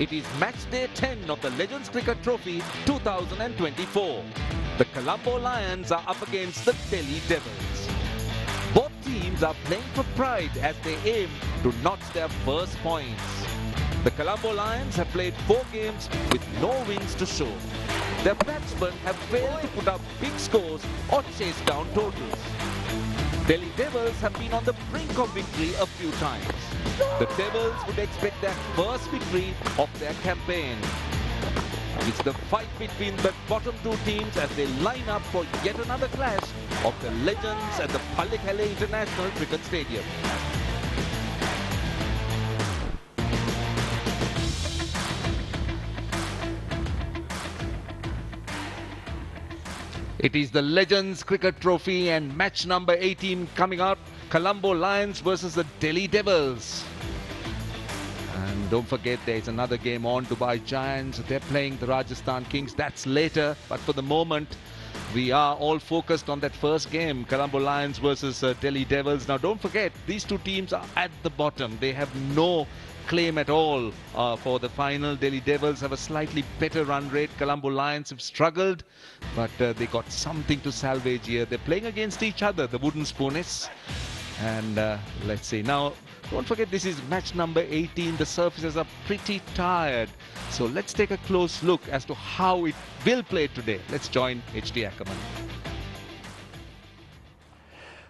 It is match day 10 of the Legends Cricket Trophy 2024. The Colombo Lions are up against the Delhi Devils. Both teams are playing for pride as they aim to notch their first points. The Colombo Lions have played 4 games with no wins to show. Their batsmen have failed to put up big scores or chase down totals. Delhi Devils have been on the brink of victory a few times. The Devils would expect their first victory of their campaign. It's the fight between the bottom 2 teams as they line up for yet another clash of the legends at the Powerplay International Cricket Stadium. It is the Legends Cricket Trophy and match number 18 coming up. Colombo Lions versus the Delhi Devils. And don't forget there is another game on, Dubai Giants. They're playing the Rajasthan Kings. That's later. But for the moment, we are all focused on that first game. Colombo Lions versus Delhi Devils. Now don't forget, these 2 teams are at the bottom. They have no claim at all for the final. Delhi Devils have a slightly better run rate. Colombo Lions have struggled, but they got something to salvage here. They're playing against each other, the wooden spoonies. And let's see. Now, don't forget this is match number 18. The surfaces are pretty tired. So let's take a close look as to how it will play today. Let's join HT Ackerman.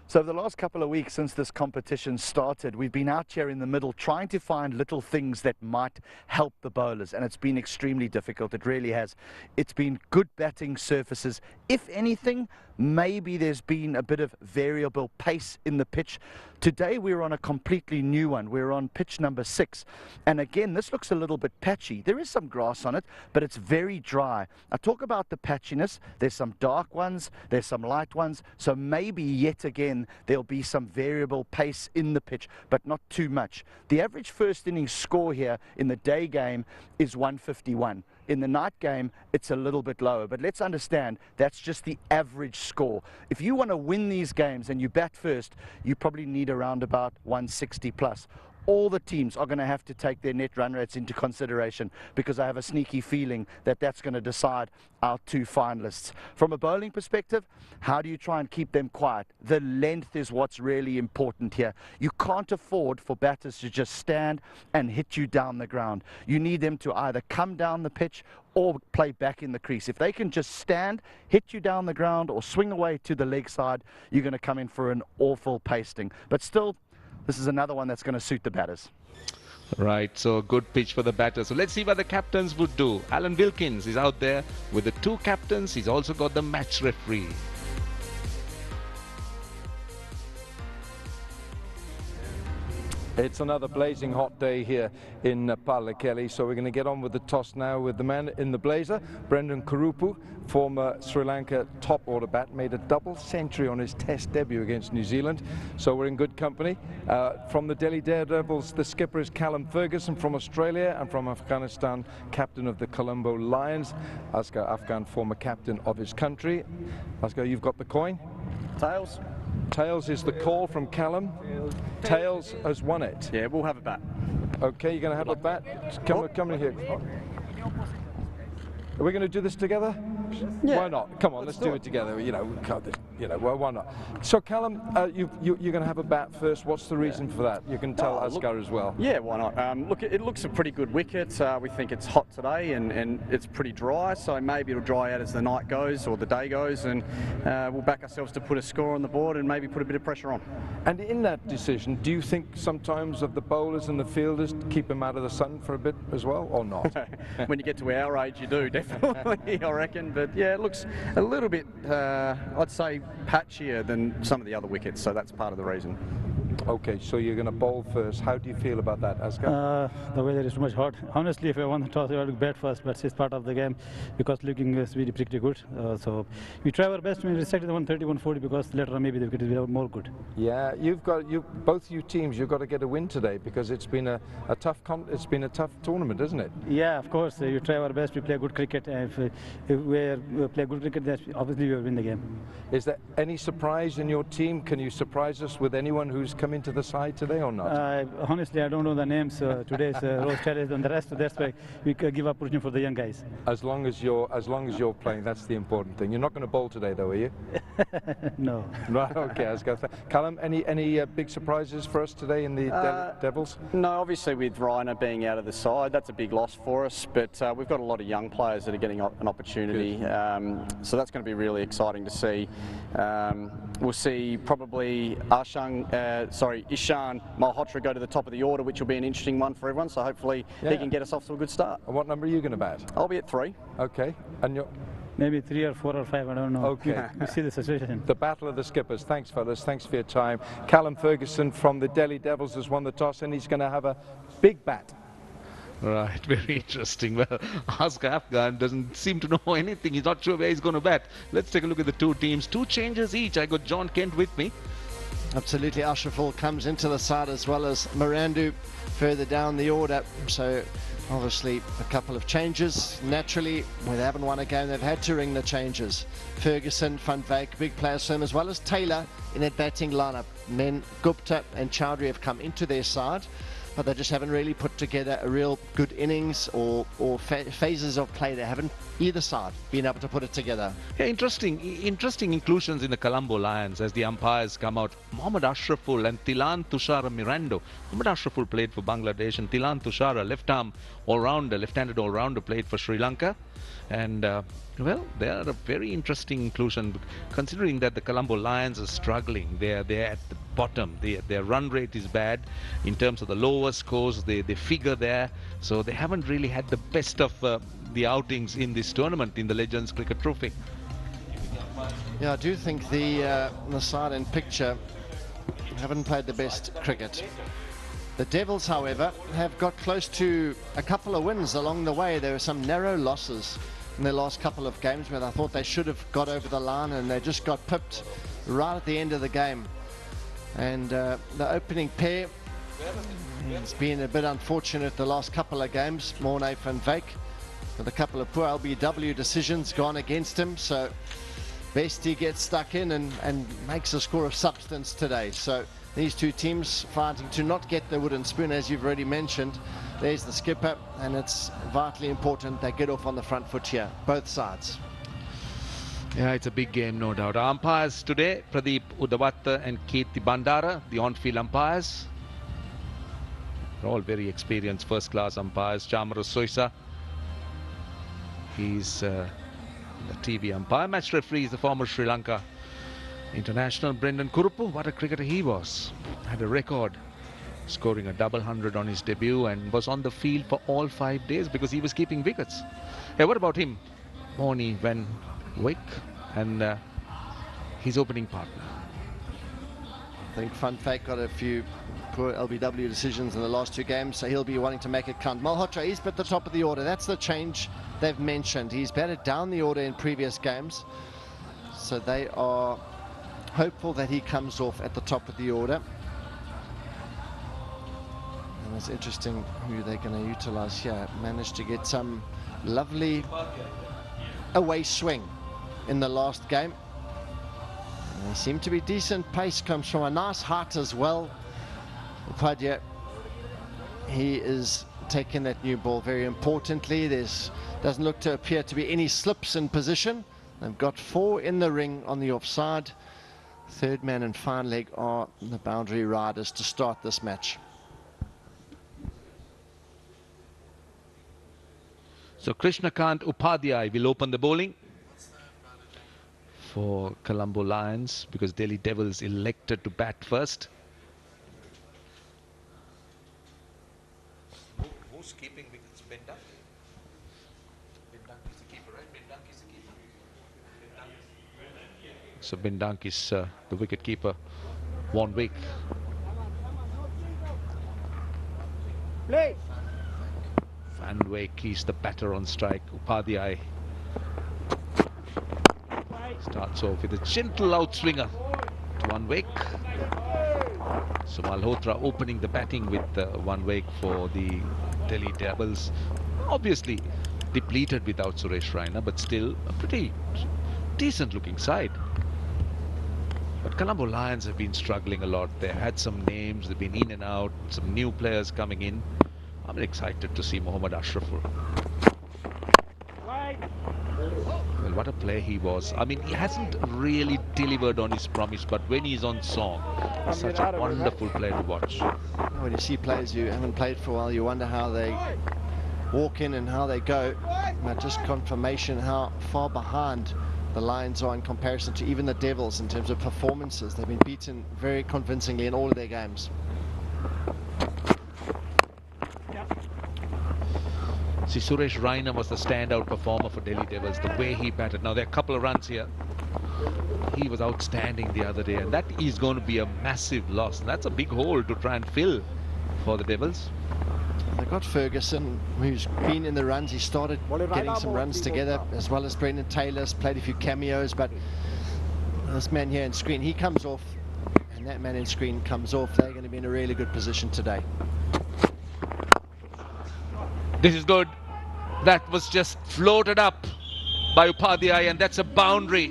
So over the last couple of weeks since this competition started, we've been out here in the middle trying to find little things that might help the bowlers, and it's been extremely difficult. It really has. It's been good batting surfaces. If anything, maybe there's been a bit of variable pace in the pitch. Today we're on a completely new one. We're on pitch number 6, and again this looks a little bit patchy. There is some grass on it, but it's very dry. I talk about the patchiness. There's some dark ones, there's some light ones, so maybe yet again there'll be some variable pace in the pitch, but not too much. The average first innings score here in the day game is 151. In the night game, it's a little bit lower, but let's understand that's just the average score. If you want to win these games and you bat first, you probably need around about 160 plus. All the teams are going to have to take their net run rates into consideration, because I have a sneaky feeling that that's going to decide our 2 finalists. From a bowling perspective, how do you try and keep them quiet? The length is what's really important here. You can't afford for batters to just stand and hit you down the ground. You need them to either come down the pitch or play back in the crease. If they can just stand, hit you down the ground or swing away to the leg side, you're going to come in for an awful pasting. But still, this is another one that's going to suit the batters. Right, so a good pitch for the batters. So let's see what the captains would do. Alan Wilkins is out there with the 2 captains. He's also got the match referee. It's another blazing hot day here in Powerplay, so we're going to get on with the toss now with the man in the blazer, Brendan Kurupu, former Sri Lanka top order bat, made a double century on his test debut against New Zealand, so we're in good company. From the Delhi Devils, the skipper is Callum Ferguson from Australia, and from Afghanistan, captain of the Colombo Lions, Asghar Afghan, former captain of his country. Asghar, you've got the coin? Tails. Tails is the call from Callum. Tails has won it. Yeah, we'll have a bat. Okay, you're going to have a bat? Come in here. Are we going to do this together? Yeah. Why not? Come on, let's do it together. You know, well, why not? So, Callum, you're going to have a bat first. What's the reason for that? You can tell Asghar as well. Yeah, why not? Look, it looks a pretty good wicket. We think it's hot today and it's pretty dry, so maybe it'll dry out as the night goes or the day goes, and we'll back ourselves to put a score on the board and maybe put a bit of pressure on. And in that decision, do you think sometimes of the bowlers and the fielders keep them out of the sun for a bit as well, or not? When you get to our age, you do, definitely, I reckon. But yeah, it looks a little bit, I'd say, patchier than some of the other wickets, so that's part of the reason. Okay, so you're going to bowl first. How do you feel about that, Asghar? The weather is too much hot. Honestly, if I won the toss, I would bat first, but it's part of the game because looking is really pretty good. So we try our best to restrict the 130, 140 because later on maybe the wicket is more good. Yeah, both you teams, you've got to get a win today because it's been a tough tournament, isn't it? Yeah, of course. You try our best. We play good cricket. If we play good cricket, then obviously we will win the game. Is there any surprise in your team? Can you surprise us with anyone who's come come into the side today or not? Honestly, I don't know the names. Today's roster is on the rest. That's why we give opportunity for the young guys. As long as you're playing, that's the important thing. You're not going to bowl today, though, are you? No. Right. Okay. I was going to say. Callum, any big surprises for us today in the Devils? No, obviously with Raina being out of the side, that's a big loss for us. But we've got a lot of young players that are getting an opportunity, so that's going to be really exciting to see. We'll see probably Ishan Malhotra go to the top of the order, which will be an interesting one for everyone. So hopefully he can get us off to a good start. And what number are you going to bat? I'll be at 3. Okay. And you're... Maybe 3 or 4 or 5, I don't know. Okay. We see the situation. The battle of the skippers. Thanks, fellas. Thanks for your time. Callum Ferguson from the Delhi Devils has won the toss, and he's going to have a big bat. Right, very interesting. Well, Ask Afghan doesn't seem to know anything. He's not sure where he's going to bat. Let's take a look at the two teams. 2 changes each. I got John Kent with me. Absolutely, Ashraful comes into the side as well as Mirandu further down the order. So obviously a couple of changes. Naturally, when they haven't won a game, they've had to ring the changes. Ferguson, Van Wyk, big players for him, as well as Taylor in that batting lineup. Men Gupta and Chowdhury have come into their side, but they just haven't really put together a real good innings or phases of play. They haven't, either side, been able to put it together. Yeah, interesting inclusions in the Colombo Lions as the umpires come out. Mohammad Ashraful and Tilan Tushara Mirando. Mohammad Ashraful played for Bangladesh, and Tilan Tushara, left-handed all-rounder, played for Sri Lanka. And well, they are a very interesting inclusion, considering that the Colombo Lions are struggling. They're at the bottom. Their run rate is bad in terms of the lower scores. They figure there, so they haven't really had the best of the outings in this tournament, in the Legends Cricket Trophy. Yeah, I do think the side in picture haven't played the best cricket. The Devils, however, have got close to a couple of wins along the way. There were some narrow losses in their last couple of games where I thought they should have got over the line, and they just got pipped right at the end of the game. And the opening pair, it's been a bit unfortunate the last couple of games. Morne van Wyk with a couple of poor LBW decisions gone against him. So Bestie gets stuck in and makes a score of substance today. So these two teams fighting to not get the wooden spoon, as you've already mentioned. There's the skipper, and it's vitally important they get off on the front foot here, both sides. Yeah, it's a big game, no doubt. Our umpires today, Pradeep Udavatta and Kirti Bandara, the on-field umpires. They're all very experienced, first-class umpires. Chamara Soisa, he's the TV umpire. Match referee is the former Sri Lanka international Brendan Kurupu. What a cricketer he was. Had a record, scoring a double 100 on his debut, and was on the field for all 5 days because he was keeping wickets. Hey, what about him? Morne van Wyk and his opening partner. I think Van Wyk got a few poor LBW decisions in the last 2 games, so he'll be wanting to make it count. Malhotra, he's at the top of the order. That's the change they've mentioned. He's batted down the order in previous games, so they are hopeful that he comes off at the top of the order. And it's interesting who they're going to utilize here. Managed to get some lovely away swing in the last game. And they seem to be decent. Pace comes from a nice height as well. Upadhyay, he is taking that new ball very importantly. Doesn't look to appear to be any slips in position. They've got 4 in the ring on the offside. Third man and fine leg are the boundary riders to start this match. So Krishnakant Upadhyay will open the bowling for Colombo Lions, because Delhi Devils elected to bat first. Who's keeping wickets? Ben Dunk? Ben Dunk is the keeper, right? Ben Dunk is the keeper. So Ben Dunk is the wicket keeper. Van Wyk. Play. Van Wyk, he's the batter on strike. Upadhyay starts off with a gentle outswinger to Van Wyk. So Malhotra opening the batting with Van Wyk for the Delhi Devils. Obviously depleted without Suresh Raina, but still a pretty decent looking side. But Colombo Lions have been struggling a lot. They had some names, they've been in and out, some new players coming in. I'm excited to see Mohammad Ashraful. Well, what a player he was. I mean, he hasn't really delivered on his promise, but when he's on song, he's such a wonderful player to watch. When you see players who haven't played for a while, you wonder how they walk in and how they go. But just confirmation how far behind the Lions are in comparison to even the Devils in terms of performances. They've been beaten very convincingly in all of their games. See, Suresh Raina was the standout performer for Delhi Devils, the way he batted. Now, there are a couple of runs here. He was outstanding the other day, and that is going to be a massive loss. And that's a big hole to try and fill for the Devils. They got Ferguson, who's been in the runs. He started getting some runs together, as well as Brendan Taylor's played a few cameos. But this man here in screen, he comes off, and that man in screen comes off. They're going to be in a really good position today. This is good. That was just floated up by Upadhyay, and that's a boundary.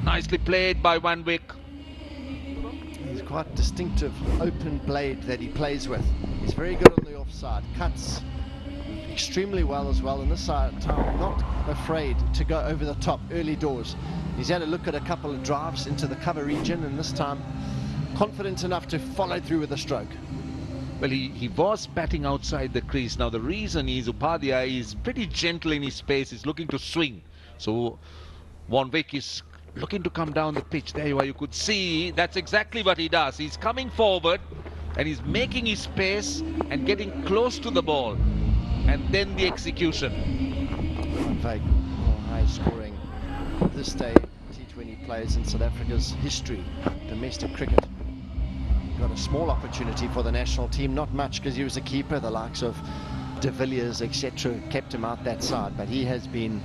Nicely played by Van Wyk. He's quite distinctive open blade that he plays with. He's very good on the offside, cuts extremely well as well, and this time not afraid to go over the top early doors. He's had a look at a couple of drives into the cover region, and this time confident enough to follow through with a stroke. Well, he was batting outside the crease. Now, the reason is Upadhyay is pretty gentle in his space. He's looking to swing. So, Van Wyk is looking to come down the pitch. There you are. You could see that's exactly what he does. He's coming forward and he's making his space and getting close to the ball. And then the execution. Van Wyk, high scoring this day T20 players in South Africa's history, domestic cricket. Got a small opportunity for the national team, not much because he was a keeper. The likes of de Villiers, etc., kept him out that side, but he has been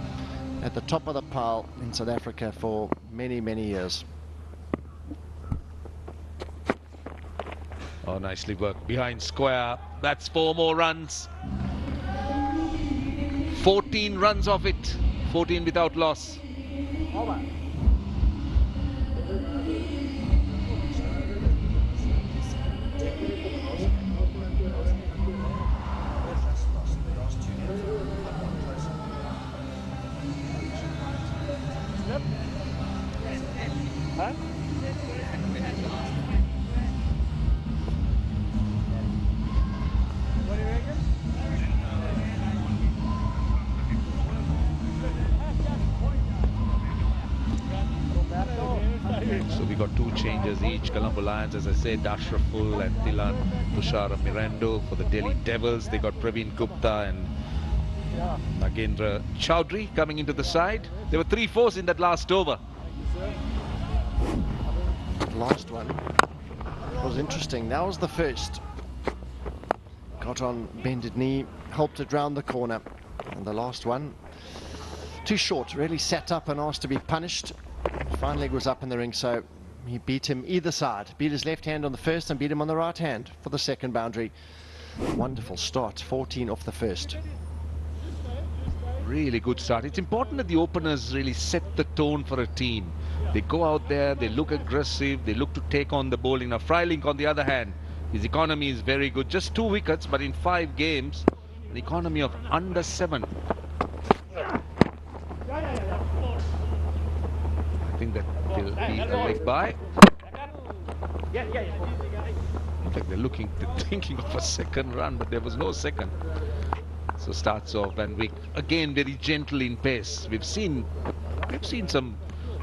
at the top of the pile in South Africa for many, many years. Oh, nicely worked behind square. That's 4 more runs. 14 runs off it. 14 without loss. So we got 2 changes each. Colombo Lions, as I said, Ashraful and Thilan Tushar Mirando. For the Delhi Devils, they got Praveen Gupta and Nagendra Chowdhury coming into the side. There were 3 4s in that last over. The last one was interesting. That was the first. Got on bended knee, helped it round the corner. And the last one, too short, really sat up and asked to be punished. Fine leg was up in the ring, so he beat him either side. Beat his left hand on the first and beat him on the right hand for the second boundary. Wonderful start, 14 off the first. Really good start. It's important that the openers really set the tone for a team. They go out there, they look aggressive, they look to take on the bowling. Now, Freilink, on the other hand, his economy is very good. Just 2 wickets, but in 5 games, an economy of under 7. I think that will be a leg by. In fact, they're thinking of a second run, but there was no second. So starts off Van Wyk again, very gentle in pace. We've seen some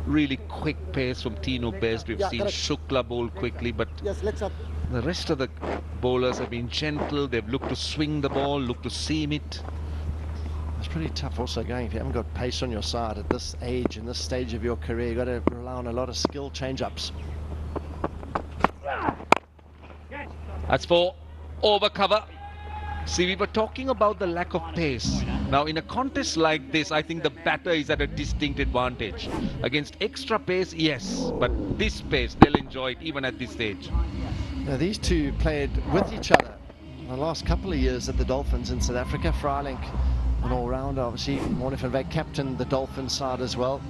really quick pace from Tino Best. We've seen Shukla bowl quickly, but the rest of the bowlers have been gentle. They've looked to swing the ball, looked to seam it. It's pretty tough also going if you haven't got pace on your side at this age and this stage of your career. You've got to rely on a lot of skill change-ups. That's for over cover. See, we were talking about the lack of pace. Now, in a contest like this, I think the batter is at a distinct advantage. Against extra pace, yes, but this pace, they'll enjoy it even at this stage. Now, these two played with each other the last couple of years at the Dolphins in South Africa. Freilink, an all-rounder, obviously. Van Wyk captained the Dolphins side as well.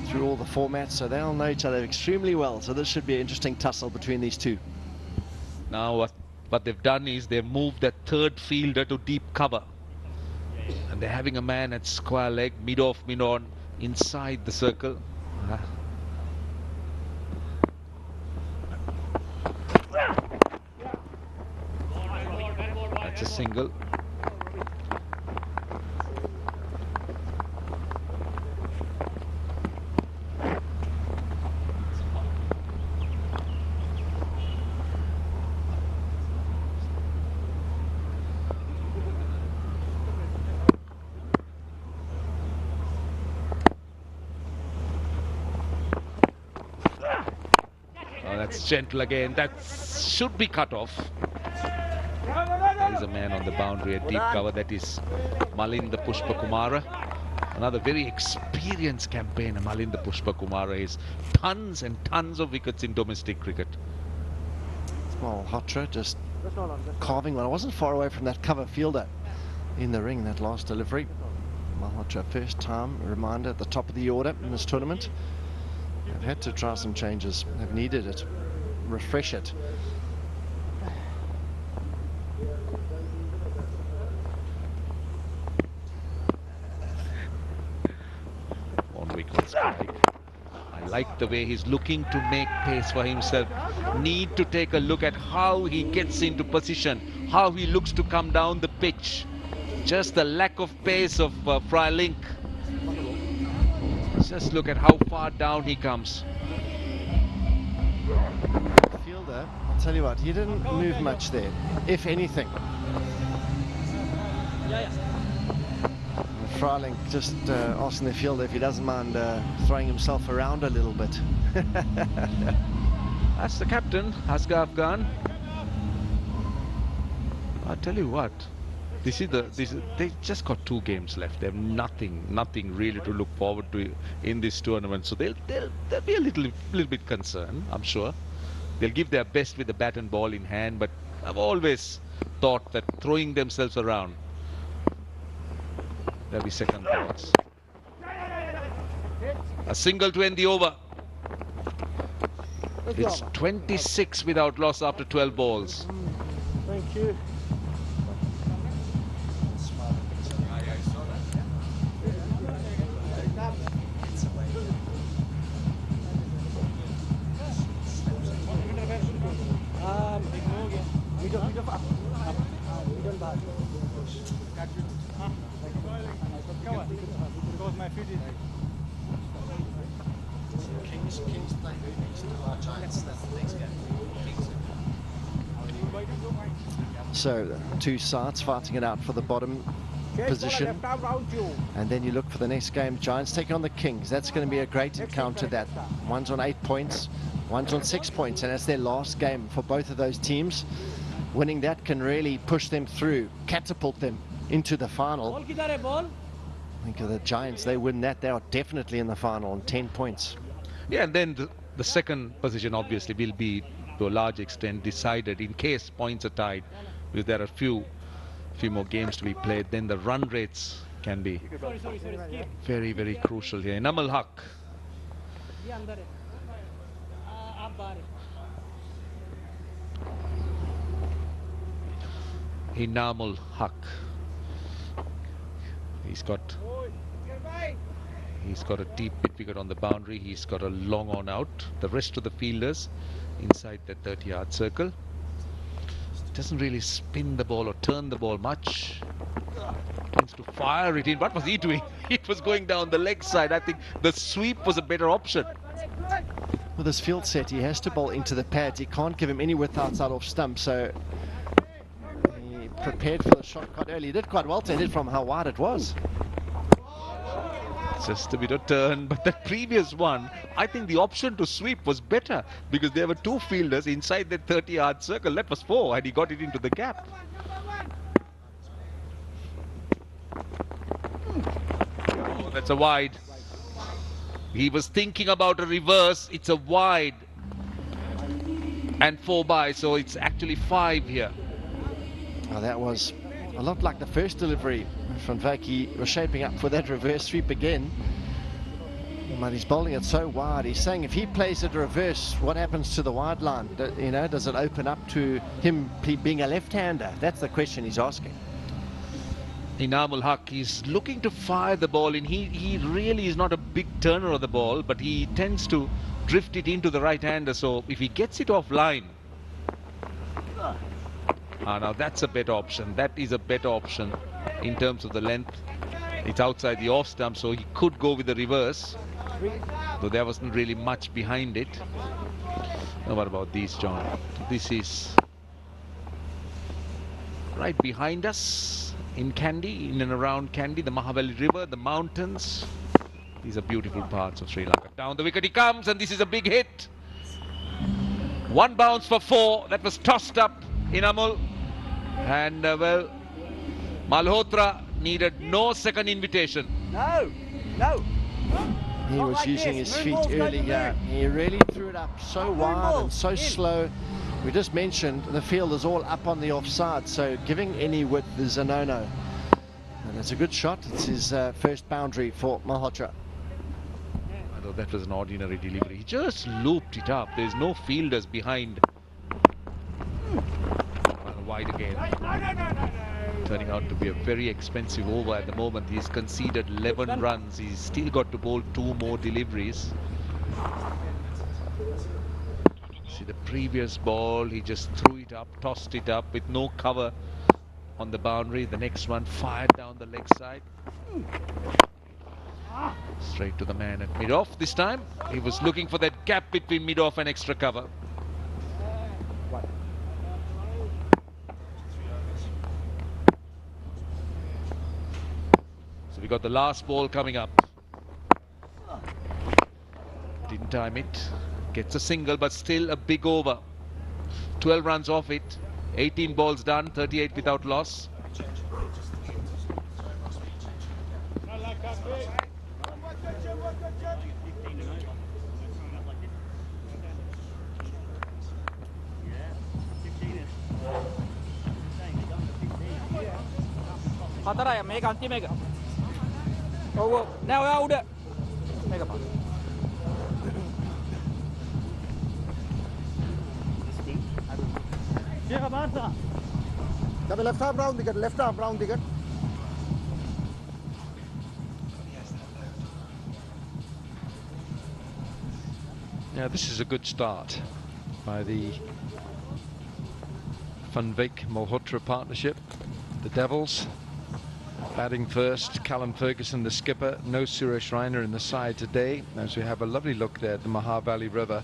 through all the formats, so they'll know each other extremely well. So this should be an interesting tussle between these two. Now what they've done is they've moved that third fielder to deep cover. And they're having a man at square leg, mid-off, mid-on, inside the circle. That's a single. That's gentle again. That should be cut off. There is a man on the boundary at deep cover. That is Malinda Pushpakumara. Another very experienced campaigner. Malinda Pushpakumara is tons and tons of wickets in domestic cricket. Malhotra just carving one. I wasn't far away from that cover fielder in the ring, that last delivery. Malhotra, first time, a reminder, at the top of the order in this tournament. They've had to try some changes. They've needed it. Refresh it. One week on strike. I like the way he's looking to make pace for himself. Need to take a look at how he gets into position, how he looks to come down the pitch. Just the lack of pace of Frylink. Just look at how far down he comes. Fielder, I'll tell you what, he didn't move much there, if anything. Frylink just asking the fielder if he doesn't mind throwing himself around a little bit. That's the captain, Asghar Afghan. I'll tell you what. They just got 2 games left. They have nothing really to look forward to in this tournament. So they'll be a little bit concerned, I'm sure. They'll give their best with the bat and ball in hand, but I've always thought that throwing themselves around, there'll be second thoughts. A single to end the over. It's 26 without loss after 12 balls. Thank you. So 2 sides fighting it out for the bottom position, and then you look for the next game. Giants taking on the Kings. That's going to be a great encounter. That one's on 8 points, one's on 6 points, and that's their last game for both of those teams. Winning that can really push them through, catapult them into the final. Think of the Giants, they win that, they are definitely in the final on 10 points. Yeah, and then the second position obviously will be to a large extent decided in case points are tied. If there are a few more games to be played, then the run rates can be very, very crucial here. Namal Haq. Inamul Haq. He's got a deep mid wicket on the boundary. He's got a long on out. The rest of the fielders inside the 30-yard circle. Doesn't really spin the ball or turn the ball much. Tends to fire it in. What was he doing? It was going down the leg side. I think the sweep was a better option. With his field set, he has to bowl into the pads. He can't give him any width outside off stump, so he prepared for the shot quite early. He did quite well to hit it from how wide it was. Just a bit of turn, but that previous one, I think the option to sweep was better because there were 2 fielders inside that 30-yard circle. That was 4 and he got it into the gap. Oh, that's a wide. He was thinking about a reverse. It's a wide and 4 by, so it's actually 5 here. Well, that was a lot like the first delivery from Vaki. Was shaping up for that reverse sweep again. But he's bowling it so wide. He's saying if he plays it reverse, what happens to the wide line? You know, does it open up to him being a left-hander? That's the question he's asking. Inamul Haq is looking to fire the ball in. He really is not a big turner of the ball, but he tends to drift it into the right-hander. So if he gets it off line, now that's a better option. That is a better option in terms of the length. It's outside the off stump, so he could go with the reverse, though there wasn't really much behind it. Now what about these, John? This is right behind us in Kandy, in and around Kandy, the Mahavali River, the mountains. These are beautiful parts of Sri Lanka. Down the wicket he comes, and this is a big hit. One bounce for 4. That was tossed up in Amul. And well, Malhotra needed no second invitation. No. He was using his feet earlier. He really threw it up so wide and so slow. We just mentioned the field is all up on the offside, so giving any width is a no-no. And it's a good shot. It's his first boundary for Malhotra. I thought that was an ordinary delivery. He just looped it up. There's no fielders behind. Wide again. Turning out to be a very expensive over at the moment. He's conceded 11 runs. He's still got to bowl 2 more deliveries. See the previous ball, he just threw it up, tossed it up with no cover on the boundary. The next one fired down the leg side. Straight to the man at mid-off this time. He was looking for that gap between mid-off and extra cover. So we got the last ball coming up. Didn't time it. Gets a single, but still a big over. 12 runs off it. 18 balls done, 38 without loss. Left arm round the left arm round the Yeah, this is a good start by the Van Wyk Malhotra partnership. The Devils batting first. Callum Ferguson, the skipper. No Suresh Raina in the side today, as we have a lovely look there at the Mahavali River.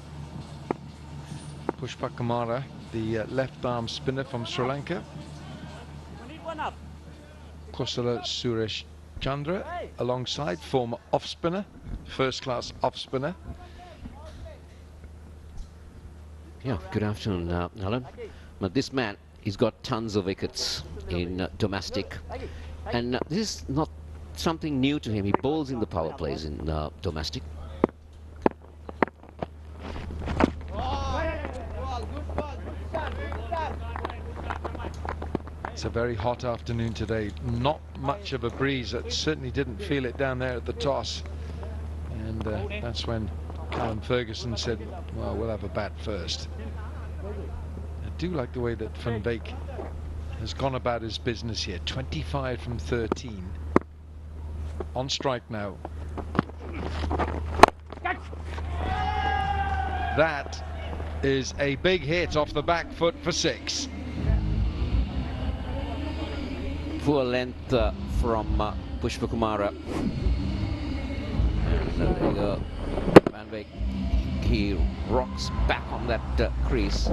Pushpa Kumara, the left arm spinner from Sri Lanka. Kosala Suresh Chandra alongside, former off spinner, first class off spinner. Yeah, good afternoon, Alan. But this man, he's got tons of wickets in domestic, and this is not something new to him. He bowls in the power plays in domestic. It's a very hot afternoon today. Not much of a breeze. It certainly didn't feel it down there at the toss. And that's when Callum Ferguson said, well, we'll have a bat first. I do like the way that Van Wyk has gone about his business here. 25 from 13. On strike now. That is a big hit off the back foot for 6. Poor length from Pushpa Kumara. And there you go. Van Wyk, he rocks back on that crease.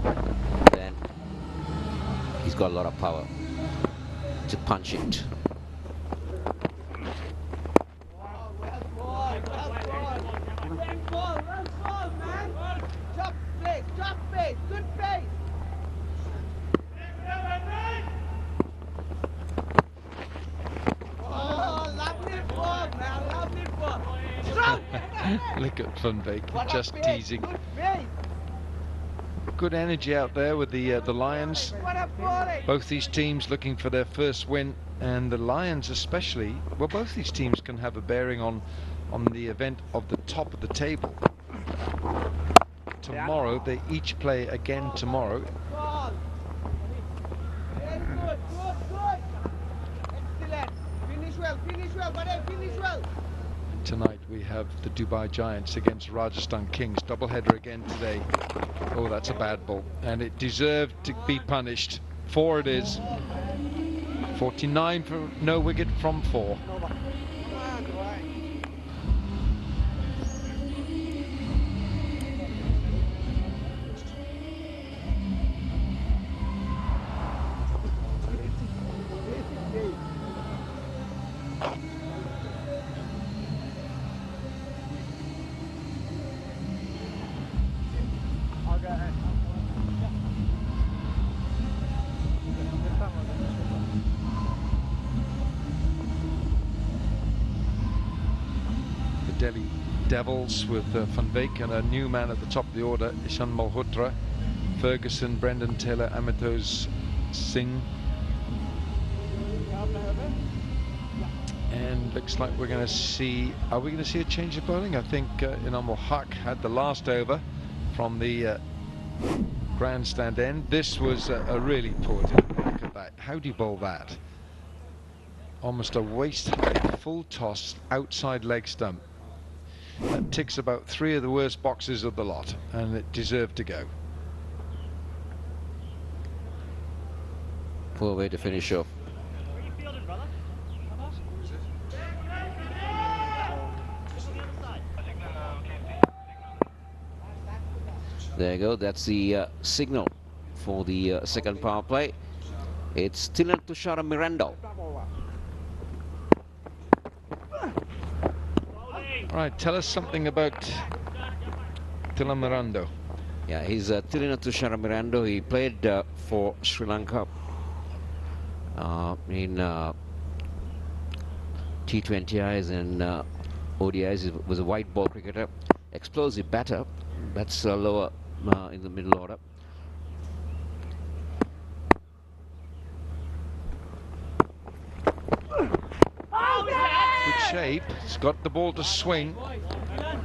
Then he's got a lot of power to punch it. Good pace. Look at Van Wyk, just teasing. Good energy out there with the Lions. Both these teams looking for their first win, and the Lions especially. Well, both these teams can have a bearing on on the event of the top of the table. Tomorrow, they each play again tomorrow. Very good, good, good. Excellent. Finish well, buddy, finish well. And tonight we have the Dubai Giants against Rajasthan Kings. Doubleheader again today. Oh, that's a bad ball. And it deserved to be punished. 4 it is. 49 for no wicket from 4. Delhidevils with Van Beek and a new man at the top of the order, Ishan Malhotra, Ferguson, Brendan Taylor, Amitoz Singh. And looks like we're going to see, are we going to see a change of bowling? I think Inam Haq had the last over from the grandstand end. This was a really poor delivery. Look at that. How do you bowl that? Almost a waist height, full toss, outside leg stump. That ticks about 3 of the worst boxes of the lot, and it deserved to go. Poor way to finish off. There you go, that's the signal for the second power play. It's Tilan Tushara Miranda. All right, tell us something about Tilan Miranda. Yeah, he's Tilan Tushara Miranda. He played for Sri Lanka in T20Is and ODIs. He was a white ball cricketer, explosive batter. That's lower in the middle order. Good shape. He's got the ball to swing.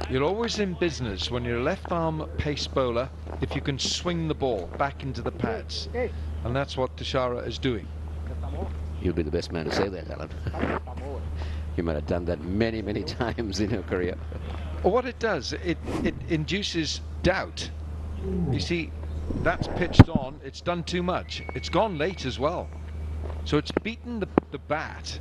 You're always in business when you're a left arm pace bowler if you can swing the ball back into the pads, and that's what Tushara is doing. You'll be the best man to say that, Alan. You might have done that many, many times in your career. Well, what it does, it induces doubt. You see, that's pitched on, it's done too much. It's gone late as well. So it's beaten the bat.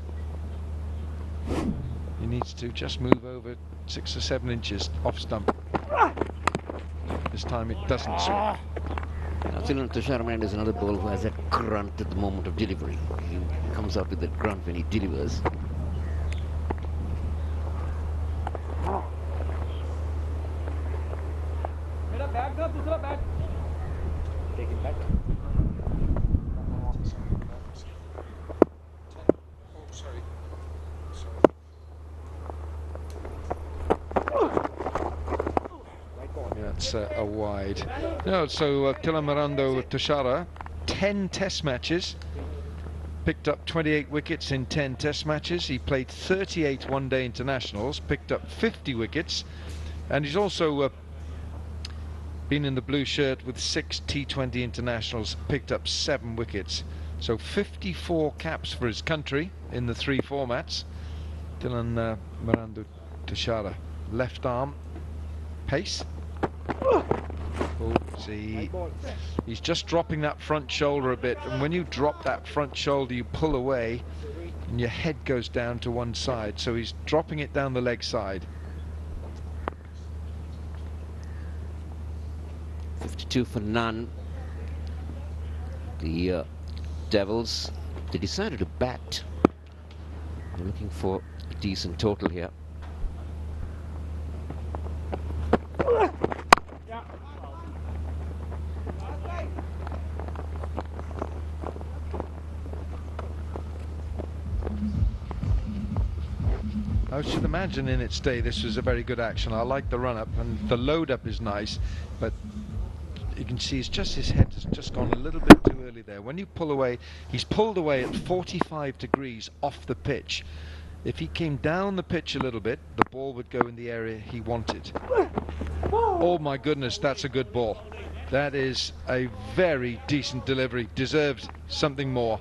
He needs to just move over 6 or 7 inches off stump. This time it doesn't swing. Now, Tilan Tushara Miranda is another bowler who has that grunt at the moment of delivery. He comes out with that grunt when he delivers. Take it back. That's a wide. No, so Tilan Miranda Tushara, 10 test matches, picked up 28 wickets in 10 test matches. He played 38 one-day internationals, picked up 50 wickets, and he's also been in the blue shirt with 6 T20 internationals, picked up 7 wickets. So 54 caps for his country in the 3 formats. Tilan Miranda Tushara, left arm pace. Oh, see, he's just dropping that front shoulder a bit, and when you drop that front shoulder you pull away and your head goes down to one side, so he's dropping it down the leg side. 52 for none. The Devils, they decided to bat. They're looking for a decent total here. I should imagine in its day this was a very good action. I like the run up, and the load up is nice, but you can see it's just his head has just gone a little bit too early there. When you pull away, he's pulled away at 45 degrees off the pitch. If he came down the pitch a little bit, the ball would go in the area he wanted. Oh my goodness, that's a good ball. That is a very decent delivery. Deserves something more.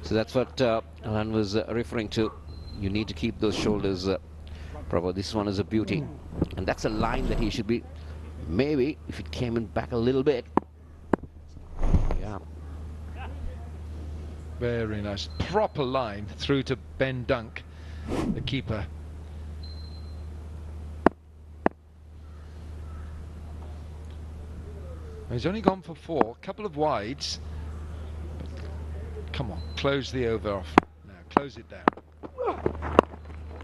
So that's what Alan was referring to. You need to keep those shoulders proper. This one is a beauty. And that's a line that he should be, maybe, if it came in back a little bit. Yeah. Very nice. Proper line through to Ben Dunk, the keeper. He's only gone for 4, a couple of wides. Come on, close the over off. Now, close it down.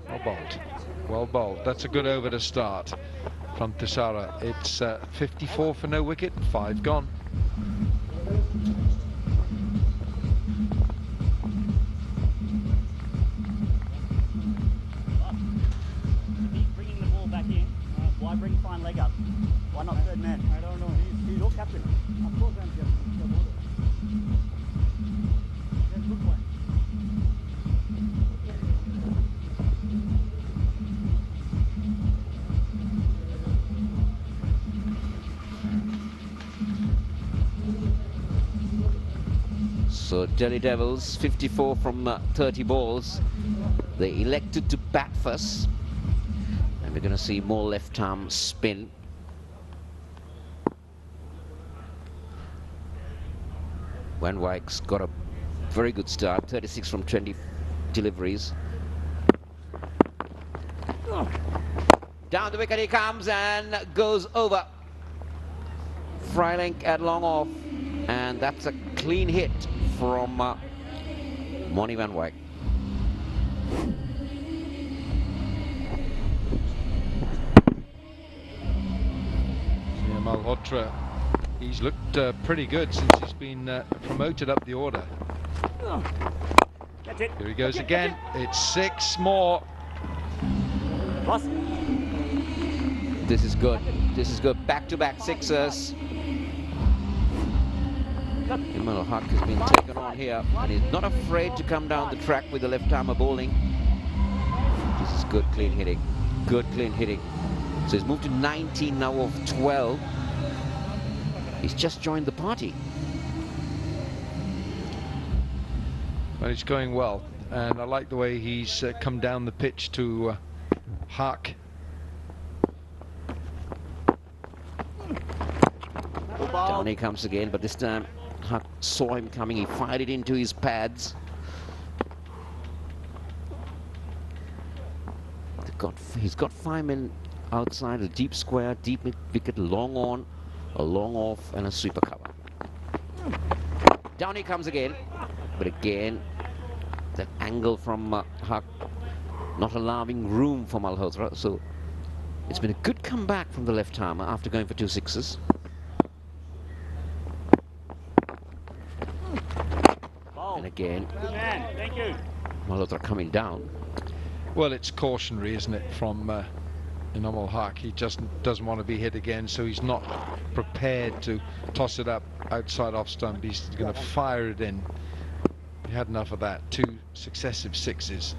Well bowled. Well bowled. That's a good over to start from Tissara. It's 54 for no wicket, 5 gone. Bringing the ball back in. Why bring fine leg up? Why not third man? I don't know. He's your captain. Of course I'm captain. That's a good point. So Delhi Devils, 54 from 30 balls. They elected to bat first. And we're going to see more left arm spin. Van Wyck's got a very good start, 36 from 20 deliveries. Down the wicket he comes and goes over. Frylank at long off, and that's a clean hit from Moni Van Wyck. Malhotra, he's looked pretty good since he's been promoted up the order. That's it. Here he goes again. It's 6 more. Boss. This is good. This is good. Back-to-back sixers. Imran Haq has been taken on here, and he's not afraid to come down the track with the left-armer bowling. This is good clean hitting. Good clean hitting. So he's moved to 19 now of 12. He's just joined the party. Well, it's going well, and I like the way he's come down the pitch to Haq. Down he comes again, but this time Haq saw him coming. He fired it into his pads. He's got 5 men outside, a deep square, deep mid wicket, long on, a long off, and a sweeper cover. Down he comes again, but again that angle from Haq not allowing room for Malhotra. So it's been a good comeback from the left armer after going for 2 sixes. And again, Thank you. Malhotra coming down. Well, it's cautionary, isn't it, from Innamal Haq. He just doesn't want to be hit again, so he's not prepared to toss it up outside off stump. He's going to fire it in. He had enough of that. 2 successive sixes.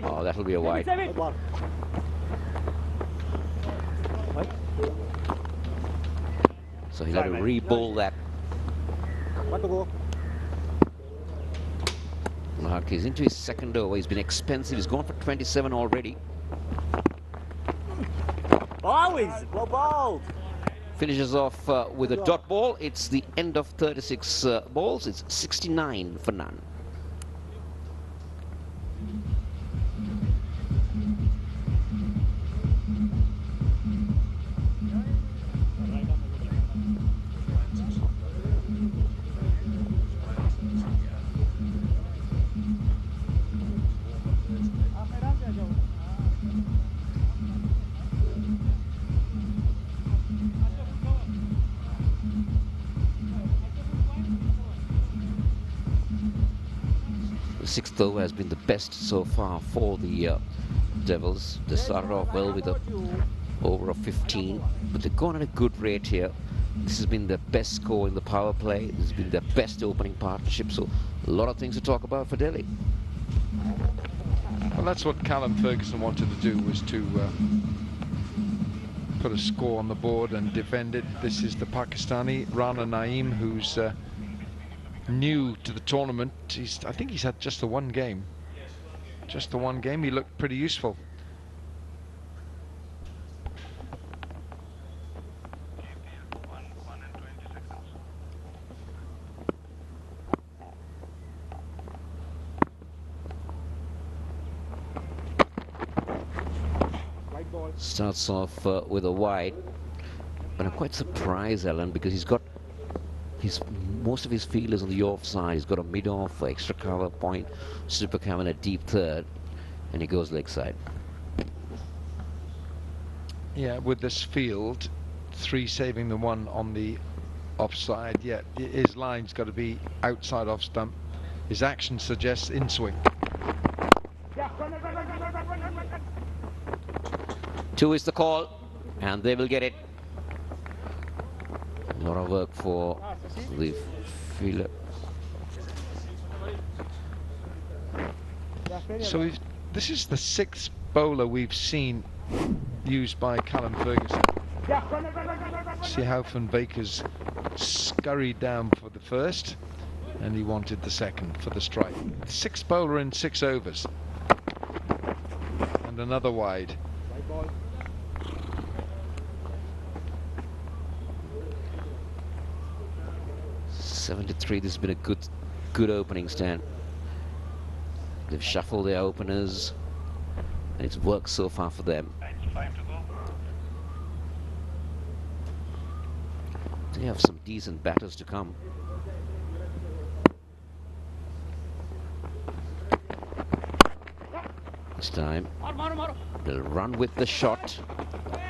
Oh, that'll be a wide. So he'll have to re-bowl that. Haq is into his second over. He's been expensive. He's gone for 27 already. Always well bowled. Finishes off with a dot ball. It's the end of 36 balls. It's 69 for none. The 6th over has been the best so far for the Devils. They started off well with a over of 15, but they've gone at a good rate here. This has been the best score in the power play. This has been the best opening partnership. So a lot of things to talk about for Delhi. Well, that's what Callum Ferguson wanted to do, was to put a score on the board and defend it. This is the Pakistani Rana Naeem, who's new to the tournament. I think he's had just the one game. Just the one game. He looked pretty useful. Starts off with a wide, but I'm quite surprised, Alan, because he's got most of his fielders on the offside. He's got a mid-off, extra cover point, super cover, and a deep third, and he goes leg side. Yeah, with this field, 3 saving the 1 on the offside. Yeah, his line's got to be outside off stump. His action suggests in swing. 2 is the call, and they will get it. A lot of work for the fielder. So this is the 6th bowler we've seen used by Callum Ferguson. See how Van Beek has scurried down for the first, and he wanted the second for the strike. 6th bowler in 6 overs. And another wide. .73. This has been a good opening stand. They've shuffled their openers, and it's worked so far for them. They have some decent batters to come. This time they'll run with the shot,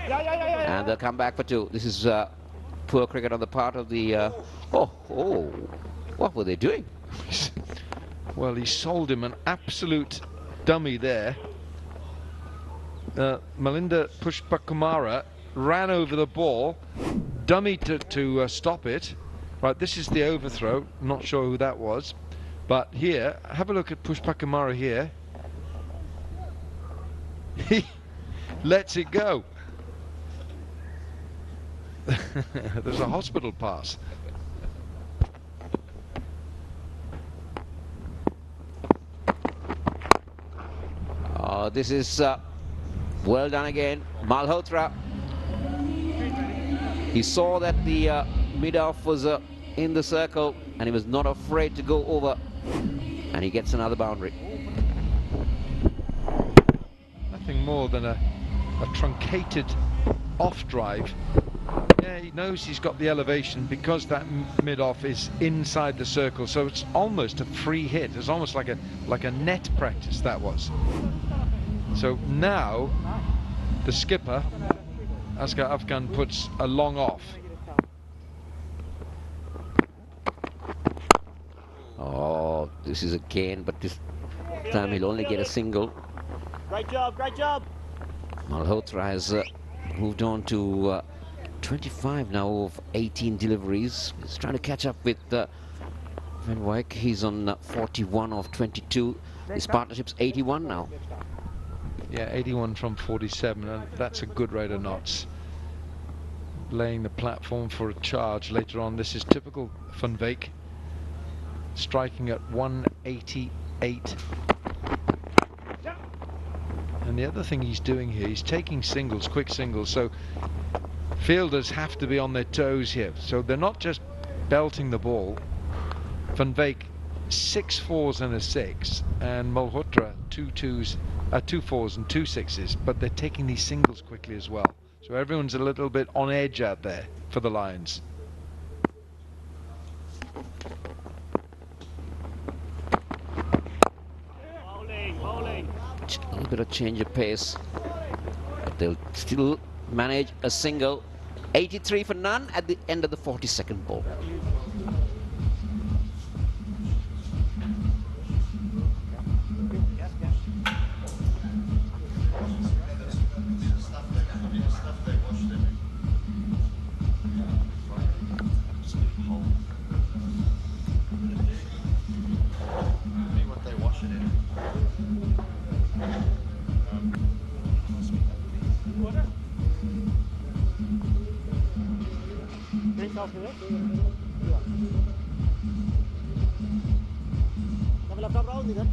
and they'll come back for 2. This is poor cricket on the part of the what were they doing? Well, he sold him an absolute dummy there. Malinda Pushpakumara ran over the ball, dummy to stop it. Right, this is the overthrow. Not sure who that was, but here, have a look at Pushpakumara here. He lets it go. There's a hospital pass. Oh, this is well done again. Malhotra. He saw that the mid-off was in the circle, and he was not afraid to go over, and he gets another boundary. Nothing more than a truncated off drive. Yeah, he knows he's got the elevation because that mid-off is inside the circle, so it's almost a free hit. It's almost like a net practice, that was. So now the skipper, Asghar Afghan, puts a long off. Oh, this is a gain, but this time he'll only get a single. Great job, great job. Malhotra has moved on to 25 now of 18 deliveries. He's trying to catch up with Van Wyk. He's on 41 of 22. His partnership's 81 now. Yeah, 81 from 47, and that's a good rate of knots. Laying the platform for a charge later on. This is typical Van Beek, striking at 188. And the other thing he's doing here, he's taking singles, quick singles, so fielders have to be on their toes here. So they're not just belting the ball. Van Beek, 6 4s and a 6, and Malhotra 2 2s, 2 4s and 2 6s, but they're taking these singles quickly as well. So everyone's a little bit on edge out there for the Lions. Bowling. A little bit of change of pace, but they'll still manage a single. 83 for none at the end of the 42nd ball. yourself to it. Double up, round again.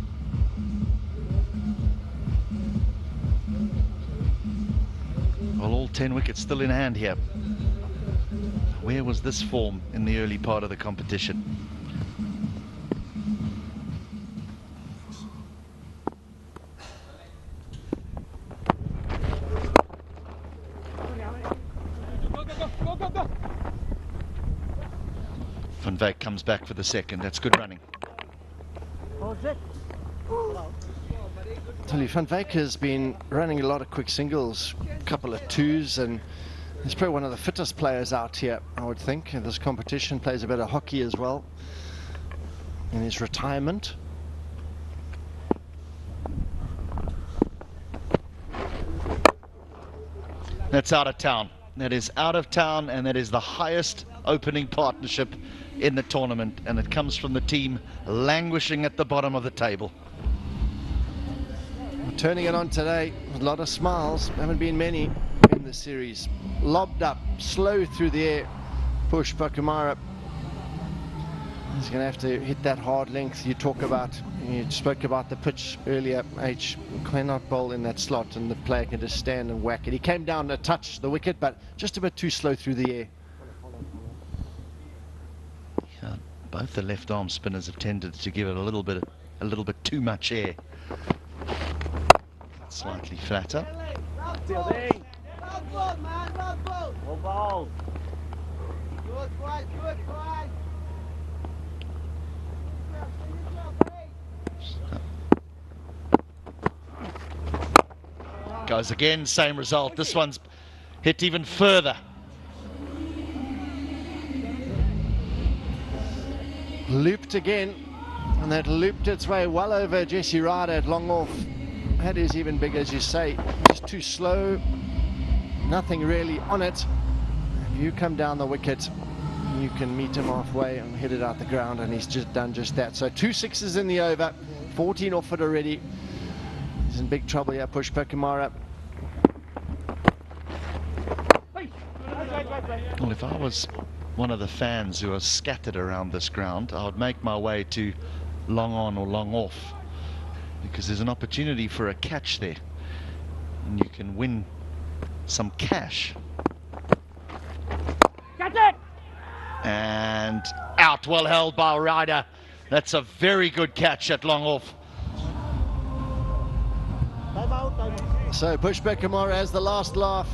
Well, all 10 wickets still in hand here. Where was this form in the early part of the competition? Van Wyk comes back for the second. That's good running. Tell you, Van Wyk has been running a lot of quick singles, a couple of twos, and he's probably one of the fittest players out here, I would think. In this competition, plays a bit of hockey as well in his retirement. That's out of town. That is out of town, and that is the highest opening partnership in the tournament, and it comes from the team languishing at the bottom of the table. Turning it on today, a lot of smiles, haven't been many in the series. Lobbed up, slow through the air, push Pakumara. He's going to have to hit that hard length you talk about. You spoke about the pitch earlier, H. Cannot bowl in that slot, and the player can just stand and whack it. He came down to touch the wicket, but just a bit too slow through the air. Yeah, both the left arm spinners have tended to give it a little bit too much air. Slightly flatter. Fielding. Round ball, man, round ball. All ball. Good, quiet, good, quiet. Goes again, same result. This one's hit even further. Looped again, and that looped its way well over Jesse Ryder at long off. That is even big, as you say. Just too slow, nothing really on it. If you come down the wicket, you can meet him halfway and hit it out the ground, and he's just done just that. So 2 sixes in the over, 14 off it already. He's in big trouble here, Push Pakumara. Well, if I was one of the fans who are scattered around this ground, I would make my way to long on or long off, because there's an opportunity for a catch there, and you can win some cash. Catch it! And out, well held by Ryder. That's a very good catch at long off. Timeout, timeout. So Push Pakumara has the last laugh.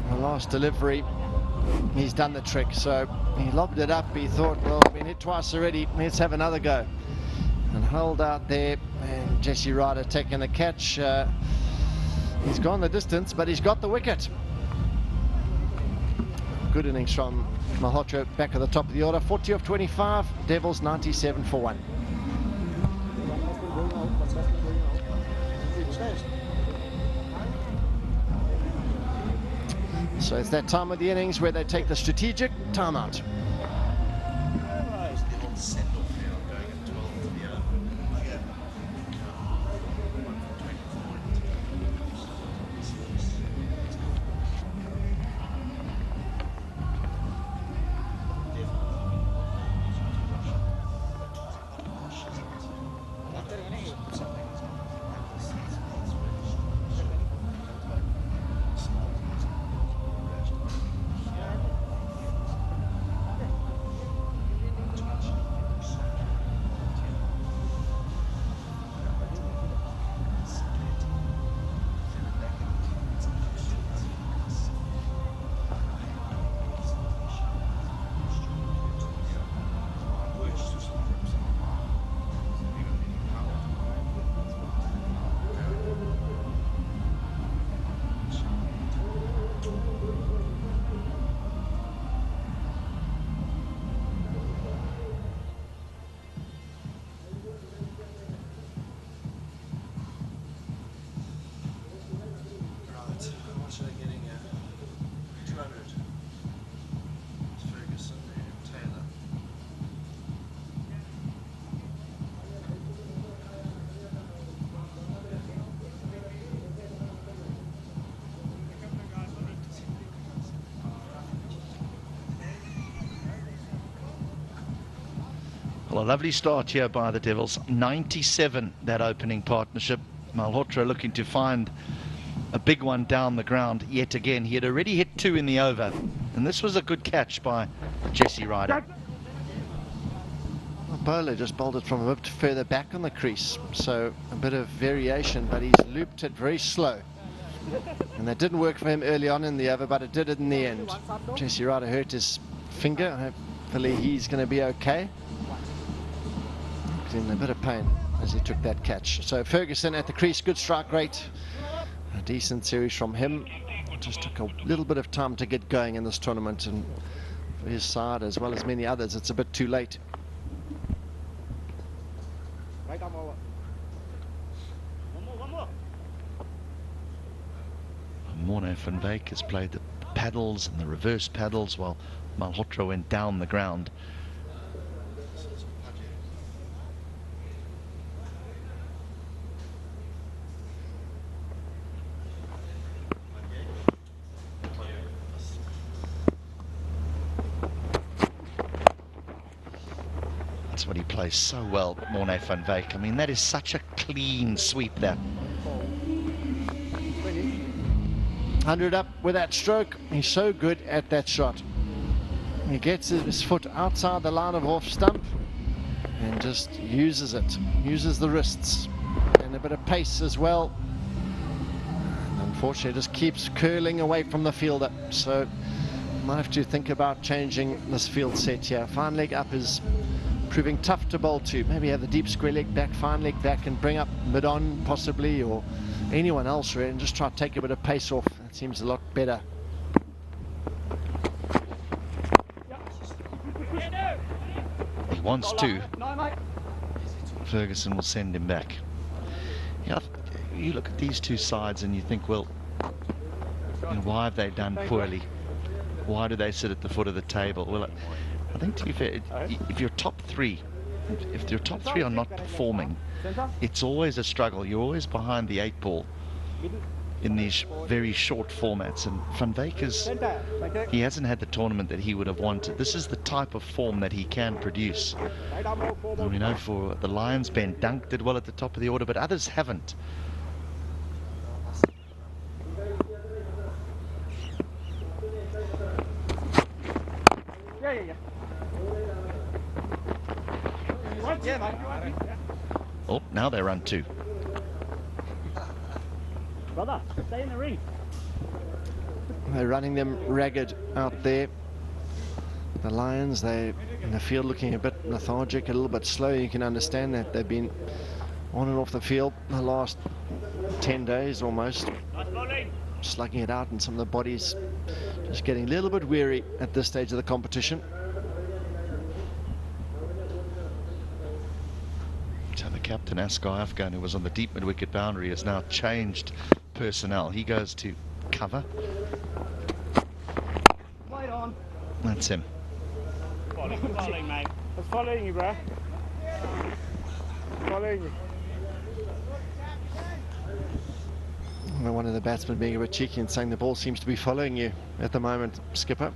The last delivery. He's done the trick. So he lobbed it up. He thought, well, I've been hit twice already. Let's have another go. And held out there. And Jesse Ryder taking the catch. He's gone the distance, but he's got the wicket. Good innings from Malhotra, back at the top of the order. 40 of 25. Devils 97 for 1. So it's that time of the innings where they take the strategic timeout. Well, a lovely start here by the Devils. 97, that opening partnership. Malhotra looking to find a big one down the ground yet again. He had already hit 2 in the over, and this was a good catch by Jesse Ryder. Well, Bowler just bowled it from a bit further back on the crease, so a bit of variation, but he's looped it very slow. And that didn't work for him early on in the over, but it did it in the end. Jesse Ryder hurt his finger. Hopefully he's going to be okay. He's in a bit of pain as he took that catch. So Ferguson at the crease, good strike rate. A decent series from him. Just took a little bit of time to get going in this tournament, and for his side as well as many others, it's a bit too late. Morne van Wyk has played the paddles and the reverse paddles while Malhotra went down the ground. That's what he plays so well, Morne van Wyk. I mean, that is such a clean sweep there. 100 up with that stroke. He's so good at that shot. He gets his foot outside the line of off stump and just uses it, uses the wrists and a bit of pace as well. And unfortunately, just keeps curling away from the fielder. So might have to think about changing this field set here. Fine leg up is proving tough to bowl to. Maybe have the deep square leg back, fine leg back, and bring up mid-on possibly, or anyone else really, and just try to take a bit of pace off. That seems a lot better. He wants to. Ferguson will send him back. Yeah, you look at these two sides and you think, well, you know, why have they done poorly? Why do they sit at the foot of the table? Well, I think, to be fair, if your top three are not performing, it's always a struggle. You're always behind the 8 ball in these very short formats, and Van Wyk he hasn't had the tournament that he would have wanted. This is the type of form that he can produce. And we know for the Lions, Ben Dunk did well at the top of the order, but others haven't. Oh, now they run 2. Brother, stay in the ring. They're running them ragged out there. The Lions, they in the field looking a bit lethargic, a little bit slow. You can understand that. They've been on and off the field the last 10 days almost. Nice bowling. Slugging it out, and some of the bodies just getting a little bit weary at this stage of the competition. So the captain, Asghar Afghan, who was on the deep mid-wicket boundary, has now changed personnel. He goes to cover. Wait on. That's him. Following, mate. I was following you, bro. Following you. Well, one of the batsmen being a bit cheeky and saying the ball seems to be following you at the moment, skipper.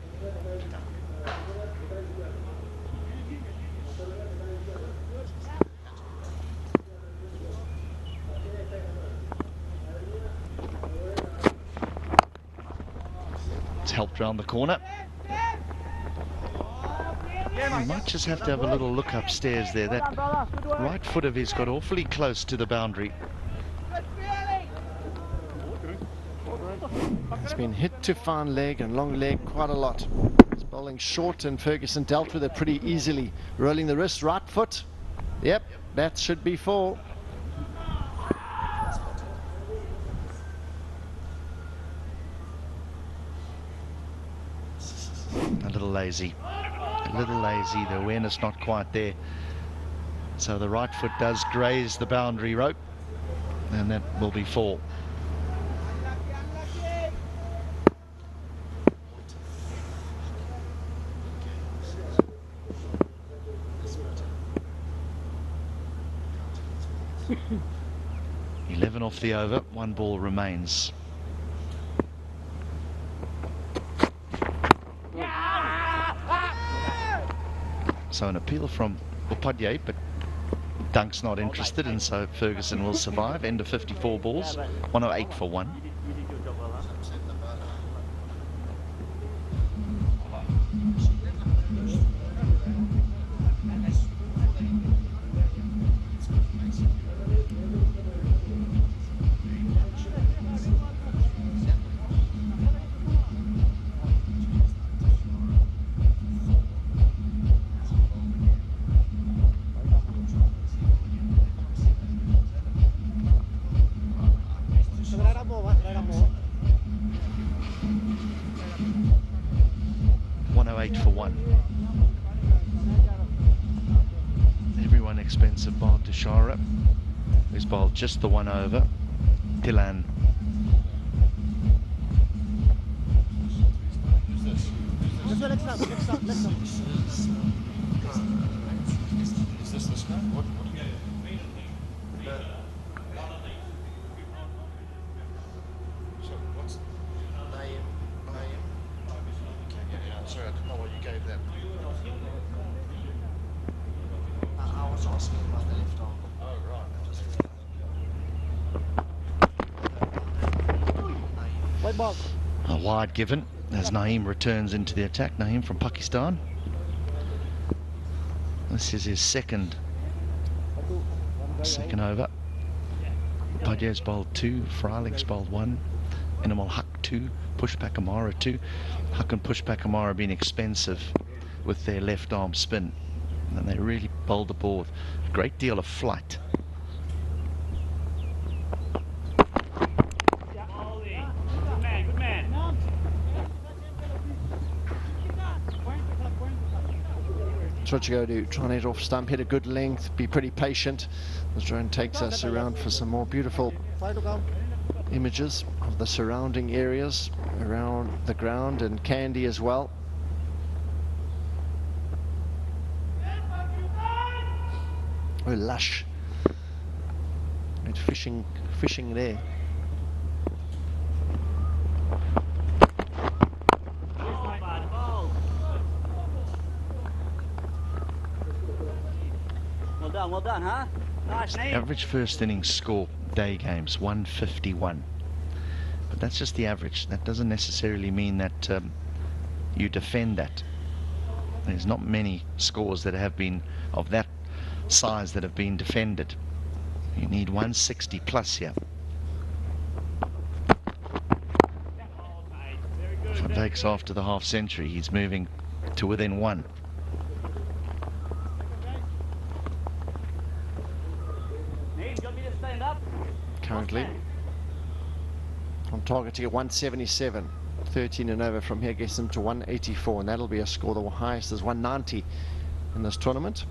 Helped round the corner. He might just have to have a little look upstairs there. That right foot of his got awfully close to the boundary. It's been hit to fine leg and long leg quite a lot. He's bowling short, and Ferguson dealt with it pretty easily. Rolling the wrist, right foot. Yep, that should be 4. A little lazy. A little lazy. The awareness not quite there. So the right foot does graze the boundary rope, and that will be 4. $11 off the over, 1 ball remains. So an appeal from Upadhyay, but Dunk's not interested, and so Ferguson will survive. End of 54 balls, 108 for 1. You did your job well, huh? 108 for 1. Everyone expensive ball to Shara, who's bowled just the one over. Dylan. Is this the scrap? What do you So what's name? Okay, yeah. Sorry, I didn't know what you gave them. I was asking about the left arm. Oh right. White ball. A wide given as Naeem returns into the attack. Naeem from Pakistan. This is his second over. Upadhyay's bowled 2, Freilig's bowled 1, Animal Huck 2, Pushpak Amara 2. Huck and Pushpak Amara have been expensive with their left arm spin, and they really bowled the ball with a great deal of flight. Good man. That's what you go to. Try and hit off stump, hit a good length, be pretty patient. This drone takes us around for some more beautiful images of the surrounding areas around the ground and Kandy as well. Oh, lush. Great fishing there. Well done, huh? Nice, Nate. Average first innings score day games 151, but that's just the average. That doesn't necessarily mean that you defend that. There's not many scores that have been of that size that have been defended. You need 160 plus here. Van Dijk's after the half century. He's moving to within 1. Currently on target to get 177. 13 and over from here gets them to 184, and that'll be a score. The highest is 190 in this tournament.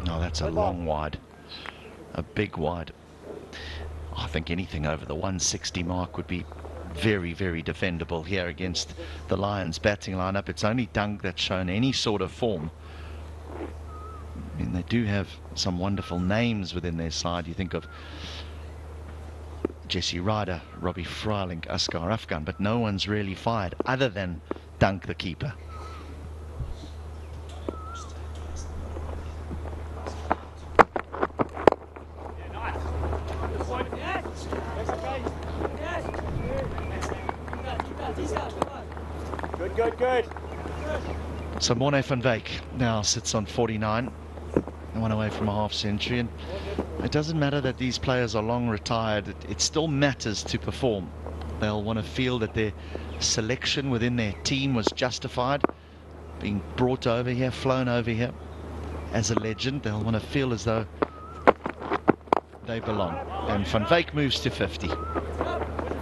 No, that's a long wide, a big wide. I think anything over the 160 mark would be very, very defendable here against the Lions batting lineup. It's only Dunk that's shown any sort of form. I mean, they do have some wonderful names within their side. You think of Jesse Ryder, Robbie Freiling, Asghar Afghan, but no one's really fired other than Dunk, the keeper. Good. So Morne van Wyk now sits on 49, one away from a half century, and it doesn't matter that these players are long retired. It still matters to perform. They'll want to feel that their selection within their team was justified, being brought over here, flown over here as a legend. They'll want to feel as though they belong. And Van Wyk moves to 50. Good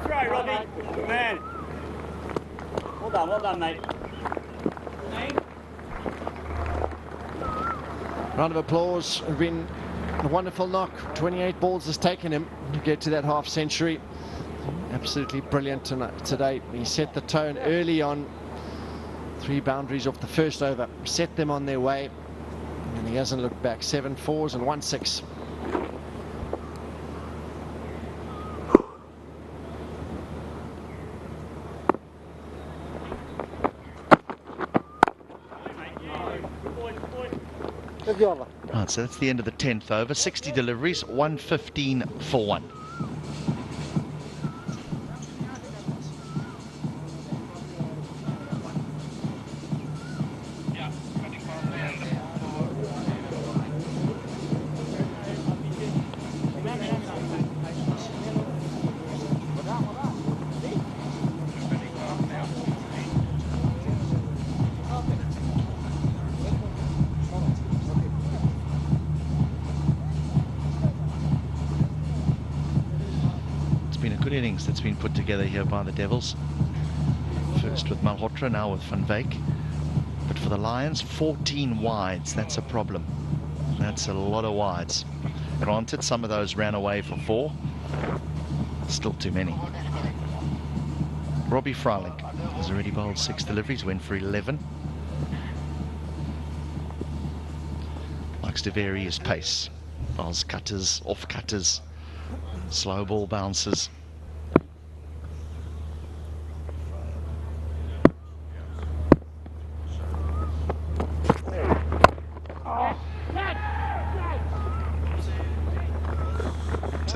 try, Robbie. Good man. Well done, mate. Round of applause. It's been a wonderful knock. 28 balls has taken him to get to that half century. Absolutely brilliant today. He set the tone early on. 3 boundaries off the first over. Set them on their way. And he hasn't looked back. 7 4s and 1 6. Right, so that's the end of the 10th over. 60 deliveries, 115 for 1. Good innings that's been put together here by the Devils. First with Malhotra, now with Van Wyk. But for the Lions, 14 wides. That's a problem. That's a lot of wides. Granted, some of those ran away for 4. Still too many. Robbie Fryling has already bowled 6 deliveries, went for 11. Likes to vary his pace. Bowls cutters, off cutters, slow ball bounces.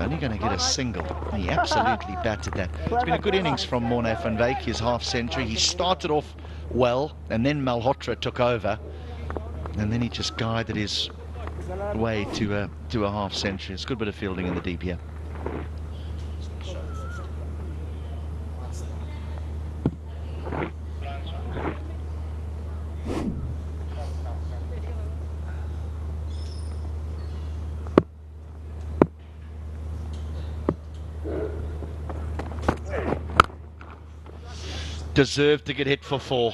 Only going to get a single. He absolutely batted that. It's been a good innings from Morne van Wyk, his half century. He started off well, and then Malhotra took over, and then he just guided his way to a half century. It's a good bit of fielding in the deep here. Deserved to get hit for 4.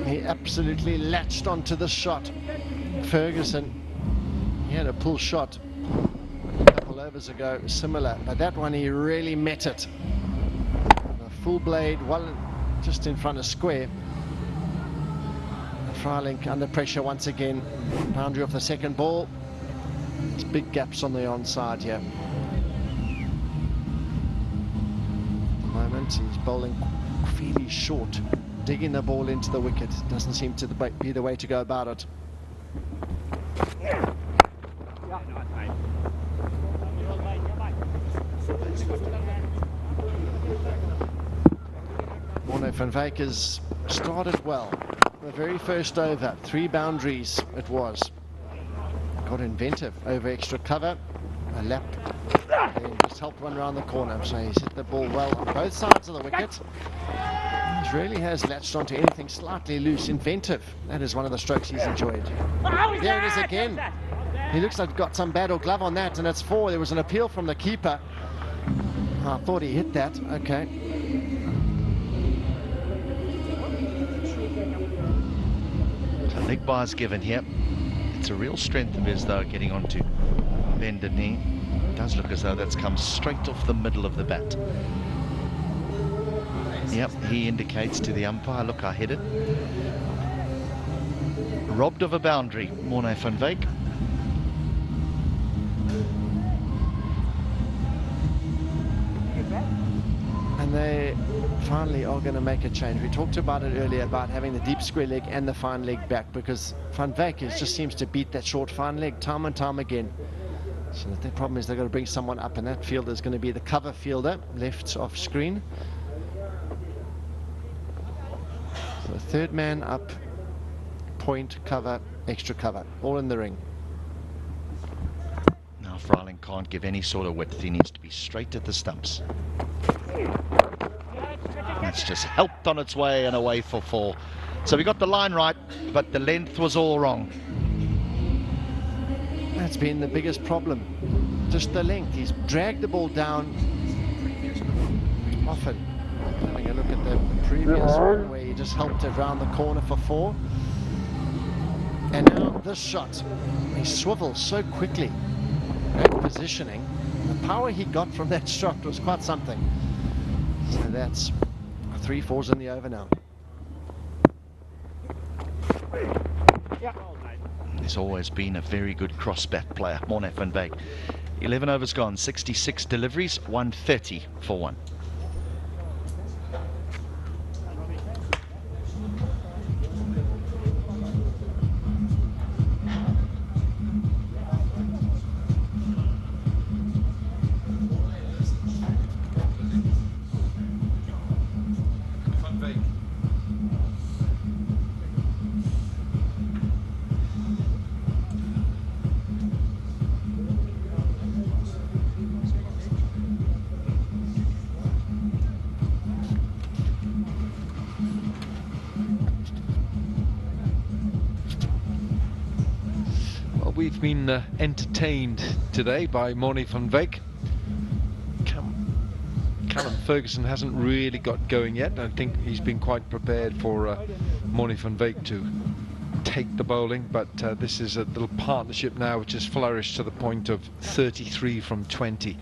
He absolutely latched onto the shot. Ferguson, he had a pull shot a couple overs ago, similar, but that one he really met it. A full blade, well, just in front of square. Fryling under pressure once again. Boundary off the second ball. There's big gaps on the onside here. He's bowling fairly short, digging the ball into the wicket. Doesn't seem to be the way to go about it. Morne van Wyk has started well. The very first over, 3 boundaries it was. Got inventive over extra cover, a lap. And just helped one around the corner, so he's hit the ball well on both sides of the wicket. He really has latched onto anything slightly loose. Inventive. That is one of the strokes he's enjoyed. There it is again. He looks like he got some bat or glove on that, and it's 4. There was an appeal from the keeper. I thought he hit that. Okay. So leg bars given here. It's a real strength of his, though, getting onto bended knee. Does look as though that's come straight off the middle of the bat. Yep, he indicates to the umpire, look, I hit it. Robbed of a boundary, Morne van Wyk. And they finally are going to make a change. We talked about it earlier, about having the deep square leg and the fine leg back, because Van Wyk just seems to beat that short fine leg time and time again. So the problem is they've got to bring someone up, and that fielder is going to be the cover fielder, left off screen. So the third man up, point, cover, extra cover, all in the ring. Now Fryling can't give any sort of width. He needs to be straight at the stumps. That's just helped on its way and away for 4. So we got the line right, but the length was all wrong. That's been the biggest problem, just the length. He's dragged the ball down often. Having a look at the previous one where he just helped it round the corner for 4. And now this shot, he swivels so quickly. Great positioning. The power he got from that shot was quite something. So that's 3 4s in the over now. He's always been a very good cross-bat player, Morne van Wyk. 11 overs gone, 66 deliveries, 130 for 1. we've been entertained today by Moni van Wyk. Callum Ferguson hasn't really got going yet. I think he's been quite prepared for Moni van Wyk to take the bowling, but this is a little partnership now which has flourished to the point of 33 from 20.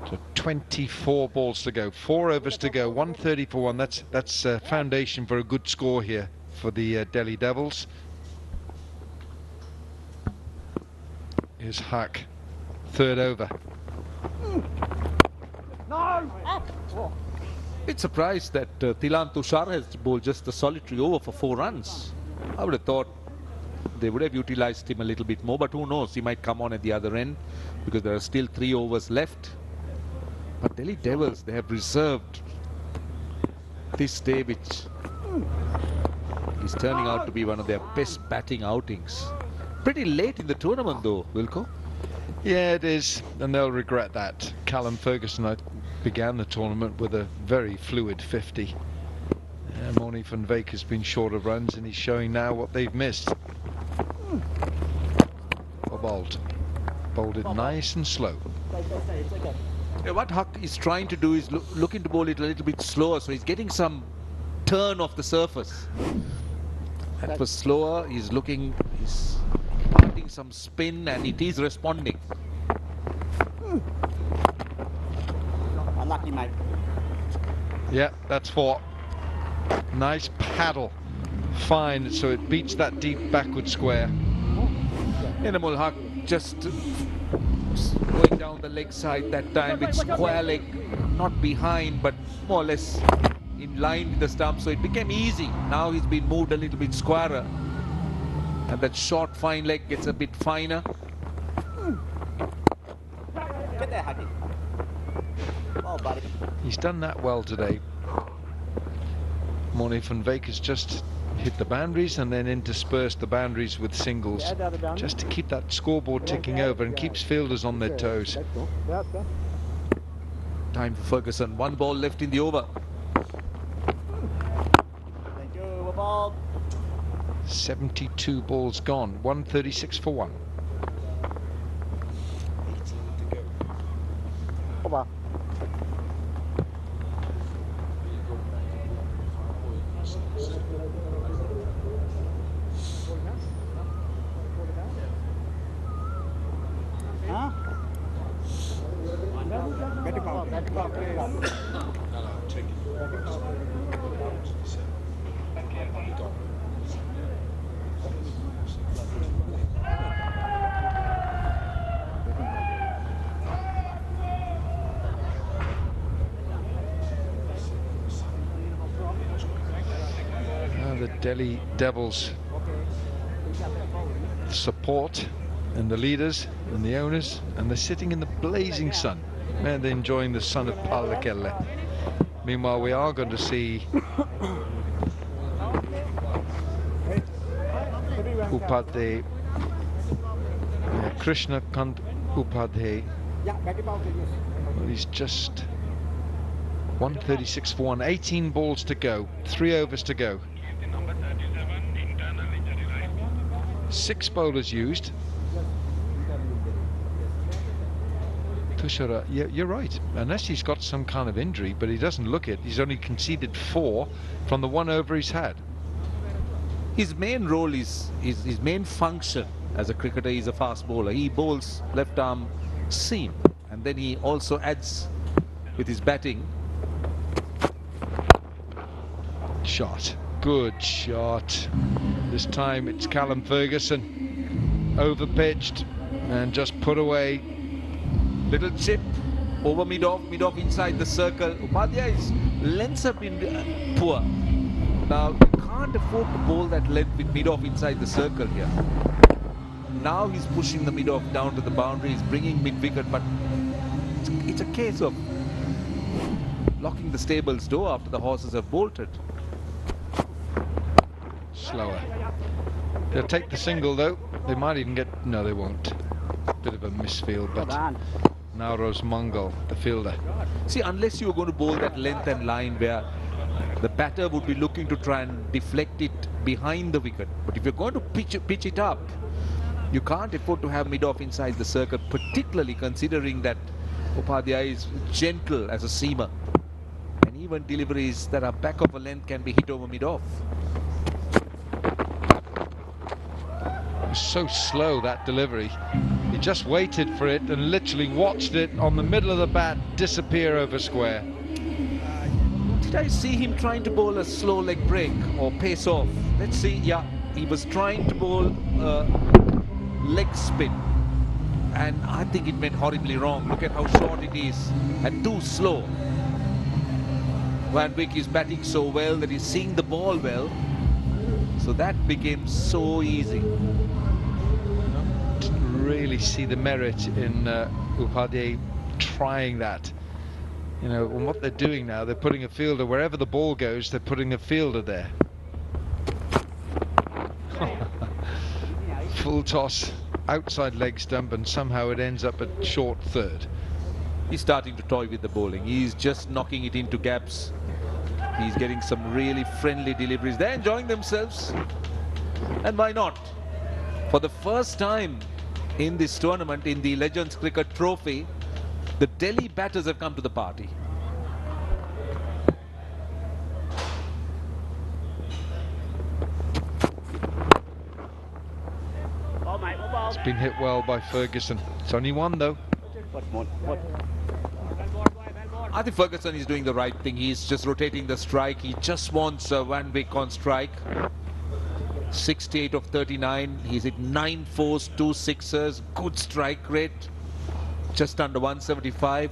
So 24 balls to go, 4 overs to go, 130 for 1. That's foundation for a good score here for the Delhi Devils. Here's Haq, third over. It's surprised that Tilan Tushar has bowled just a solitary over for 4 runs. I would have thought they would have utilized him a little bit more, but who knows, he might come on at the other end because there are still 3 overs left. But Delhi Devils, they have reserved this day, which is turning out to be one of their best batting outings. Pretty late in the tournament though, Wilco. Yeah, it is, and they'll regret that. Callum Ferguson began the tournament with a very fluid 50. Moni van Wyk has been short of runs, and he's showing now what they've missed. Bowled it nice and slow. Yeah, what Huck is trying to do is looking to bowl it a little bit slower, so he's getting some turn off the surface. That was slower. He's imparting some spin, and it is responding. Unlucky, mate. Yeah, that's 4. Nice paddle. Fine, so it beats that deep backward square. Enamul Huq just going down the leg side that time with square leg, not behind, but more or less in line with the stump, so it became easy. Now he's been moved a little bit squarer, and that short fine leg gets a bit finer. Get there, Hucky. Oh, buddy. He's done that well today. Moni van Wyk has just hit the boundaries and then interspersed the boundaries with singles, just to keep that scoreboard ticking over and keeps fielders on their toes. Time for Ferguson. 1 ball left in the over. Thank you, we're ball. 72 balls gone, 136 for 1. Over. Huh? The Delhi Devils support and the leaders and the owners, and they're sitting in the blazing sun, and they're enjoying the sun of Powerplay. Meanwhile, we are going to see Upadhyay, Krishna Kant Upadhyay. Well, he's just 136 for 1, 18 balls to go, 3 overs to go. 6 bowlers used. Tushar, yeah, you're right. Unless he's got some kind of injury, but he doesn't look it. He's only conceded 4 from the 1 over he's had. His main role is his main function as a cricketer. He's a fast bowler. He bowls left arm seam, and then he also adds with his batting. Shot. Good shot. This time it's Callum Ferguson. Over-pitched and just put away. Little chip over mid-off inside the circle. Upadhyay's lengths have been poor. Now you can't afford to bowl that length with mid-off inside the circle here. Now he's pushing the mid-off down to the boundary. He's bringing mid-wicket, but it's a case of locking the stable's door after the horses have bolted. Slower. They'll take the single though. They might even get... No, they won't. Bit of a misfield, but Nauros Mangal, the fielder. See, unless you're going to bowl that length and line where the batter would be looking to try and deflect it behind the wicket. But if you're going to pitch it up, You can't afford to have mid-off inside the circle, particularly considering that Upadhyay is gentle as a seamer. And even deliveries that are back of a length can be hit over mid-off. It was so slow, that delivery. He just waited for it and literally watched it on the middle of the bat disappear over square. Did I see him trying to bowl a slow leg break or pace off? Let's see. Yeah, he was trying to bowl a leg spin. And I think it went horribly wrong. Look at how short it is and too slow. Van Wyk is batting so well that he's seeing the ball well. So that became so easy. Didn't really see the merit in Upadhyay trying that. You know, and what they're doing now, they're putting a fielder wherever the ball goes, they're putting a fielder there. Full toss, outside leg stump, and somehow it ends up at short third. He's starting to toy with the bowling. He's just knocking it into gaps. He's getting some really friendly deliveries. They're enjoying themselves. And why not? For the first time in this tournament, in the Legends Cricket Trophy, the Delhi batters have come to the party. It's been hit well by Ferguson. It's only one though. I think Ferguson is doing the right thing. He's just rotating the strike. He just wants Van Wyk on strike. 68 of 39. He's hit 9 fours, 2 sixers. Good strike rate. Just under 175.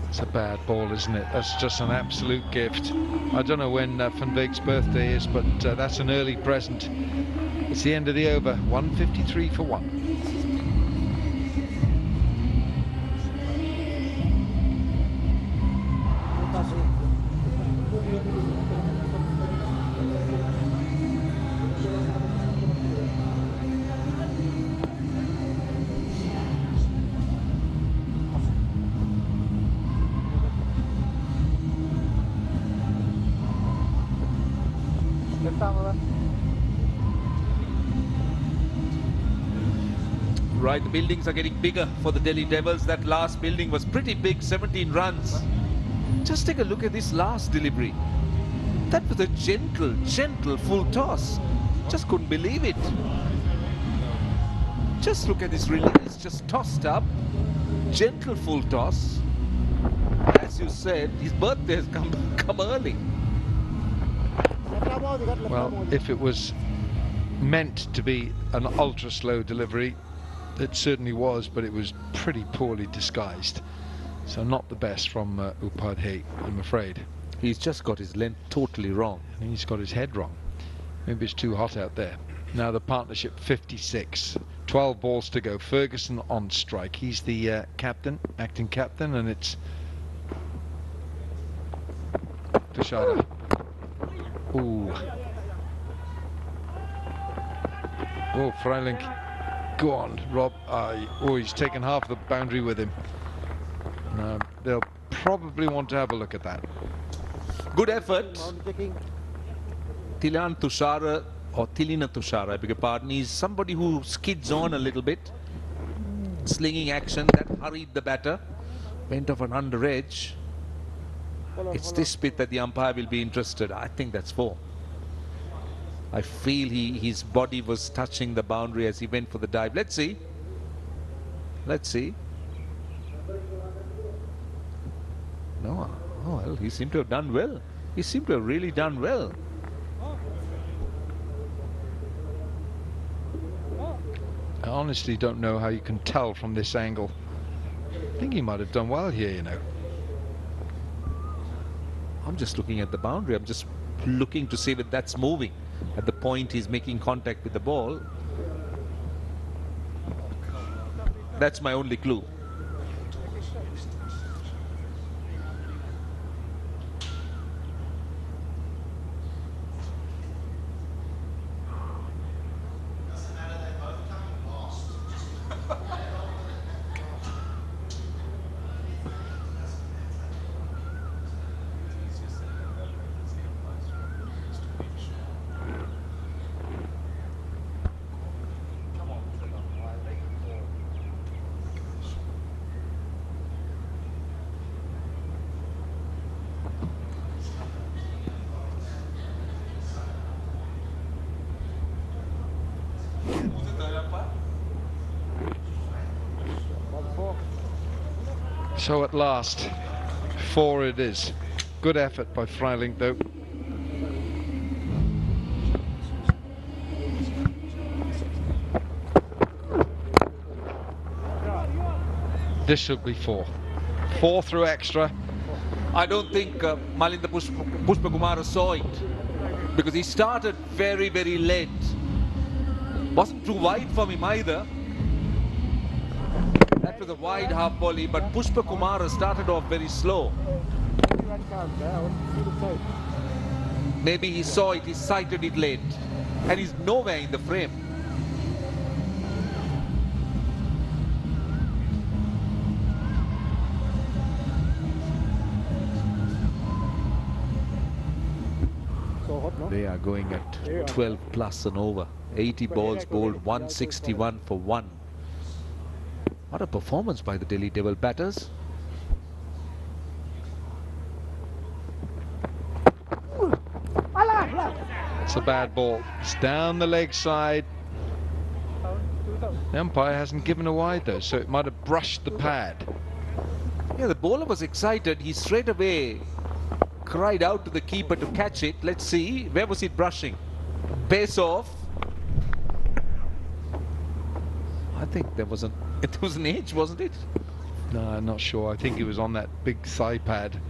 It's a bad ball, isn't it? That's just an absolute gift. I don't know when Van Wyk's birthday is, but that's an early present. It's the end of the over. 153 for 1. Right, the buildings are getting bigger for the Delhi Devils. That last building was pretty big, 17 runs. Just take a look at this last delivery. That was a gentle full toss. Just couldn't believe it. Just look at this release, just tossed up. Gentle full toss. As you said, his birthday has come early. Well, if it was meant to be an ultra slow delivery, it certainly was, but it was pretty poorly disguised. So not the best from Upadhyay, I'm afraid. He's just got his length totally wrong. And he's got his head wrong. Maybe it's too hot out there. Now the partnership 56. 12 balls to go. Ferguson on strike. He's the captain, acting captain, and it's Tushara. Ooh. Oh, Freiling. Go on, Rob. Oh, he's taken half the boundary with him. They'll probably want to have a look at that. Good effort. Tilan Tushara, or Tilina Tushara, I beg your pardon, is somebody who skids on a little bit. Slinging action that hurried the batter. Went off an under edge. It's this bit that the umpire will be interested. I think that's 4. I feel his body was touching the boundary as he went for the dive. Let's see. Let's see. No. Oh, well, he seemed to have done well. He seemed to have really done well. I honestly don't know how you can tell from this angle. I think he might have done well here, you know. I'm just looking at the boundary. I'm just looking to see if that's moving. At the point he's making contact with the ball. That's my only clue. So at last, 4 it is. Good effort by Freiling though. This should be 4. 4 through extra. I don't think Malinda Pushpakumara saw it, because he started very, very late. Wasn't too wide from him either. That was a wide half volley, but Pushpakumara started off very slow. Maybe he saw it, he sighted it late, and he's nowhere in the frame. They are going at 12 plus and over. 80 balls bowled, 161 for 1. What a performance by the Delhi Devil batters. It's a bad ball. It's down the leg side. The umpire hasn't given a wide though, so it might have brushed the pad. Yeah, the bowler was excited. He straight away cried out to the keeper to catch it. Let's see, where was it brushing? Base off. I think there was it was an edge, wasn't it? No, I'm not sure. I think it was on that big thigh pad.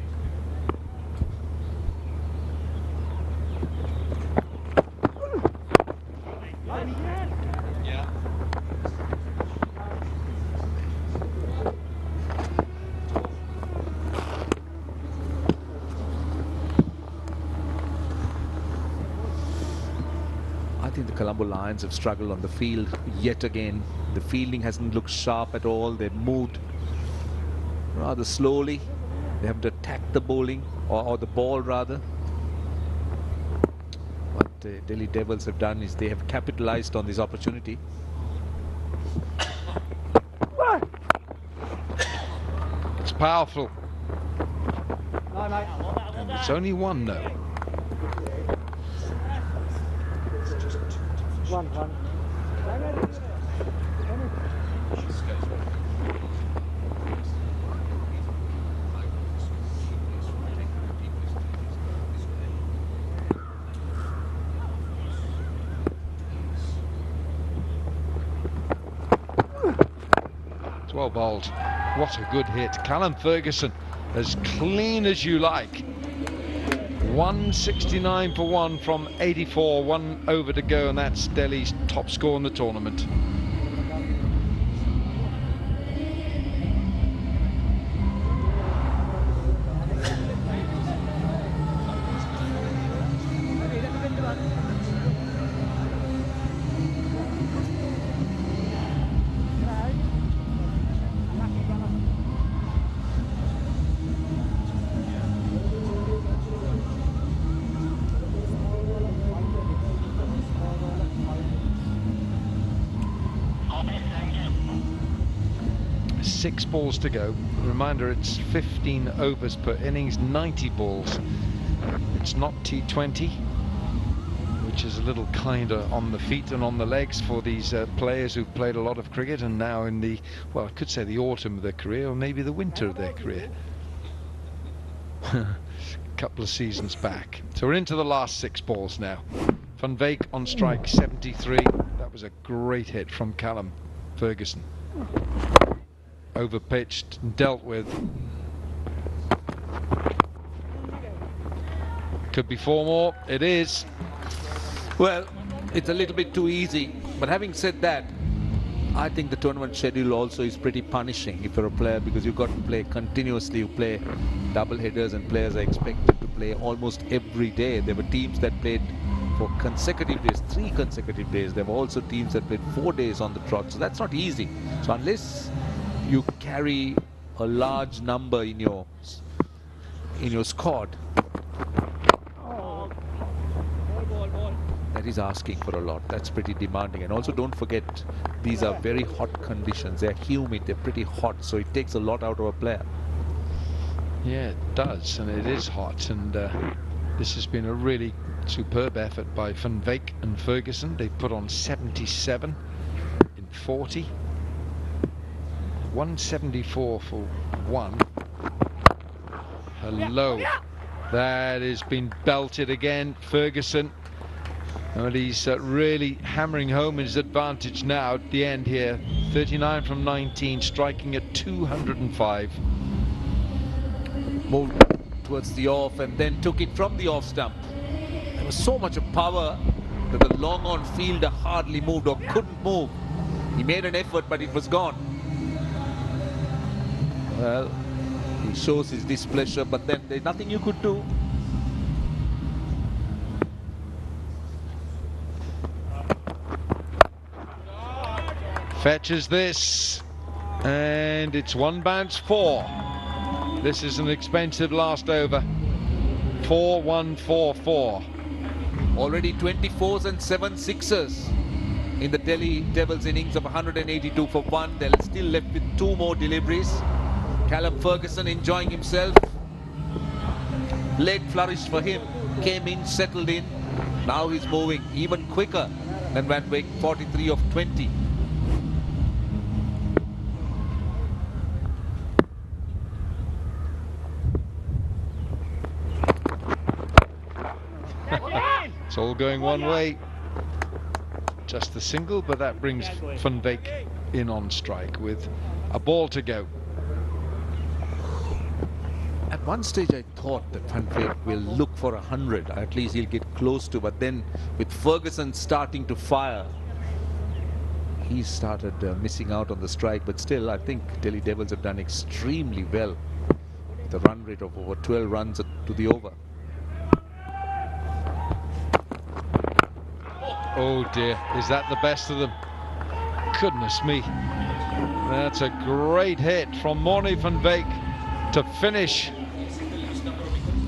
I think the Colombo Lions have struggled on the field yet again. The fielding hasn't looked sharp at all. They've moved rather slowly. They haven't attacked the bowling, or the ball rather. What the Delhi Devils have done is they have capitalized on this opportunity. It's powerful. And it's only 1 though. 1. Well bowled. What a good hit. Callum Ferguson, as clean as you like. 169 for 1 from 84, 1 over to go, and that's Delhi's top score in the tournament. Six balls to go. Reminder, it's 15 overs per innings, 90 balls. It's not T20, which is a little kinder on the feet and on the legs for these players who've played a lot of cricket and now in the, well, I could say the autumn of their career, or maybe the winter of their career. A couple of seasons back. So we're into the last 6 balls now. Van Veek on strike, 73. That was a great hit from Callum Ferguson. Overpitched and dealt with. Could be 4 more. It is. Well, it's a little bit too easy. But having said that, I think the tournament schedule also is pretty punishing if you're a player, because you've got to play continuously. You play double headers, and players are expected to play almost every day. There were teams that played for consecutive days, 3 consecutive days. There were also teams that played 4 days on the trot. So that's not easy. So unless you carry a large number in your squad, that is asking for a lot. That's pretty demanding. And also don't forget, these are very hot conditions. They're humid, they're pretty hot, so it takes a lot out of a player. Yeah, it does, and it is hot, and this has been a really superb effort by Van Veek and Ferguson. They've put on 77 in 40. 174 for 1. Hello. That has been belted again, Ferguson. And he's really hammering home his advantage now at the end here. 39 from 19, striking at 205. Moved towards the off and then took it from the off stump. There was so much of power that the long on fielder hardly moved or couldn't move. He made an effort, but it was gone. Well, he shows his displeasure, but then there's nothing you could do. Fetches this, and it's 1 bounce 4. This is an expensive last over. 4-1-4-4. Already 24s and 7 sixes in the Delhi Devils innings of 182 for 1. They're still left with 2 more deliveries. Callum Ferguson enjoying himself. Leg flourish for him. Came in, settled in. Now he's moving even quicker than Van Wyk, 43 of 20. It's all going one way. Just a single, but that brings Van Wyk in on strike with a ball to go. At one stage I thought that Van Wyk will look for 100, at least he'll get close to, but then with Ferguson starting to fire, he started missing out on the strike. But still, I think Delhi Devils have done extremely well with a run rate of over 12 runs to the over. Oh dear, is that the best of them? Goodness me. That's a great hit from Morne van Wyk to finish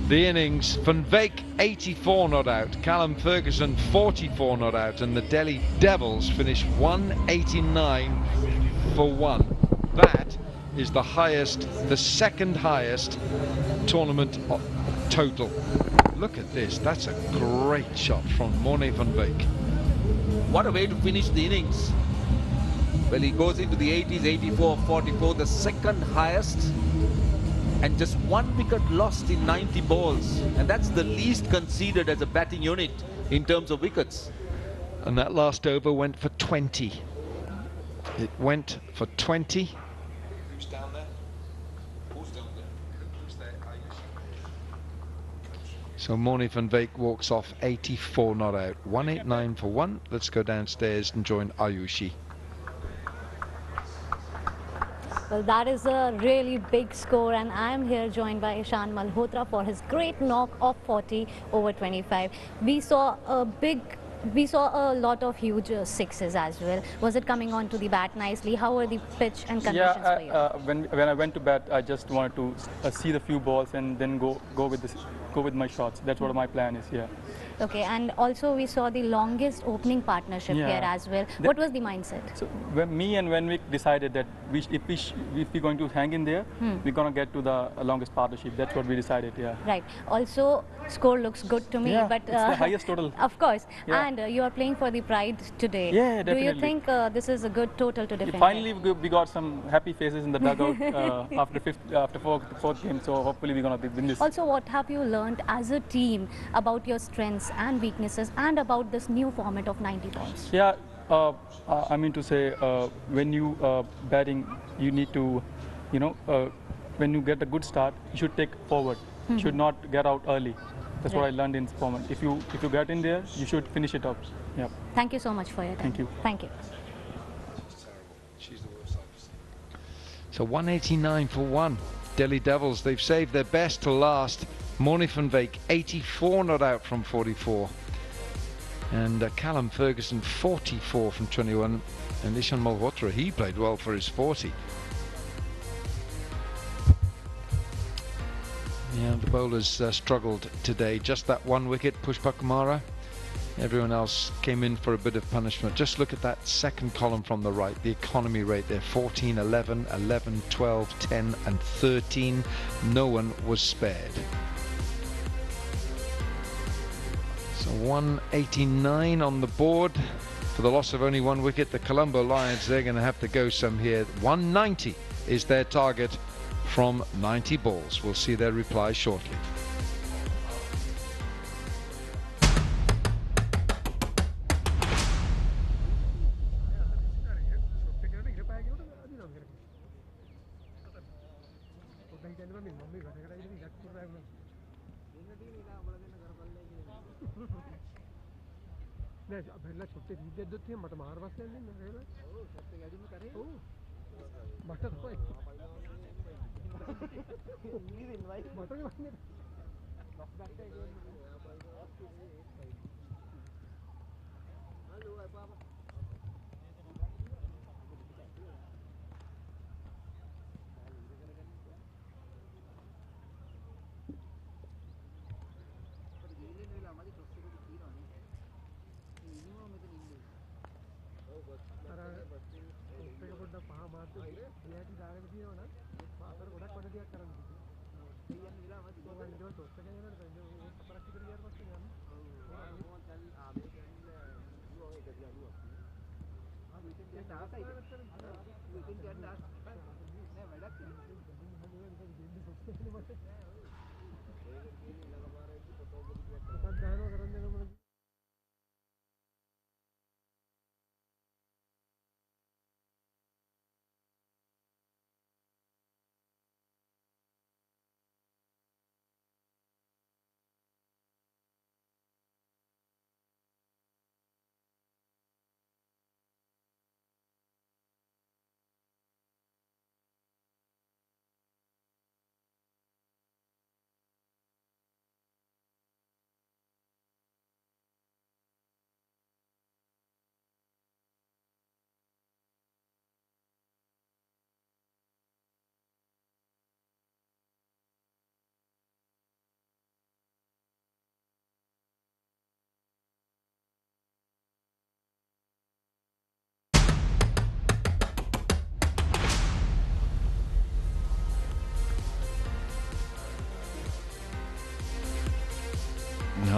the innings. Van Wyk 84 not out, Callum Ferguson 44 not out, and the Delhi Devils finish 189 for 1. That is the highest, the second highest tournament total. Look at this, that's a great shot from Morne van Wyk. What a way to finish the innings. Well, he goes into the 80s, 84, 44, the second highest, and just 1 wicket lost in 90 balls. And that's the least conceded as a batting unit in terms of wickets. And that last over went for 20. It went for 20. Who's down there? Who's down there? Who's there? So Morne van Wyk walks off 84 not out. 189 for 1. Let's go downstairs and join Ayushi. Well, that is a really big score, and I'm here joined by Ishan Malhotra for his great knock of 40 over 25. We saw a lot of huge sixes as well. Was it coming on to the bat nicely? How were the pitch and conditions for you? When I went to bat, I just wanted to see the few balls and then go with my shots. That's what my plan is. Yeah. Okay, and also we saw the longest opening partnership here as well. What was the mindset? So when me and Van Wyk decided that if we're going to hang in there, we're going to get to the longest partnership. That's what we decided. Yeah. Right. Also, score looks good to me. Yeah, but it's the highest total. Of course. Yeah. And you are playing for the pride today. Yeah, definitely. Do you think this is a good total to defend? Finally, we got some happy faces in the dugout after fourth game. So hopefully we're going to win this. Also, what have you learned as a team about your strengths and weaknesses and about this new format of 90 balls? Yeah, I mean to say, when you batting, you need to, when you get a good start, you should take forward. You should not get out early. That's what I learned in this format. If you get in there, you should finish it up. Yeah. Thank you so much for your time. Thank you. Thank you. She's the worst So 189 for 1. Delhi Devils, they've saved their best to last. Morne van Wyk 84 not out from 44. And Callum Ferguson 44 from 21. And Ishan Malhotra, he played well for his 40. Yeah, the bowlers struggled today. Just that 1 wicket, Pushpa Kumara. Everyone else came in for a bit of punishment. Just look at that second column from the right, the economy rate there, 14, 11, 11, 12, 10 and 13. No one was spared. So 189 on the board for the loss of only 1 wicket. The Colombo Lions, they're going to have to go some here. 190 is their target from 90 balls. We'll see their reply shortly.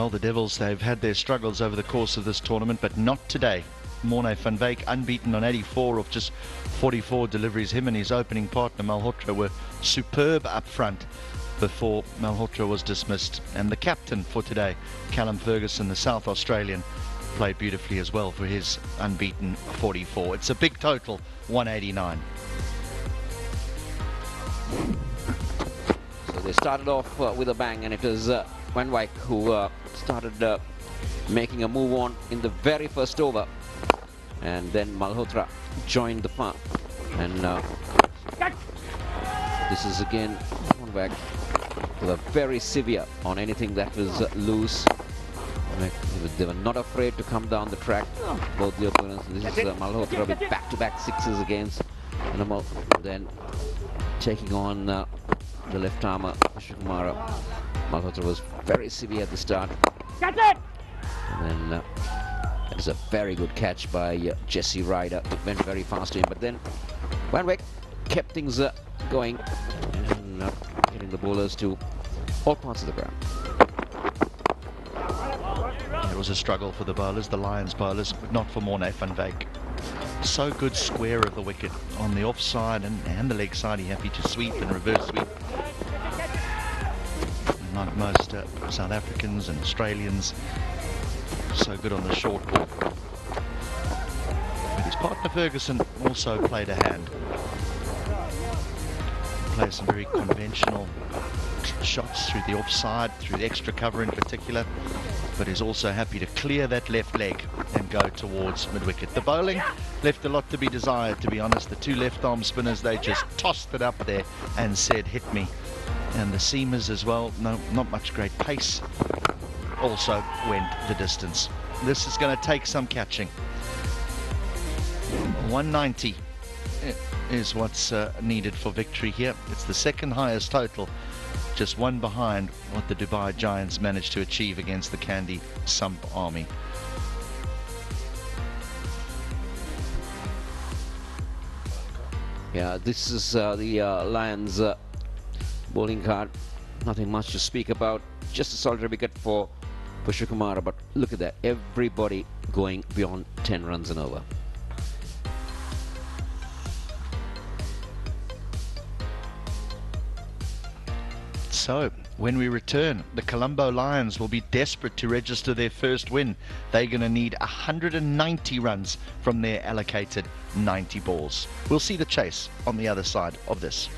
Well, the Devils, they've had their struggles over the course of this tournament, but not today. Morne van Wyk unbeaten on 84 of just 44 deliveries. Him and his opening partner Malhotra were superb up front before Malhotra was dismissed. And the captain for today, Callum Ferguson, the South Australian, played beautifully as well for his unbeaten 44. It's a big total, 189. So they started off with a bang, and it was Van Wyk who started making a move on in the very first over, and then Malhotra joined the fun. And this is again Van Wyk. They were very severe on anything that was loose. They were not afraid to come down the track, both the opponents. This is Malhotra with back-to-back sixes against Colombo, then taking on the left armer Shukumara. Malhotra was very severe at the start. And then that is a very good catch by Jesse Ryder. It went very fast to him, but then Van Wyk kept things going and getting the bowlers to all parts of the ground. It was a struggle for the bowlers, the Lions bowlers, but not for Morne van Wyk. So good square of the wicket on the offside and the leg side. He happy to sweep and reverse sweep. Like most South Africans and Australians, so good on the short ball. But his partner Ferguson also played a hand. Plays some very conventional shots through the offside, through the extra cover in particular, but is also happy to clear that left leg and go towards mid-wicket. The bowling left a lot to be desired, to be honest. The two left-arm spinners, they just tossed it up there and said, hit me. And the seamers as well, not much great pace, also went the distance. This is going to take some catching. 190 is what's needed for victory here. It's the second highest total, just one behind what the Dubai Giants managed to achieve against the Kandy Sump Army. Yeah, this is the Lions bowling card. Nothing much to speak about, just a solitary wicket for Shukumara, but look at that, everybody going beyond 10 runs and over. So, when we return, the Colombo Lions will be desperate to register their first win. They're going to need 190 runs from their allocated 90 balls. We'll see the chase on the other side of this.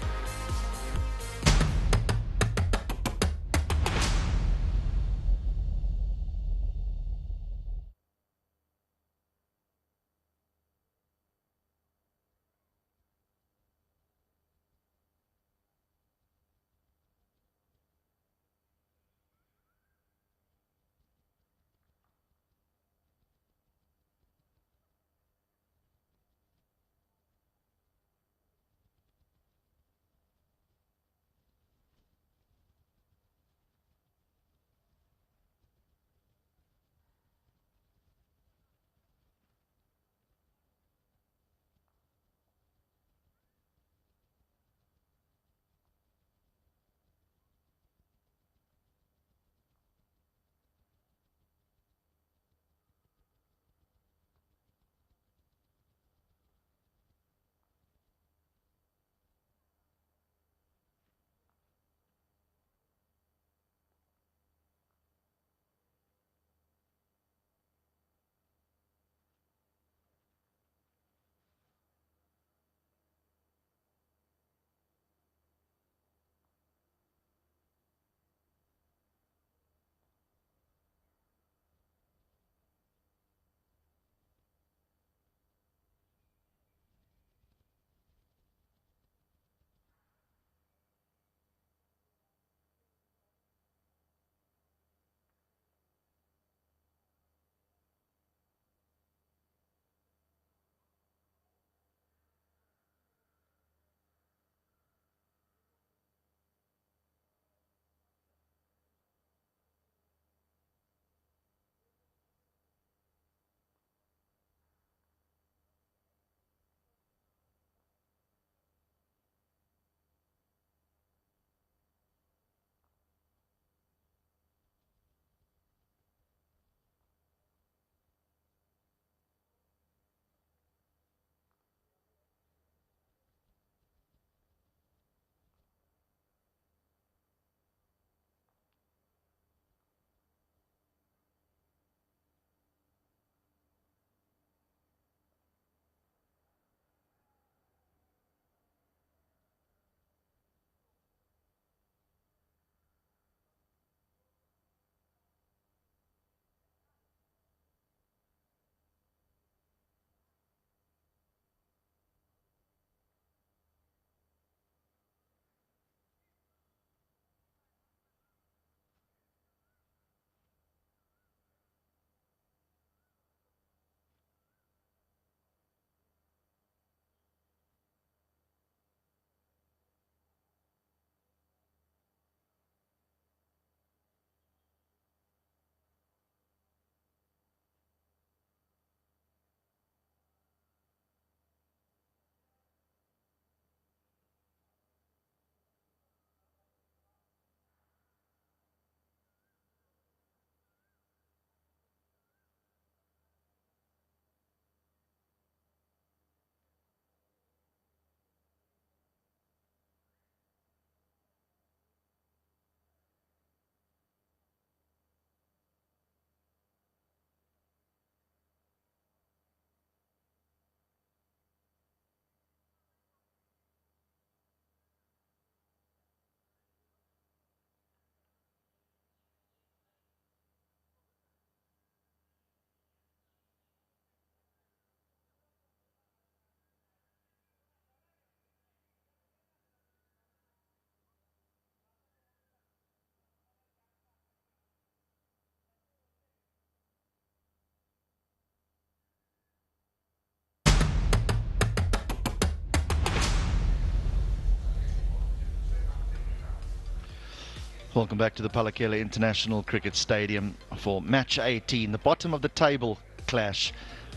Welcome back to the Palakele International Cricket Stadium for match 18, the bottom of the table clash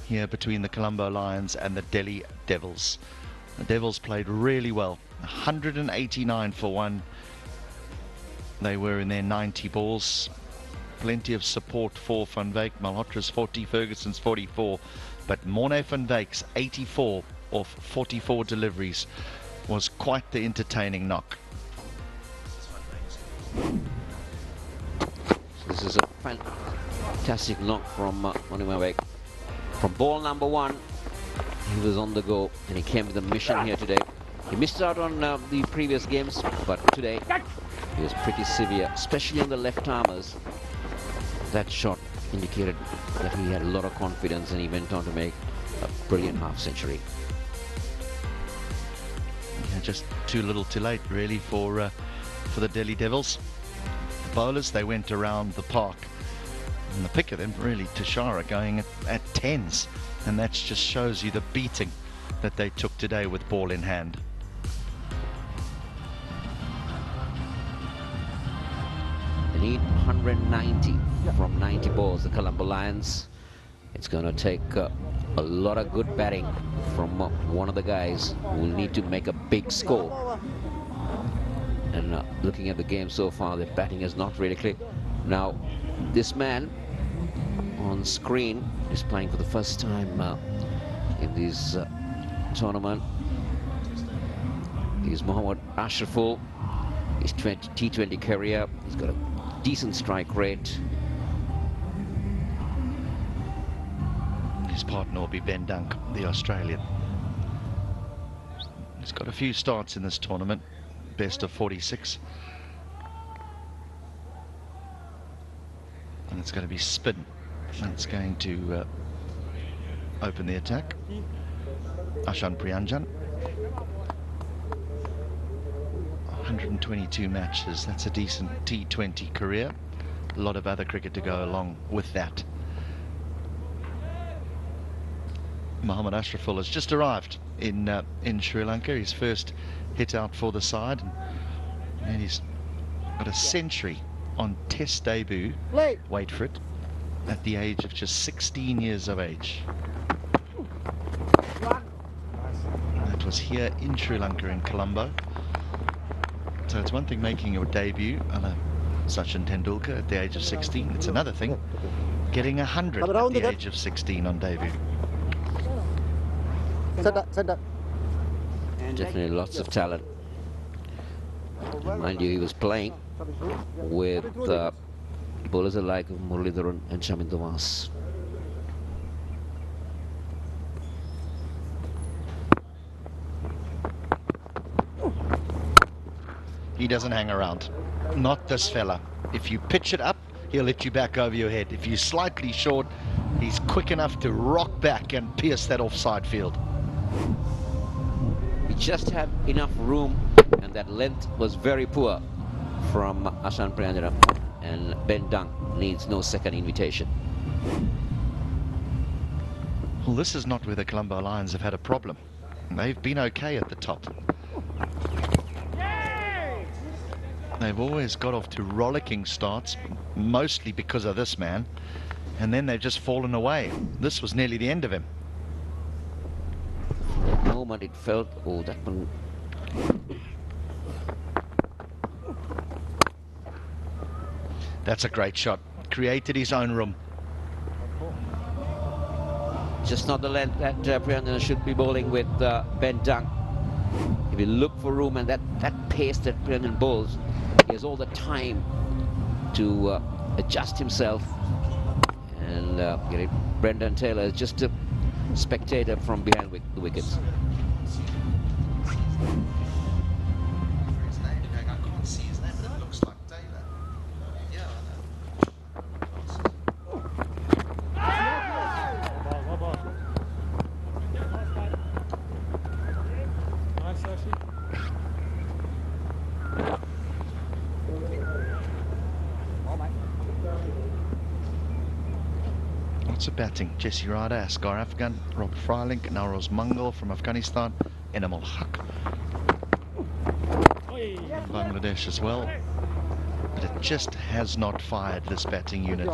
here between the Colombo Lions and the Delhi Devils. The Devils played really well, 189 for one. They were in their 90 balls. Plenty of support for Van Wyk. Malhotra's 40, Ferguson's 44, but Morne Van Wyk's 84 off 44 deliveries was quite the entertaining knock. So this is a fantastic knock from Onimawek. From ball number 1, he was on the go and he came with a mission here today. He missed out on the previous games, but today he was pretty severe, especially on the left armers. That shot indicated that he had a lot of confidence, and he went on to make a brilliant half century. Yeah, just too little too late really for the Delhi Devils. The bowlers, they went around the park, and the pick of them really, Tashara going at 10s, and that just shows you the beating that they took today with ball in hand. They need 190 from 90 balls, the Colombo Lions. It's going to take a lot of good batting from one of the guys who will need to make a big score. And looking at the game so far, the batting is not really clear. Now, this man on screen is playing for the first time in this tournament. He's Mohammad Ashraful. His T20 career. He's got a decent strike rate. His partner will be Ben Dunk, the Australian. He's got a few starts in this tournament, best of 46. And it's going to be spin. That's going to open the attack. Ashan Priyanjan. 122 matches, that's a decent T20 career. A lot of other cricket to go along with that. Mohammad Ashraful has just arrived in Sri Lanka, his first hit out for the side, and he's got a century on Test debut, wait for it, at the age of just 16 years of age. That was here in Sri Lanka in Colombo. So it's one thing making your debut on a Sachin Tendulkar at the age of 16. It's another thing getting 100 at the age of 16 on debut. Definitely lots of talent. And mind you, he was playing with bowlers alike of Muralidharan and Shamin Thomas. He doesn't hang around. Not this fella. If you pitch it up, he'll hit you back over your head. If you're slightly short, he's quick enough to rock back and pierce that offside field. He just had enough room, and that length was very poor from Ashan Priyanjan, and Ben Dunk needs no second invitation. Well, this is not where the Colombo Lions have had a problem. They've been okay at the top. They've always got off to rollicking starts, mostly because of this man, and then they've just fallen away. This was nearly the end of him. At the moment it felt, oh, that one. That's a great shot. Created his own room. Just not the length that Priyanjan should be bowling with Ben Dunk. If you look for room and that pace that Priyanjan bowls, he has all the time to adjust himself. And Brendan Taylor is just a spectator from behind the wickets. Lots of batting. Jesse Rada, Asghar Afghan, Rob Freiling, Naroz Mangal from Afghanistan, Enamul Haq, Bangladesh as well. But it just has not fired, this batting unit.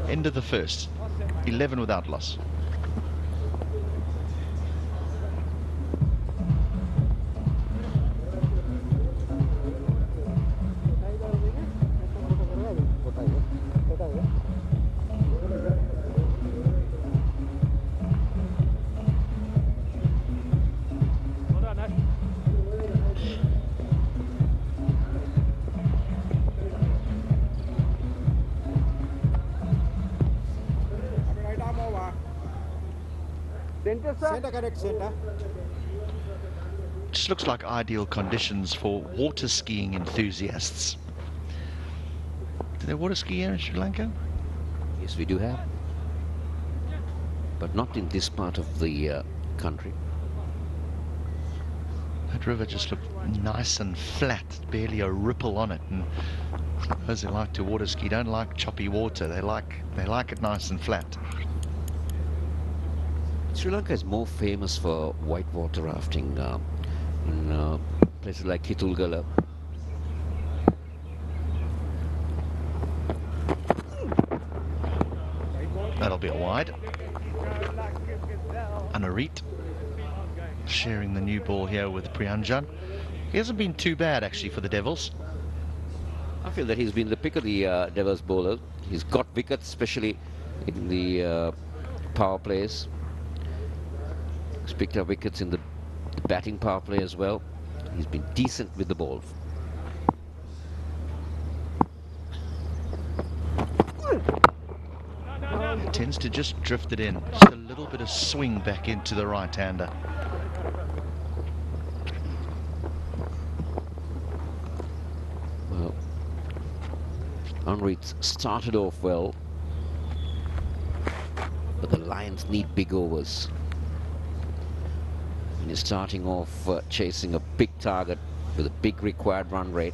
End of the first, 11 without loss. Center correct, center. Just looks like ideal conditions for water skiing enthusiasts. Do they water ski here in Sri Lanka? Yes, we do have. But not in this part of the country. That river just looked nice and flat, barely a ripple on it. And those who like to water ski don't like choppy water. They like it nice and flat. Sri Lanka is more famous for whitewater rafting in places like Kitulgala. That'll be a wide. Anarit sharing the new ball here with Priyanjan. He hasn't been too bad actually for the Devils. I feel that he's been the pick of the Devils bowler. He's got wickets, especially in the power plays. He's picked up wickets in the batting power play as well. He's been decent with the ball. He tends to just drift it in. Just a little bit of swing back into the right-hander. Well, Henry started off well, but the Lions need big overs. And he's starting off chasing a big target with a big required run rate.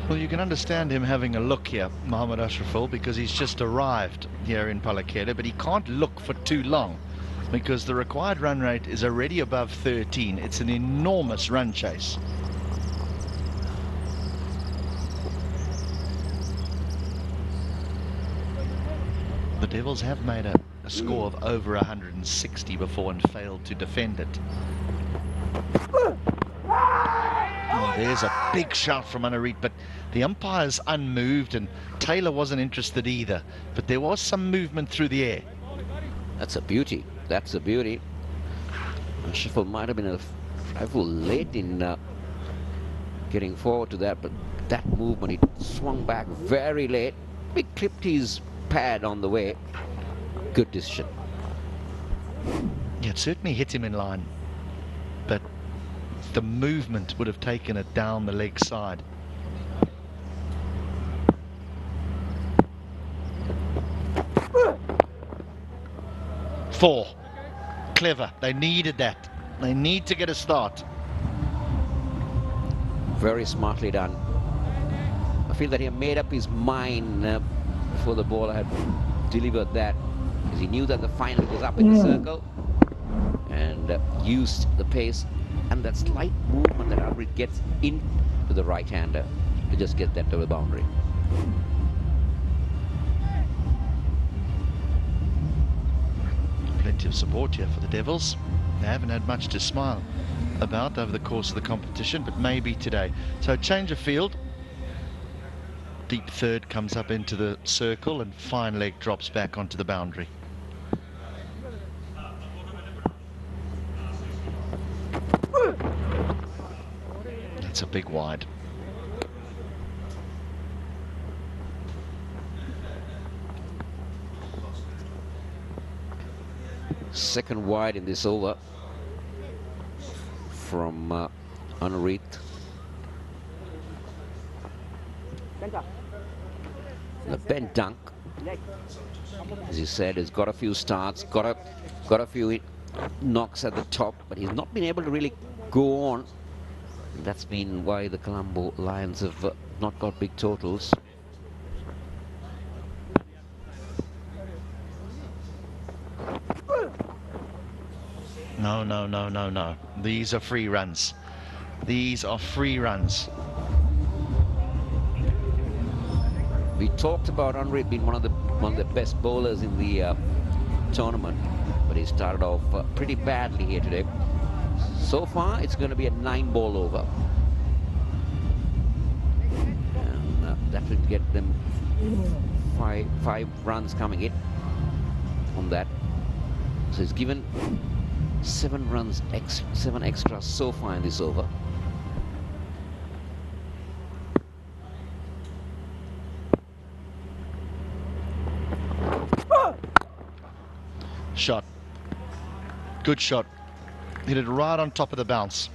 Well, you can understand him having a look here, Mohammad Ashraful, because he's just arrived here in Palakela, but he can't look for too long because the required run rate is already above 13. It's an enormous run chase. The Devils have made a score of over 160 before and failed to defend it. Oh, there's a big shout from Anarit, but the umpire's unmoved and Taylor wasn't interested either. But there was some movement through the air. That's a beauty. That's a beauty. Sheffield might have been a trifle late in getting forward to that, but that movement, he swung back very late. He clipped his pad on the way. Good decision. Yeah, it certainly hit him in line, but the movement would have taken it down the leg side. Four. Clever. They needed that. They need to get a start. Very smartly done. I feel that he made up his mind before the ball had delivered that, because he knew that the final was up in the circle, and used the pace and that slight movement that Albrecht gets into the right-hander to just get that to the boundary. Plenty of support here for the Devils. They haven't had much to smile about over the course of the competition, but maybe today. So change of field. Deep third comes up into the circle and fine leg drops back onto the boundary. That's a big wide. Second wide in this over from Anarit. The bent dunk, as he said, has got a few starts, got a few knocks at the top, but he's not been able to really go on. And that's been why the Colombo Lions have not got big totals. No, no, no, no, no. These are free runs. These are free runs. We talked about Henry being one of the best bowlers in the tournament, but he started off pretty badly here today. So far, it's going to be a 9-ball over, and that will get them five runs coming in on that. So he's given 7 runs, 7 extras so far in this over. shot. Good shot. Hit it right on top of the bounce.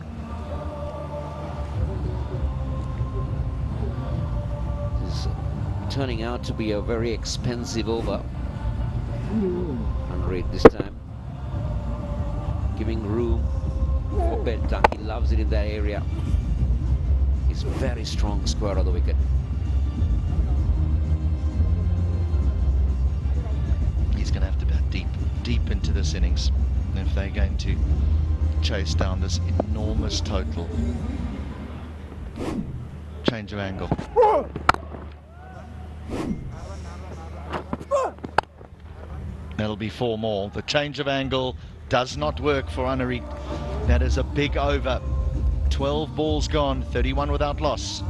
This is turning out to be a very expensive over. 108 this time. Giving room for Ben Dunk. He loves it in that area. He's very strong square of the wicket. He's going to have to bat deep into this innings if they're going to chase down this enormous total. Change of angle. That'll be 4 more. The change of angle does not work for Anuri. That is a big over. 12 balls gone, 31 without loss.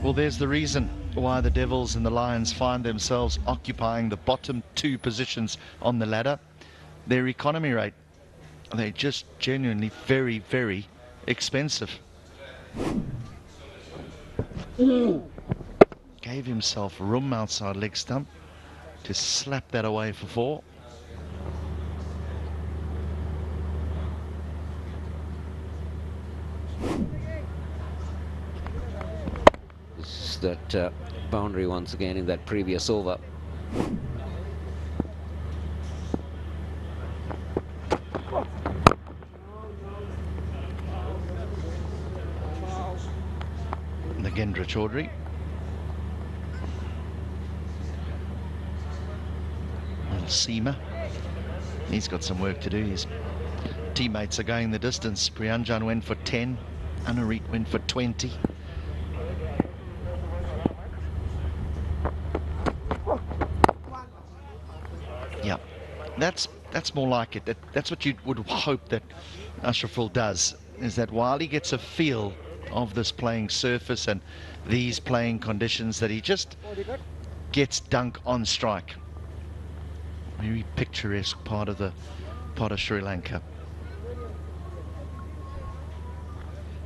Well, there's the reason why the Devils and the Lions find themselves occupying the bottom 2 positions on the ladder. Their economy rate, they're just genuinely very, very expensive. Gave himself room outside leg stump to slap that away for 4. That boundary once again in that previous over. Nagendra Chaudhary. Little seamer. He's got some work to do. His teammates are going the distance. Priyanjan went for 10. Anurit went for 20. Yeah, that's more like it. That's what you would hope that Ashraful does, is that while he gets a feel of this playing surface and these playing conditions, that he just gets Dunk on strike. Very picturesque part of Sri Lanka.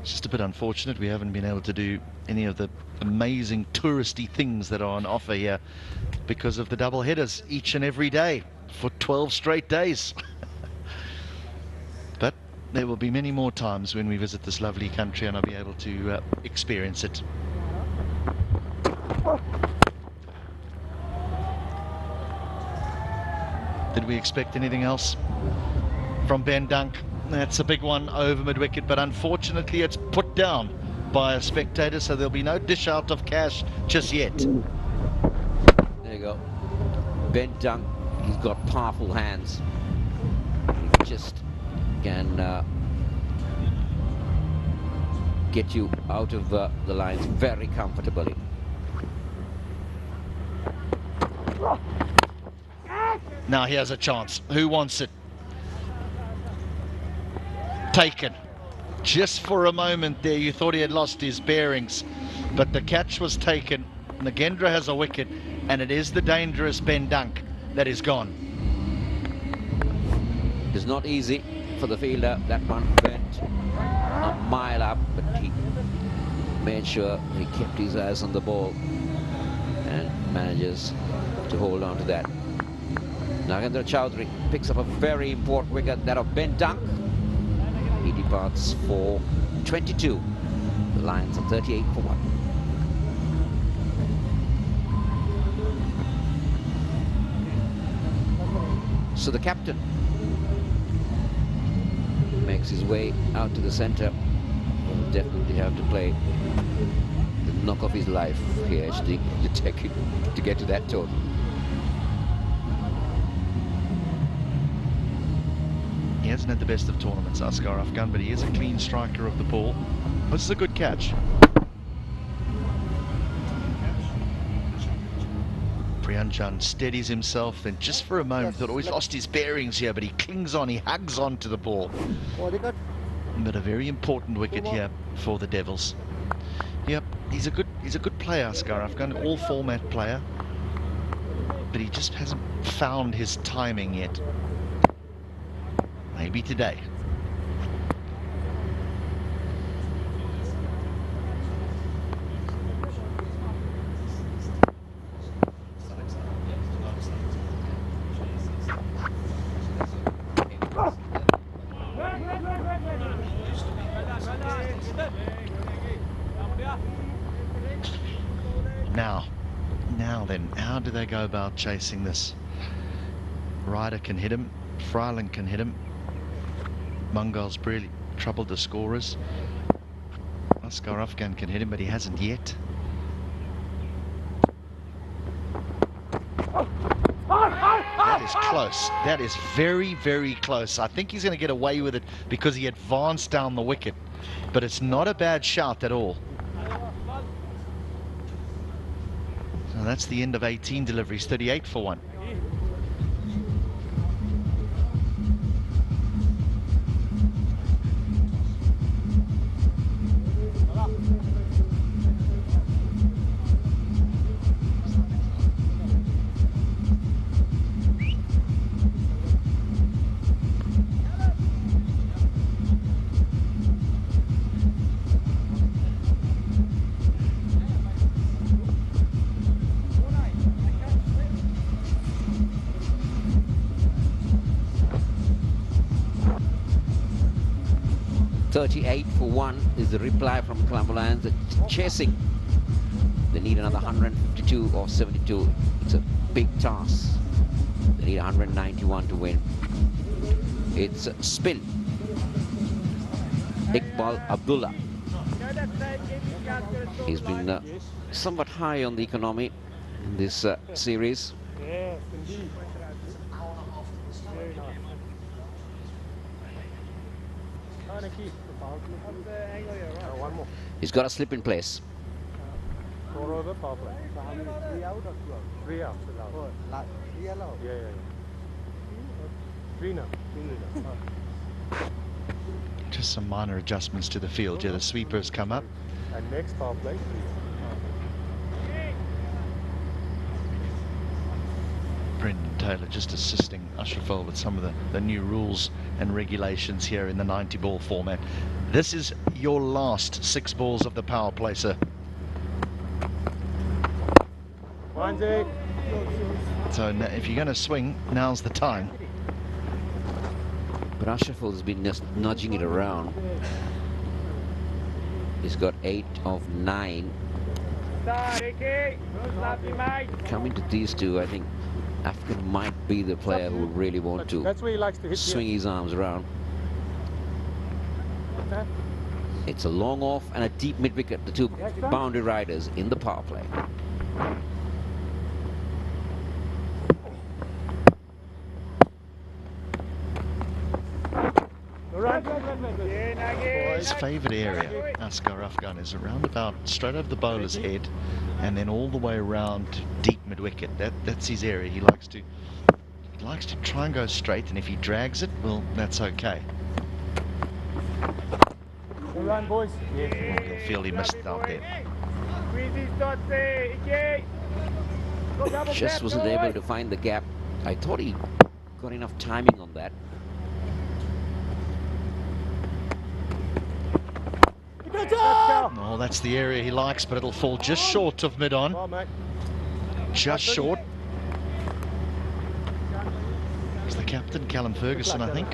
It's just a bit unfortunate we haven't been able to do any of the amazing touristy things that are on offer here because of the double headers each and every day for 12 straight days. But there will be many more times when we visit this lovely country and I'll be able to experience it. Did we expect anything else from Ben Dunk? That's a big one over mid-wicket, but unfortunately it's put down by a spectator, so there'll be no dish out of cash just yet. There you go. Ben Dunk, he's got powerful hands. He just can get you out of the lines very comfortably. Now he has a chance. Who wants it? Taken. Just for a moment there you thought he had lost his bearings, but the catch was taken. Nagendra has a wicket and it is the dangerous Ben Dunk that is gone. It's not easy for the fielder. That one went a mile up, but he made sure he kept his eyes on the ball and manages to hold on to that. Nagendra Chaudhary picks up a very important wicket, that of Ben Dunk. He departs for 22. The Lions are 38 for 1. So the captain makes his way out to the centre. Will definitely have to play the knock of his life here to get to that total. He hasn't had the best of tournaments, Asghar Afghan, but he is a clean striker of the ball. This is a good catch. Priyanjan steadies himself, and just for a moment thought, oh, he's lost his bearings here, but he clings on, he hugs on to the ball. But a very important wicket here for the Devils. Yep, he's a good player, Askar Afghan, all format player, but he just hasn't found his timing yet. Maybe today. Now then, how do they go about chasing this? Ryder can hit him, Fryland can hit him. Mungal's really troubled the scorers. Askar Afghan can hit him, but he hasn't yet. That is close. That is very, very close. I think he's going to get away with it because he advanced down the wicket, but it's not a bad shout at all. So that's the end of 18 deliveries, 38 for 1. For 1 is the reply from Colombolions. It's chasing. They need another 152 or 72. It's a big task. They need 191 to win. It's spin. Iqbal Abdullah. He's been somewhat high on the economy in this series. Yes, indeed. Very nice. One more. He's got a slip in place. 4 over Powerplay. So how many? 3 out or 2 out? 3 out. 3 allowed? Yeah. 3 now. 3 Just some minor adjustments to the field. Yeah, the sweepers come up. And next Powerplay, 3 Brendan Taylor just assisting Ashraful with some of the new rules and regulations here in the 90 ball format. This is your last 6 balls of the power play, sir. So now, if you're going to swing, now's the time. But Ashraful has been just nudging it around. He's got 8 of 9. Coming to these two, I think Afghan might be the player who really want to swing his arms around. It's a long off and a deep mid wicket, the two boundary riders in the power play. His favourite area, Askar Afghan, is around about straight over the bowler's head and then all the way around deep mid wicket. That's his area. He likes to try and go straight, and if he drags it, well, that's okay. Run, boys. He'll feel he missed out there. Just wasn't able to find the gap. I thought he got enough timing on that. Oh, that's the area he likes, but it'll fall just short of mid-on. Just short. It's the captain, Callum Ferguson, I think.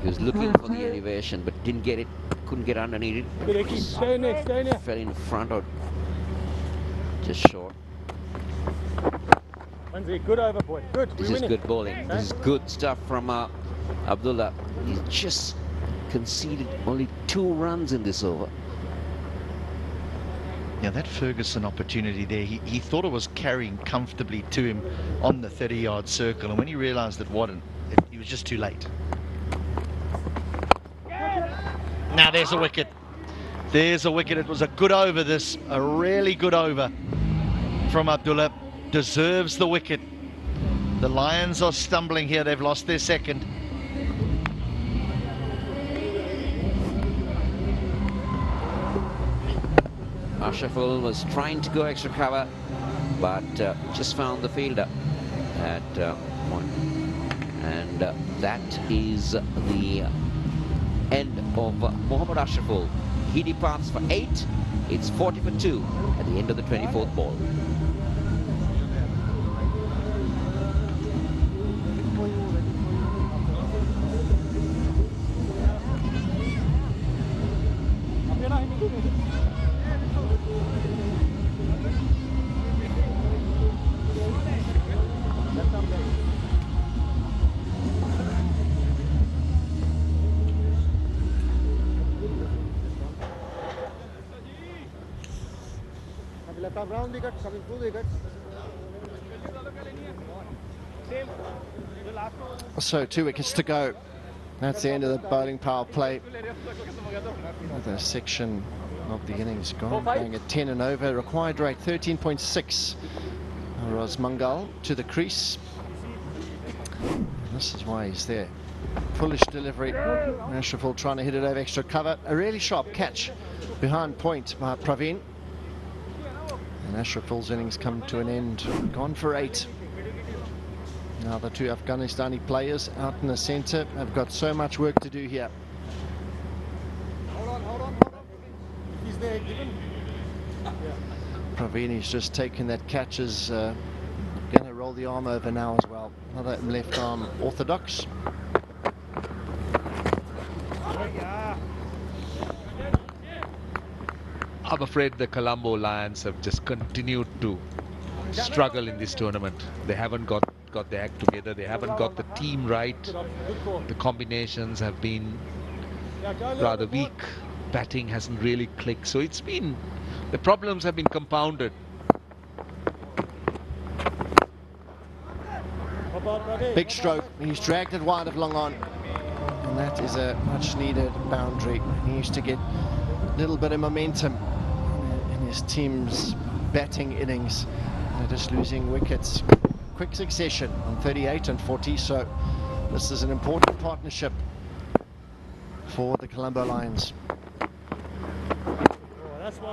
He was looking for the elevation, but didn't get it. Couldn't get underneath it. Stay next. Fell in front or just short. Good over, boy. Good. This is good bowling. This is good stuff from Abdullah. He's just conceded only 2 runs in this over. Yeah, that Ferguson opportunity there, he thought it was carrying comfortably to him on the 30-yard circle, and when he realised it wasn't, he was just too late. Now there's a wicket. There's a wicket. It was a good over, this, a really good over from Abdullah. Deserves the wicket. The Lions are stumbling here. They've lost their second. Ashraful was trying to go extra cover, but just found the fielder at one. And that is the end of Mohammad Ashraful. He departs for 8. It's 40 for 2 at the end of the 24th ball. So 2 wickets to go. That's the end of the bowling power play. Another section of the innings gone, going at 10 and over. Required rate 13.6. Rosmangal to the crease. And this is why he's there. Foolish delivery. Ashraful trying to hit it over extra cover. A really sharp catch behind point by Praveen. And Ashraful's innings come to an end. Gone for 8. Now the 2 Afghanistani players out in the centre have got so much work to do here. Hold on. He's there, given. Praveen's just taken that catch, is going to roll the arm over now as well. Another left arm orthodox. I'm afraid the Colombo Lions have just continued to struggle in this tournament. They haven't got their act together. They haven't got the team right. The combinations have been rather weak. Batting hasn't really clicked. So it's been, the problems have been compounded. Big stroke. He's dragged it wide of long on. And that is a much needed boundary. He used to get a little bit of momentum in his team's batting innings. They're just losing wickets. Quick succession on 38 and 40. So this is an important partnership for the Colombo Lions.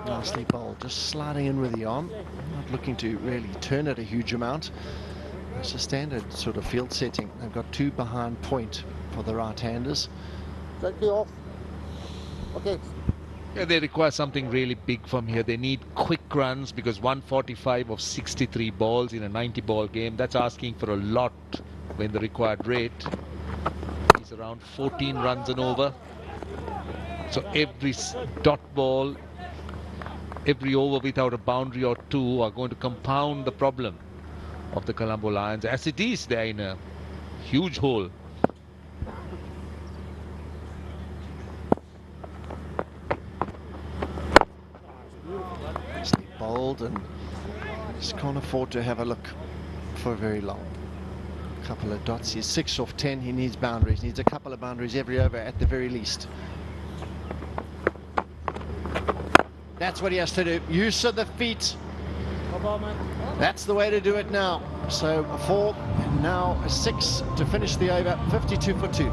Nicely bowled, just sliding in with the arm, not looking to really turn it a huge amount. It's a standard sort of field setting. They've got 2 behind point for the right-handers. Off. Okay. Yeah, they require something really big from here. They need quick runs, because 145 of 63 balls in a 90-ball game, that's asking for a lot when the required rate is around 14 runs and over. So every dot ball, every over without a boundary or 2 are going to compound the problem of the Colombo Lions. As it is, they're in a huge hole. Bowled, and just can't afford to have a look for very long. A couple of dots. He's 6 off 10. He needs boundaries. Needs a couple of boundaries every over at the very least. That's what he has to do. Use of the feet. That's the way to do it now. So 4, and now a 6 to finish the over. 52 for 2.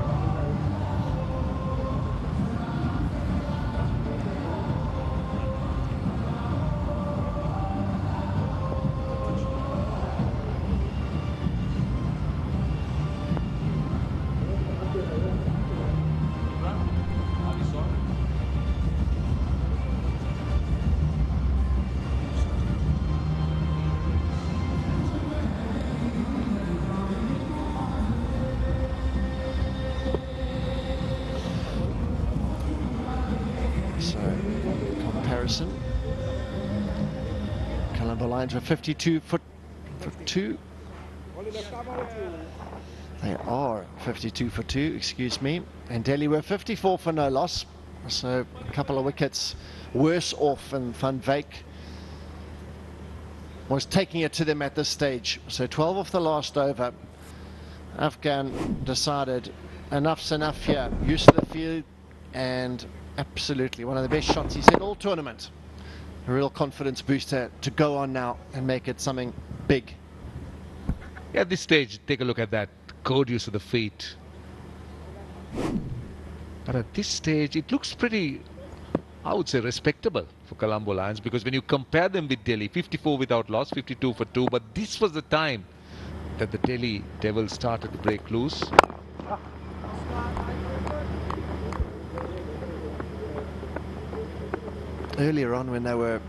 Colombo Lions were 52 for 2. They are 52 for 2, excuse me. And Delhi were 54 for no loss. So a couple of wickets worse off, and Van Wyk was taking it to them at this stage. So 12 off the last over. Afghan decided enough's enough here. Use of the field, and Absolutely, one of the best shots he's hit all tournament. A real confidence booster to go on now and make it something big. At this stage, take a look at that. Good use of the feet. But at this stage, it looks pretty, I would say, respectable for Colombo Lions, because when you compare them with Delhi, 54 without loss, 52 for 2, but this was the time that the Delhi Devils started to break loose. Earlier on, when they were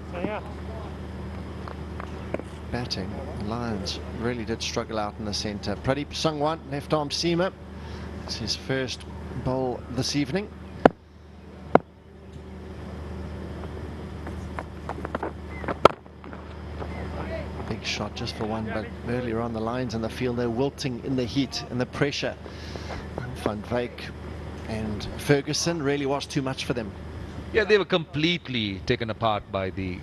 batting, the Lions really did struggle out in the centre. Pradeep Sangwan, left arm seamer. It's his first bowl this evening. Big shot just for one, but earlier on the Lions in the field, they're wilting in the heat and the pressure. Van Wyk and Ferguson really was too much for them. Yeah, they were completely taken apart by the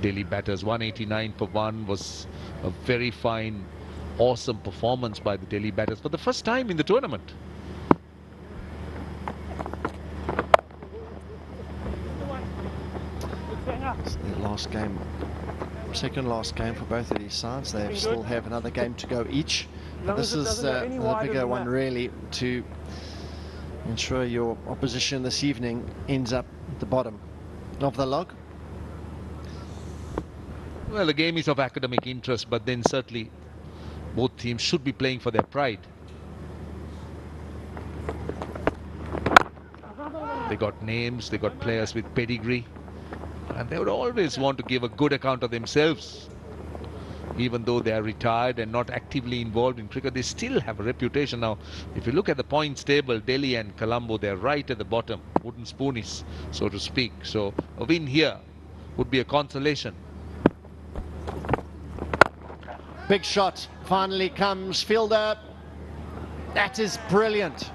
Delhi batters. 189 for 1 was a very fine, awesome performance by the Delhi batters for the first time in the tournament. It's their last game, second last game for both of these sides. They still have another game to go each. But this is the bigger one really, to ensure your opposition this evening ends up at the bottom of the log. Well, the game is of academic interest, but then certainly both teams should be playing for their pride. They got names, they got players with pedigree, and they would always want to give a good account of themselves. Even though they are retired and not actively involved in cricket, they still have a reputation. Now, if you look at the points table, Delhi and Colombo, they're right at the bottom, wooden spoonies, so to speak. So a win here would be a consolation. Big shot finally comes, fielder. That is brilliant.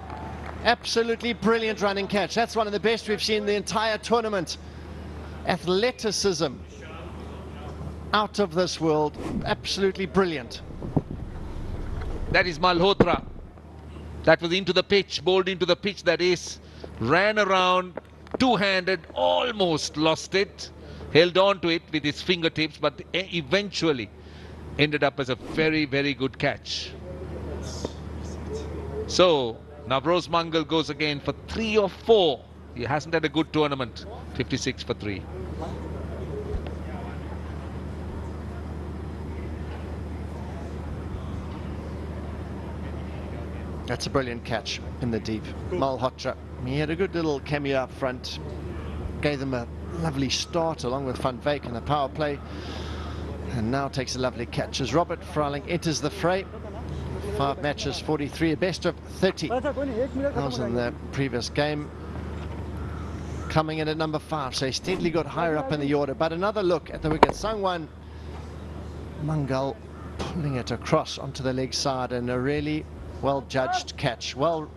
Absolutely brilliant running catch. That's one of the best we've seen the entire tournament. Athleticism out of this world. Absolutely brilliant. That is Malhotra. That was into the pitch, bowled into the pitch, that is. Ran around, two-handed, almost lost it. Held on to it with his fingertips, but eventually ended up as a very, very good catch. So, Navroz Mangal goes again for 3 or 4. He hasn't had a good tournament. 56 for 3. That's a brilliant catch in the deep. Malhotra, he had a good little cameo up front. Gave them a lovely start along with Van Wyk in the power play. And now takes a lovely catch as Robert Fryling enters the fray. 5 matches, 43, a best of 30. That was in the previous game. Coming in at number 5, so he steadily got higher up in the order. But another look at the wicket. Sangwan Mangal pulling it across onto the leg side, and a really well-judged catch. Well,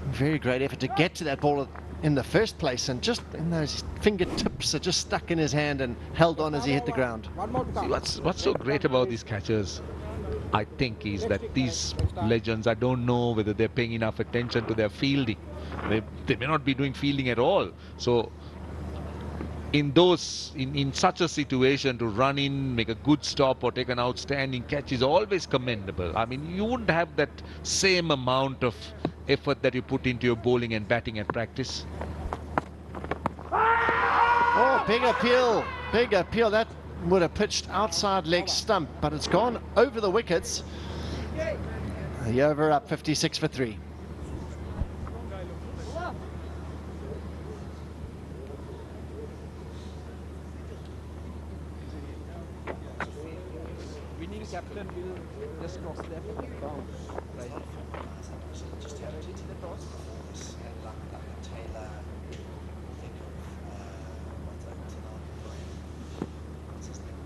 very great effort to get to that ball in the first place, and just in those fingertips are just stuck in his hand and held on as he hit the ground. See, what's so great about these catchers, I think, is that these legends, I don't know whether they're paying enough attention to their fielding. They may not be doing fielding at all. So in such a situation, to run in, make a good stop or take an outstanding catch is always commendable. I mean, you wouldn't have that same amount of effort that you put into your bowling and batting at practice. Oh, big appeal, big appeal. That would have pitched outside leg stump, but it's gone over the wickets. The over up 56 for 3. Captain will just cross left bound, right? Just have it into the cross. Taylor, think of what's his name?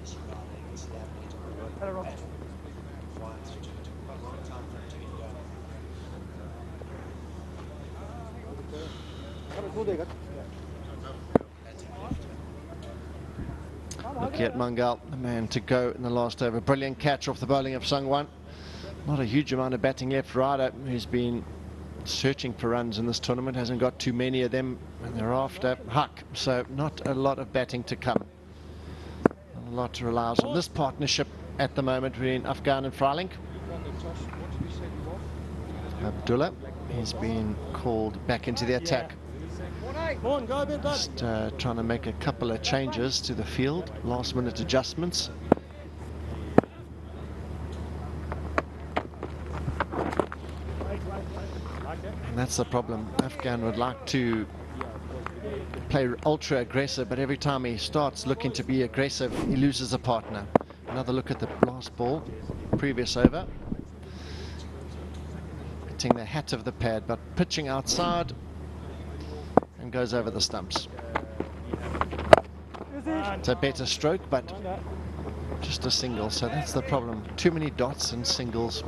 Disregarding, slapping it. Hello, Rob. Looking at Mangal, the man to go in the last over. Brilliant catch off the bowling of Sangwan. Not a huge amount of batting left. Ryder, who's been searching for runs in this tournament, hasn't got too many of them, and they're after Huck, so not a lot of batting to come. A lot relies on this partnership at the moment between Afghan and Freiling. Abdullah, he's been called back into the attack. Just trying to make a couple of changes to the field, last minute adjustments. And that's the problem. Afghan would like to play ultra aggressive, but every time he starts looking to be aggressive, he loses a partner. Another look at the last ball, previous over. Hitting the hat of the pad, but pitching outside and goes over the stumps. It's a better stroke, but just a single, so that's the problem. Too many dots and singles.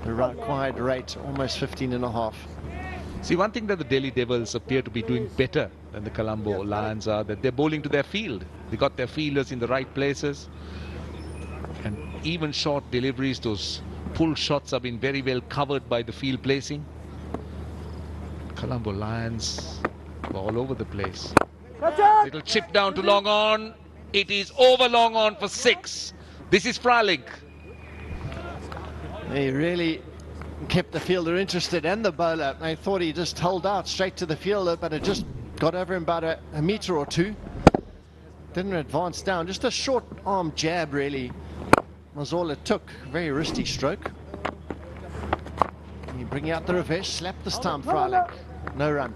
The required rate, almost 15.5. See, one thing that the Delhi Devils appear to be doing better than the Colombo Lions are that they're bowling to their field. They got their fielders in the right places. And even short deliveries, those pull shots have been very well covered by the field placing. Colombo Lions were all over the place. Little chip down to long on. It is over long on for 6. This is Freiling. He really kept the fielder interested and the bowler. I thought he just held out straight to the fielder, but it just got over him about a metre or two. Didn't advance down. Just a short arm jab really was all it took. Very wristy stroke. You bring out the reverse slap this time, Freiling. No run.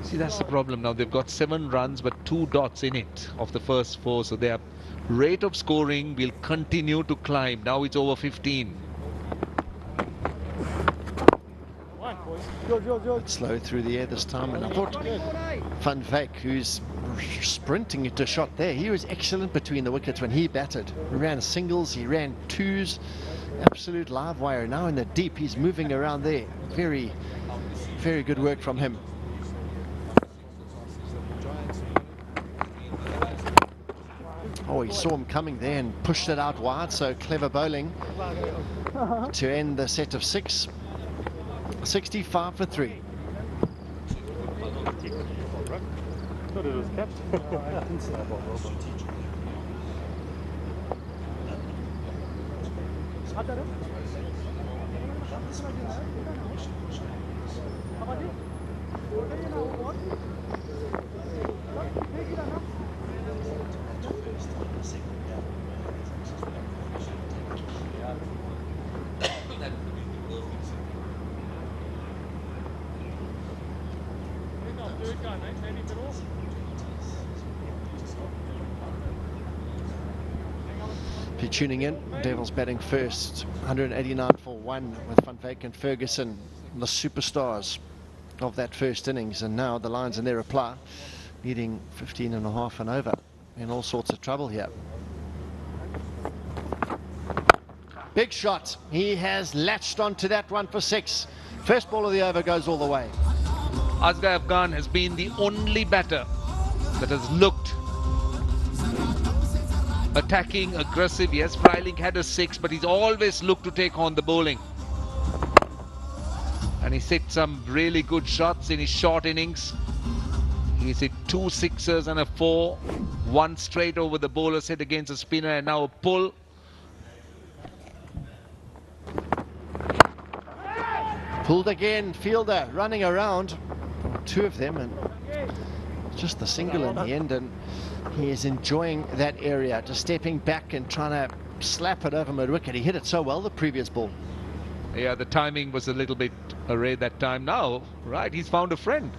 See, that's the problem now. They've got 7 runs, but 2 dots in it of the first 4. So their rate of scoring will continue to climb. Now it's over 15. Bit slow through the air this time, and I thought Van Wyk, who's sprinting into shot there, he was excellent between the wickets when he batted. He ran singles, he ran twos, absolute live wire. Now in the deep, he's moving around there. Very, very good work from him. Oh, he saw him coming there and pushed it out wide, so clever bowling to end the set of 6. 65 for 3. If you're tuning in, Devils batting first, 189 for 1 with Van Wyk and Ferguson, the superstars of that first innings, and now the Lions in their reply, needing 15.5 and over, in all sorts of trouble here. Big shot, he has latched onto that one for 6. First ball of the over goes all the way. Asghar Afghan has been the only batter that has looked attacking, aggressive. Yes, Freiling had a 6, but he's always looked to take on the bowling. And he's hit some really good shots in his short innings. He's hit 2 6s and a 4. 1 straight over the bowler's head against a spinner, and now a pull. Pulled again, fielder running around. 2 of them, and just the single in the end, and he is enjoying that area, just stepping back and trying to slap it over mid-wicket. He hit it so well the previous ball. Yeah, the timing was a little bit array that time. Now, right, he's found a friend.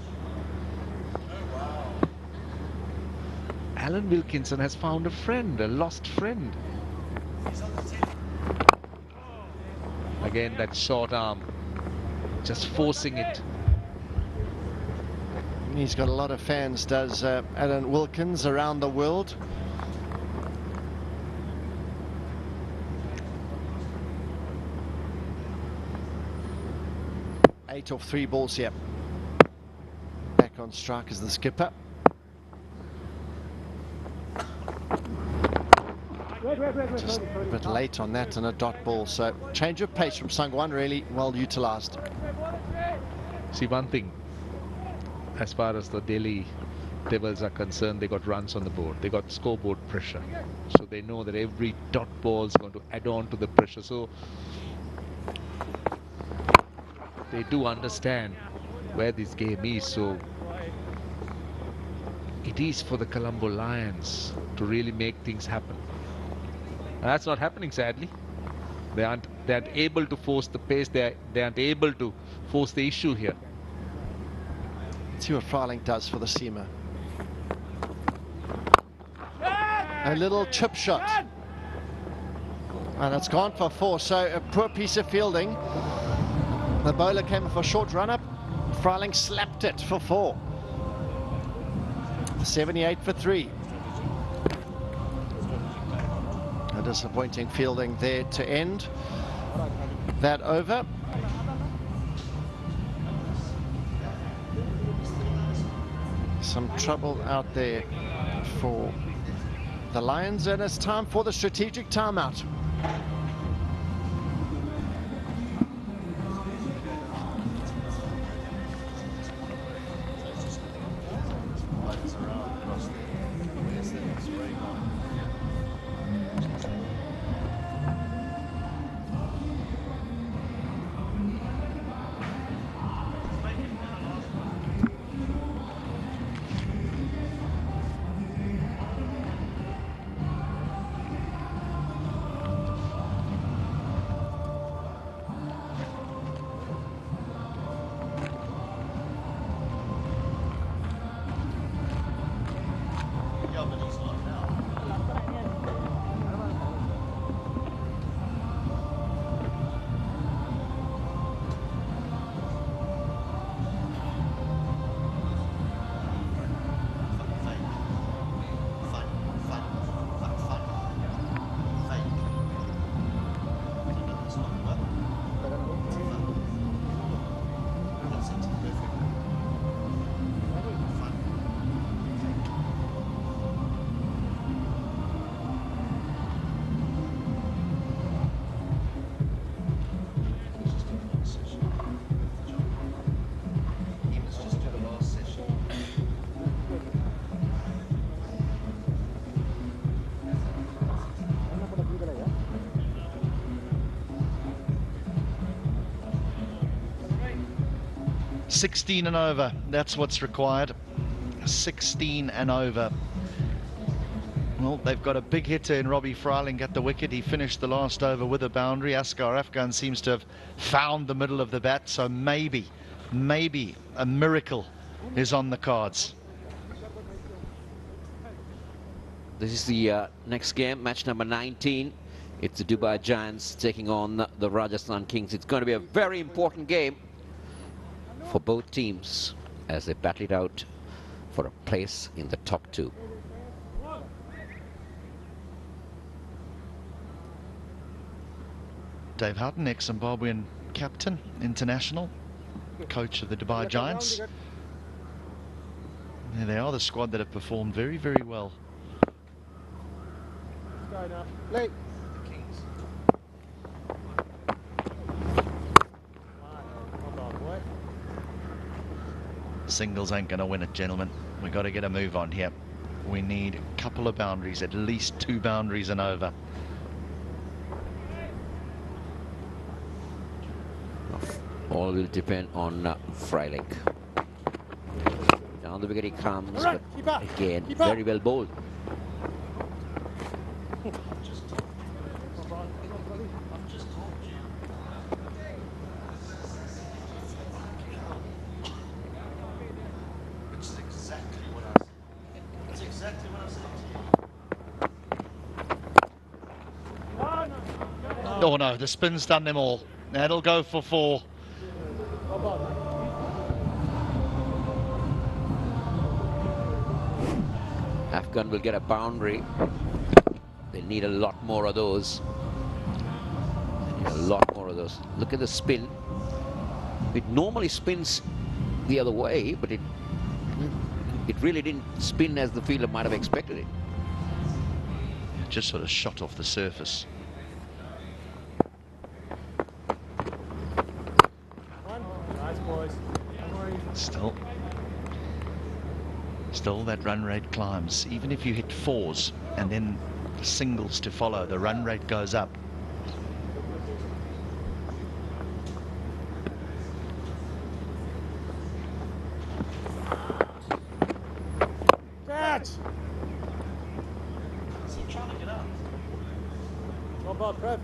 Alan Wilkinson has found a friend, a lost friend. Again, that short arm, just forcing it. He's got a lot of fans, does Alan Wilkins, around the world. Eight off 3 balls here. Back on strike as the skipper. Just a bit late on that and a dot ball. So change of pace from Sangwan, really well utilised. See, one thing, as far as the Delhi Devils are concerned, they got runs on the board. They got scoreboard pressure. So they know that every dot ball is going to add on to the pressure. So they do understand where this game is. So it is for the Colombo Lions to really make things happen. And that's not happening, sadly. They aren't able to force the pace. They aren't able to force the issue here. Let's see what Freiling does for the seamer. A little chip shot. And it's gone for 4. So a poor piece of fielding. The bowler came for a short run-up. Freiling slapped it for 4. 78 for 3. A disappointing fielding there to end that over. Some trouble out there for the Lions, and it's time for the strategic timeout. $16 and over, that's what's required. 16 and over. Well, they've got a big hitter in Robbie Freiling at the wicket. He finished the last over with a boundary. Asghar Afghan seems to have found the middle of the bat, so maybe a miracle is on the cards. This is the next game, match number 19. It's the Dubai Giants taking on the Rajasthan Kings. It's going to be a very important game for both teams as they battle it out for a place in the top 2. Dave Houghton, ex-Zimbabwean captain, international, coach of the Dubai Giants. There they are, the squad that have performed very, very well. Singles ain't going to win it, gentlemen. We've got to get a move on here. We need a couple of boundaries, at least 2 boundaries and over. All will depend on Freiling. Down the wicket he comes, but again, very well bowled. Oh no, the spin's done them all. That'll go for 4. Afghan will get a boundary. They need a lot more of those. They need a lot more of those. Look at the spin. It normally spins the other way, but it really didn't spin as the fielder might have expected it. just sort of shot off the surface. Nice, boys. Still that run rate climbs. Even if you hit fours and then singles to follow, the run rate goes up. Catch! Is he trying to get up? Not bad, Trev.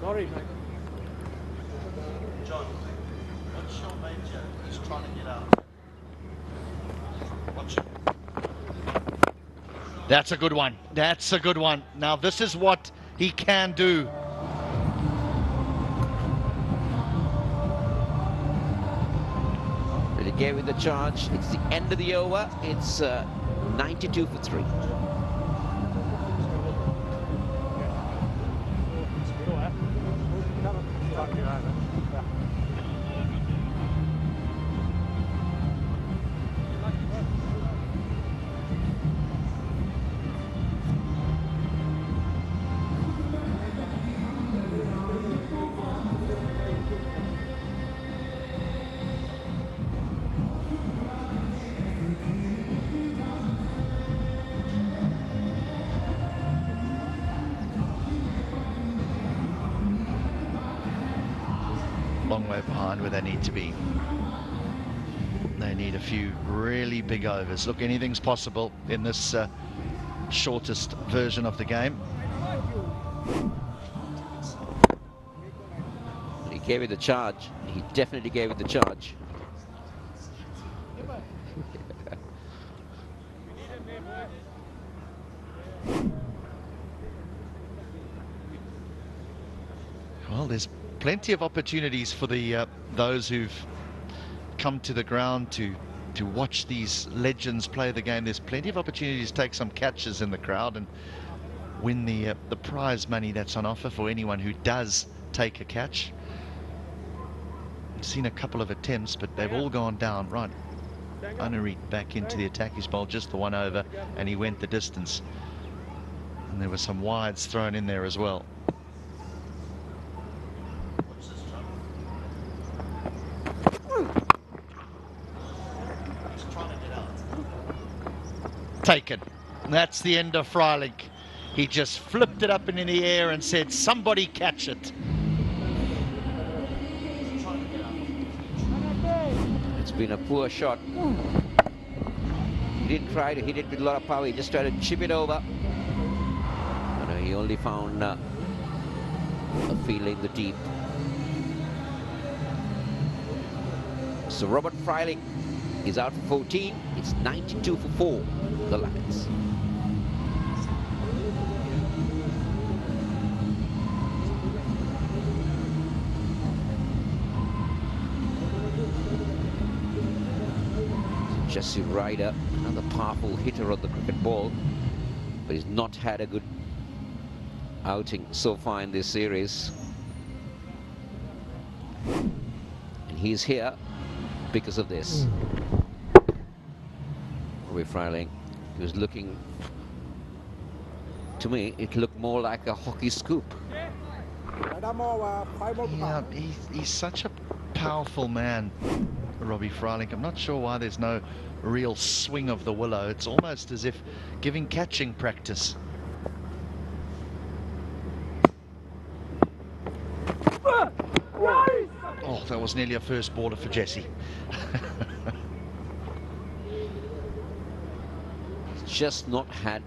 Sorry, mate. John, what's your major? He's trying to get out. Watch it. That's a good one. That's a good one. Now this is what he can do. Really gave it the charge. It's the end of the over. It's 92 for 3. Long way behind where they need to be. They need a few really big overs. Look, anything's possible in this shortest version of the game. He gave it the charge. He definitely gave it the charge. Well, there's plenty of opportunities for the those who've come to the ground to watch these legends play the game. There's plenty of opportunities to take some catches in the crowd and win the prize money that's on offer for anyone who does take a catch. I've seen a couple of attempts, but they've all gone down. Right, Unnery back into the attack. He's bowled just the one over, and he went the distance. And there were some wides thrown in there as well. Taken. That's the end of Freilich. He just flipped it up in the air and said, somebody catch it. It's been a poor shot. He didn't try to hit it with a lot of power. He just tried to chip it over. But he only found a field in the deep. So Robert Freilich is out for 14. It's 92 for 4, the Lions. Jesse Ryder, another powerful hitter on the cricket ball, but he's not had a good outing so far in this series. And he's here because of this. Robbie Freilich, he was looking, to me, it looked more like a hockey scoop. Yeah, he's such a powerful man, Robbie Freilich. I'm not sure why there's no real swing of the willow. It's almost as if giving catching practice. Oh, that was nearly a first baller for Jesse. Just not had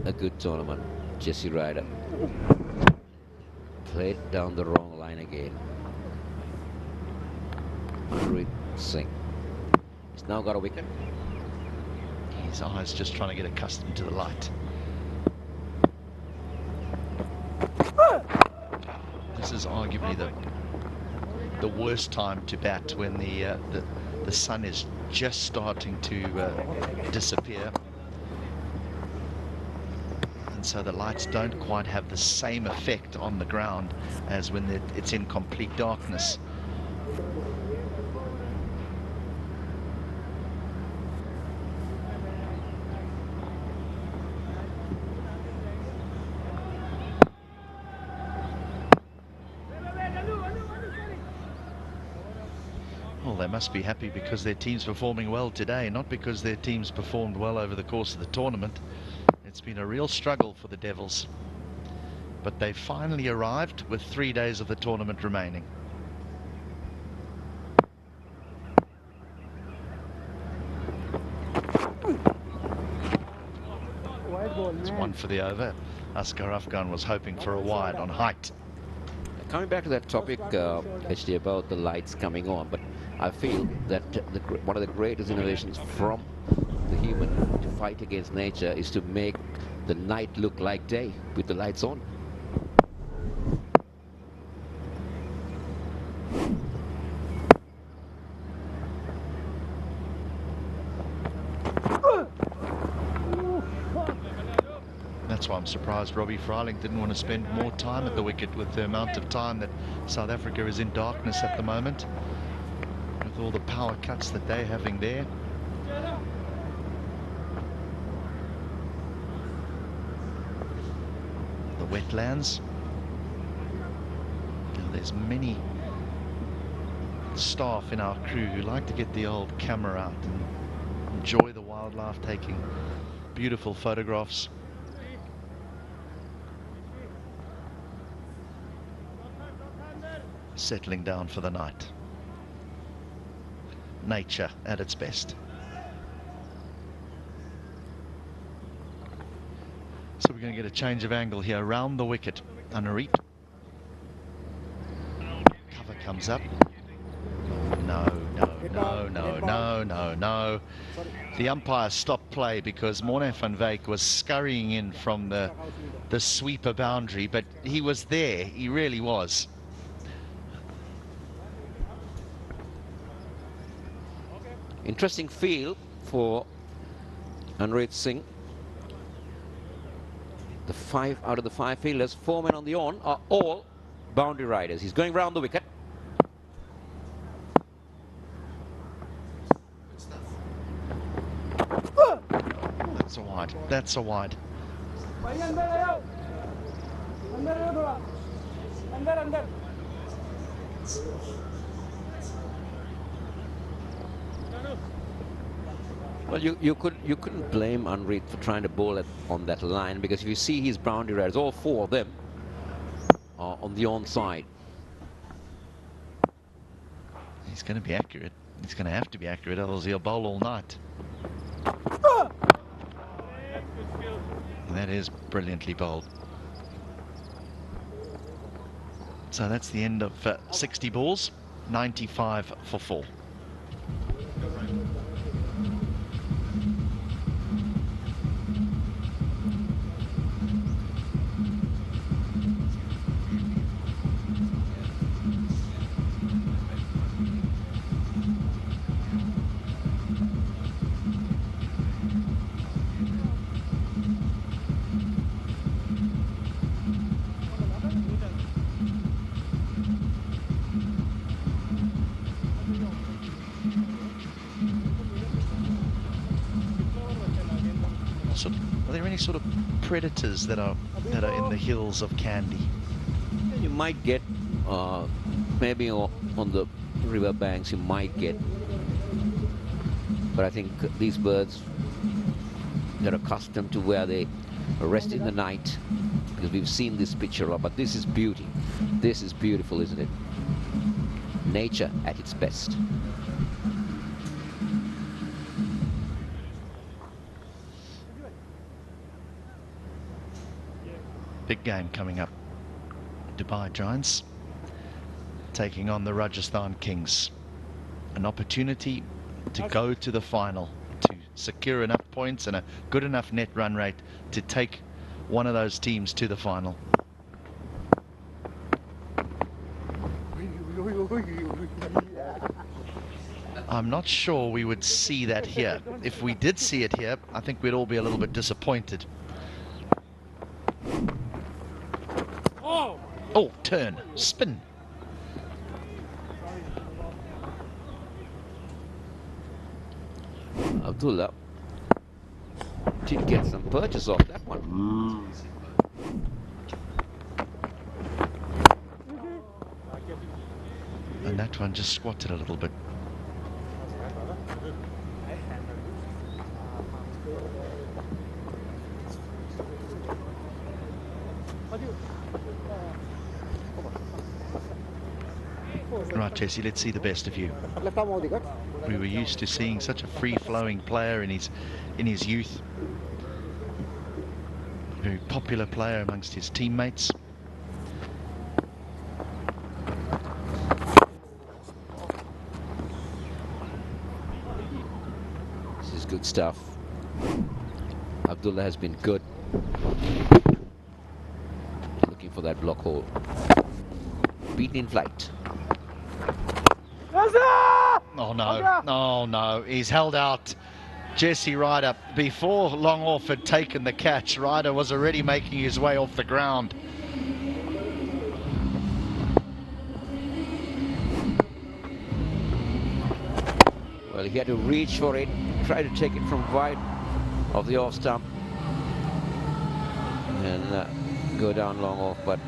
a good tournament, Jesse Ryder. Played down the wrong line again. Manpreet Singh. He's now got a wicket. His eyes just trying to get accustomed to the light. This is arguably the worst time to bat, when the sun is just starting to disappear. And so the lights don't quite have the same effect on the ground as when it's in complete darkness. Well, they must be happy because their team's performing well today, not because their team's performed well over the course of the tournament. It's been a real struggle for the Devils. But they finally arrived with 3 days of the tournament remaining. It's one for the over. Askar Afghan was hoping for a wide on height. Coming back to that topic, HD, about the lights coming on, but I feel that one of the greatest innovations from the human to fight against nature is to make the night look like day with the lights on. That's why I'm surprised Robbie Freiling didn't want to spend more time at the wicket with the amount of time that South Africa is in darkness at the moment, with all the power cuts that they're having there. The wetlands. Now, there's many staff in our crew who like to get the old camera out and enjoy the wildlife, taking beautiful photographs. Settling down for the night. Nature at its best. So we're going to get a change of angle here around the wicket. Anarit. Cover comes up. No. The umpire stopped play because Morne van Wyk was scurrying in from the sweeper boundary, but he was there. He really was. Interesting field for Anrit Singh. The 5 out of the 5 fielders, 4 men on the on, are all boundary riders. He's going round the wicket. That's a wide. That's a wide. Well, you couldn't blame Anrit for trying to bowl on that line, because if you see his boundary riders, all 4 of them are on the on side. He's going to be accurate. He's going to have to be accurate, otherwise he'll bowl all night. And that is brilliantly bowled. So that's the end of 60 balls, 95 for 4. Are there any sort of predators that are in the hills of Kandy? You might get maybe on the river banks, you might get, but I think these birds, they're accustomed to where they rest in the night, because we've seen this picture a lot. But this is beauty. This is beautiful, isn't it? Nature at its best. Big game coming up. Dubai Giants taking on the Rajasthan Kings. An opportunity to go to the final, to secure enough points and a good enough net run rate to take one of those teams to the final. I'm not sure we would see that here. If we did see it here, I think we'd all be a little bit disappointed. Oh, turn, spin. Abdullah did get some purchase off that one. And that one just squatted a little bit. Right, Jesse, let's see the best of you. We were used to seeing such a free-flowing player in his youth. Very popular player amongst his teammates. This is good stuff. Abdullah has been good. Looking for that block hole. Beaten in flight. Oh no, oh no, he's held out Jesse Ryder before long off had taken the catch. Ryder was already making his way off the ground. Well, he had to reach for it, try to take it from wide of the off stump and go down long off, but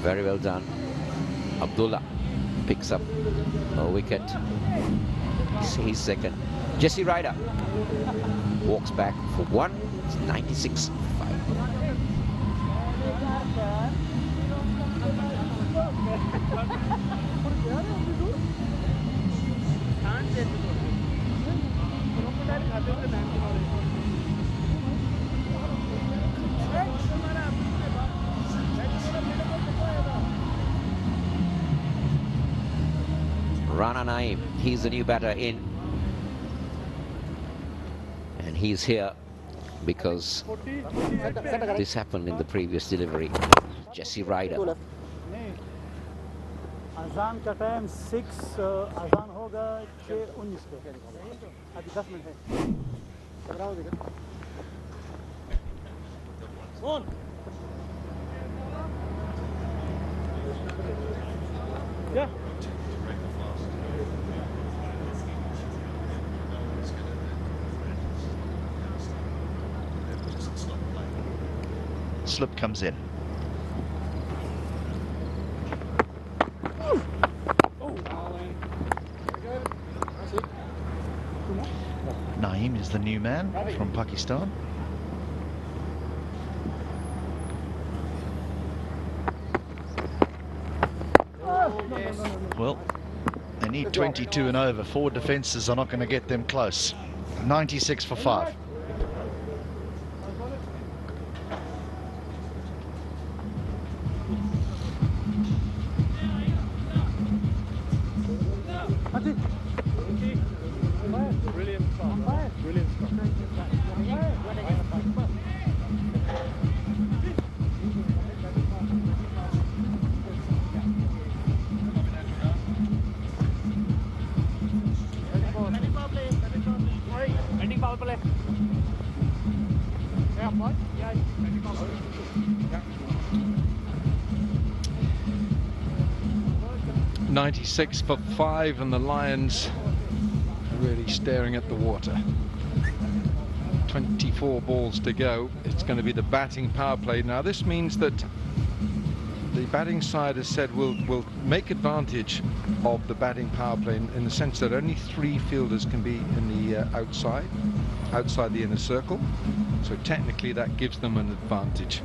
very well done. Abdullah picks up a wicket. He's second. Jesse Ryder walks back for one. It's 96 for 5. Raina, he's the new batter in, and he's here because this happened in the previous delivery. Jesse Ryder. अजान का time 6 अजान होगा 6:19 पे अभी 10 minute है क्या Slip comes in. Naeem is the new man from Pakistan. Well, they need 22 and over. Four defences are not going to get them close. 96 for 5. Powerplay. Yeah, what? Yeah. 96 for 5, and the Lions are really staring at the water. 24 balls to go. It's going to be the batting power play. Now this means that the batting side has said we'll make advantage of the batting power play in the sense that only 3 fielders can be in the outside the inner circle. So technically that gives them an advantage.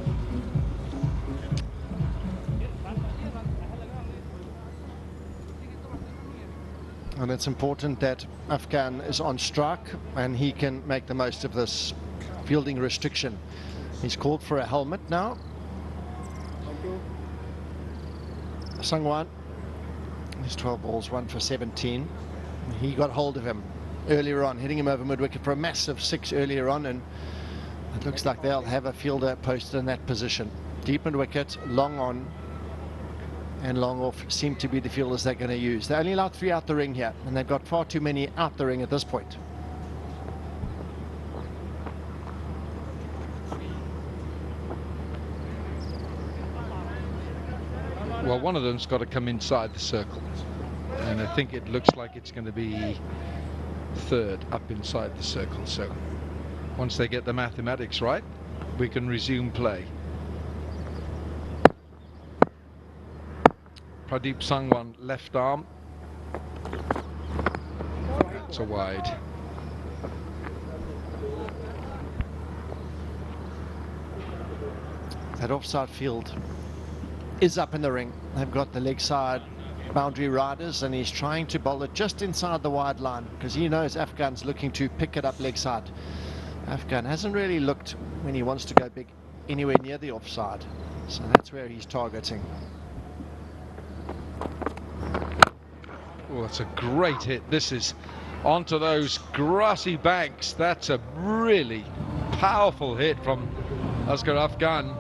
And it's important that Afghan is on strike and he can make the most of this fielding restriction. He's called for a helmet now. Sangwan, he's 12 balls, 1 for 17. He got hold of him earlier on, hitting him over mid-wicket for a massive 6 earlier on, and it looks like they'll have a fielder posted in that position. Deep mid-wicket, long on and long off seem to be the fielders they're going to use. They only allowed 3 out the ring here, and they've got far too many out the ring at this point. Well, one of them's got to come inside the circle, and I think it looks like it's going to be third up inside the circle. So once they get the mathematics right, we can resume play. Pradeep Sangwan, left arm. That's a wide. That offside field is up in the ring. They've got the leg side boundary riders, and he's trying to bowl it just inside the wide line because he knows Afghan's looking to pick it up leg side. Afghan hasn't really looked when he wants to go big anywhere near the offside, so that's where he's targeting. Oh, that's a great hit. This is onto those grassy banks. That's a really powerful hit from Asghar Afghan.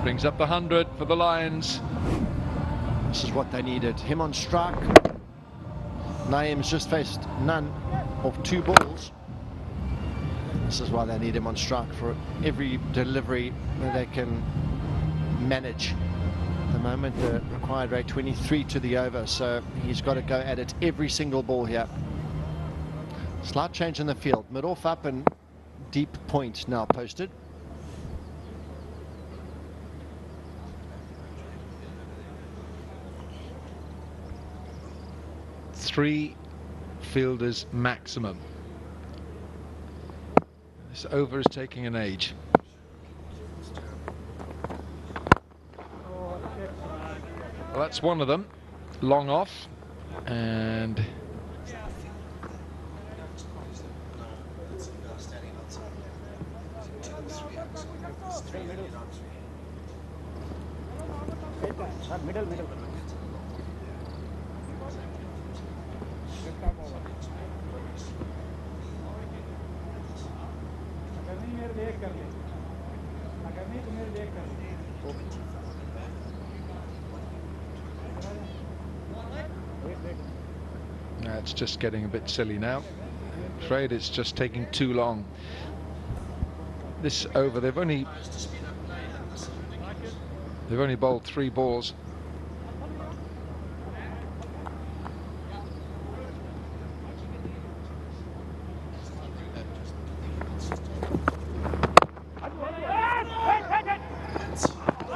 Brings up the 100 for the Lions. This is what they needed. Him on strike. Naeem's just faced none of 2 balls. This is why they need him on strike for every delivery that they can manage. At the moment, the required rate 23 to the over, so he's got to go at it every single ball here. Slight change in the field. Mid-off up and deep point now posted. Three fielders maximum. This over is taking an age. Well, that's one of them. Long off. And middle. it's just getting a bit silly now. I'm afraid it's just taking too long. This over, they've only bowled 3 balls.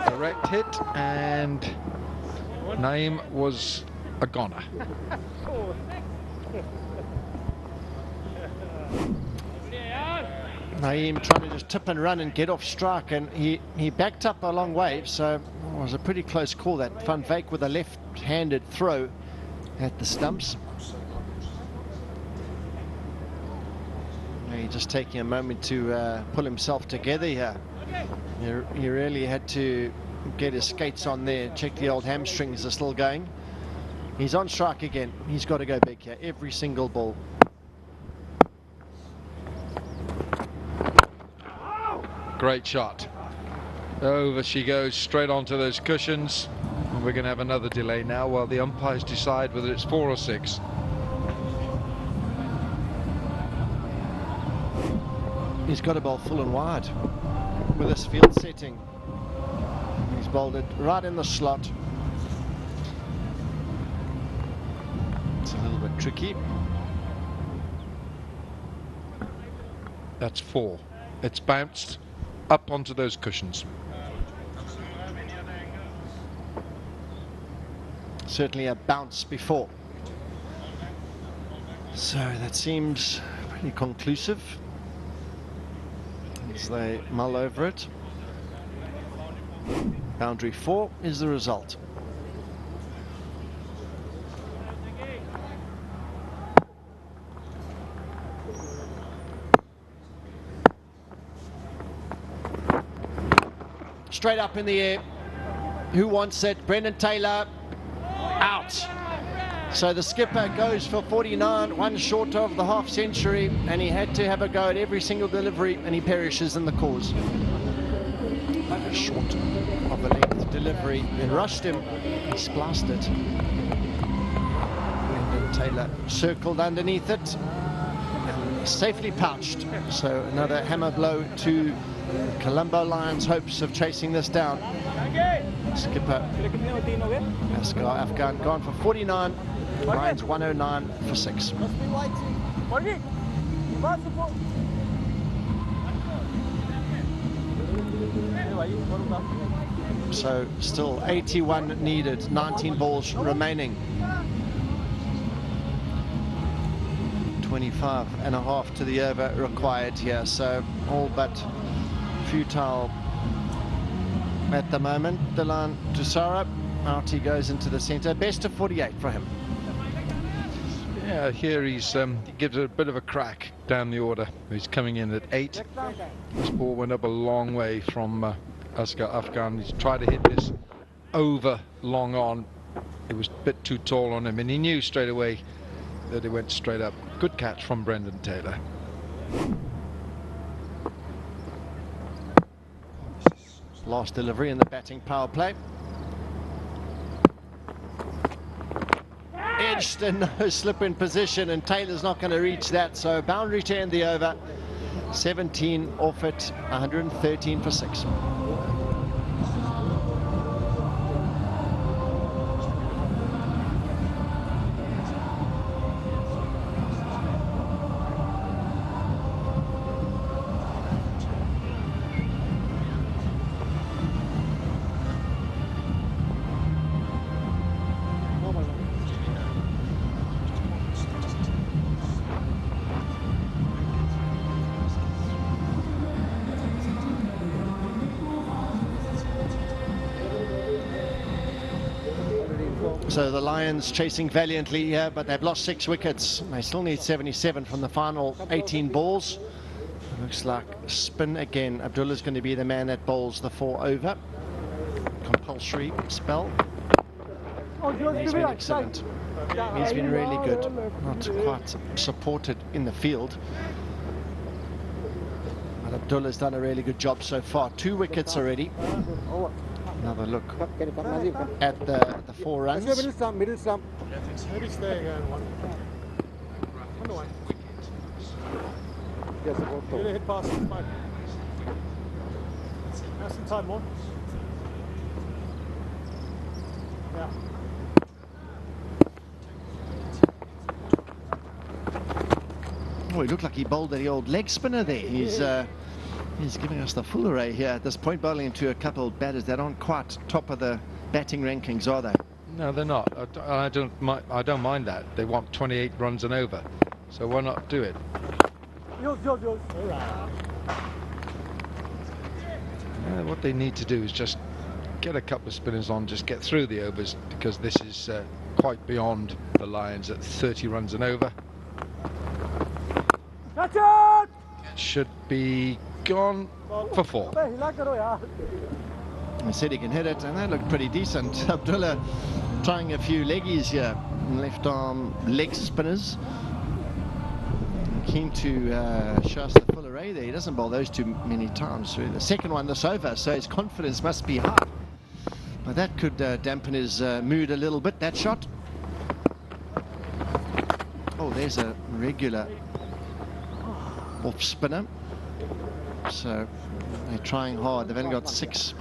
Direct hit, and Naeem was a goner. Naeem trying to just tip and run and get off strike, and he backed up a long way, so it was a pretty close call. That Van Wyk with a left-handed throw at the stumps. He's just taking a moment to pull himself together here. He really had to get his skates on there. Check the old hamstrings are still going. He's on strike again. He's got to go big here every single ball. Great shot. Over she goes, straight onto those cushions. And we're going to have another delay now while the umpires decide whether it's 4 or 6. He's got to bowl full and wide with this field setting. He's bowled it right in the slot. It's a little bit tricky. That's 4. It's bounced up onto those cushions. Certainly a bounce before. So that seems pretty conclusive as they mull over it. Boundary 4 is the result. Straight up in the air. Who wants it? Brendan Taylor. Out. So the skipper goes for 49, 1 short of the half century, and he had to have a go at every single delivery, and he perishes in the cause. Short of a length delivery, then rushed him. He splashed it. Brendan Taylor circled underneath it, and safely pouched. So another hammer blow to Colombo Lions' hopes of chasing this down. Skipper Asghar Afghan gone for 49. Lions 109 for 6. So still 81 needed, 19 balls remaining. 25.5 to the over required here, so all but futile at the moment. Dylan Tussara, out he goes into the centre. Best of 48 for him. Yeah, here he gives it a bit of a crack down the order. He's coming in at 8. This ball went up a long way from Asghar Afghan. He's tried to hit this over long on. It was a bit too tall on him, and he knew straight away that it went straight up. Good catch from Brendan Taylor. Last delivery in the batting power play. Edged and no slip in position, and Taylor's not going to reach that, so boundary to end the over. 17 off it, 113 for 6. So the Lions chasing valiantly here, but they've lost 6 wickets. They still need 77 from the final 18 balls. Looks like spin again. Abdullah's going to be the man that bowls the 4 over. Compulsory spell. He's been excellent. He's been really good. Not quite supported in the field, but Abdullah's done a really good job so far. 2 wickets already. Another look at the 4 runs. Middle stump, middle stump. Maybe stay here. Yes, really hit past. Fine. Have some time more. Yeah. Oh, he looked like he bowled the old leg spinner there. He's giving us the full array here at this point, bowling into a couple of batters that aren't quite top of the batting rankings, are they? No, they're not. I don't mind that. They want 28 runs and over, so why not do it? What they need to do is just get a couple of spinners on, just get through the overs, because this is quite beyond the Lions at 30 runs and over. Catch it! Should be gone for 4. I said he can hit it, and that looked pretty decent. Abdullah trying a few leggies here, left arm leg spinners. Keen to show us the full array there. He doesn't bowl those too many times through the second one this over, so his confidence must be high. But that could dampen his mood a little bit, that shot. Oh, there's a regular off spinner. So they're trying hard. They've only got 6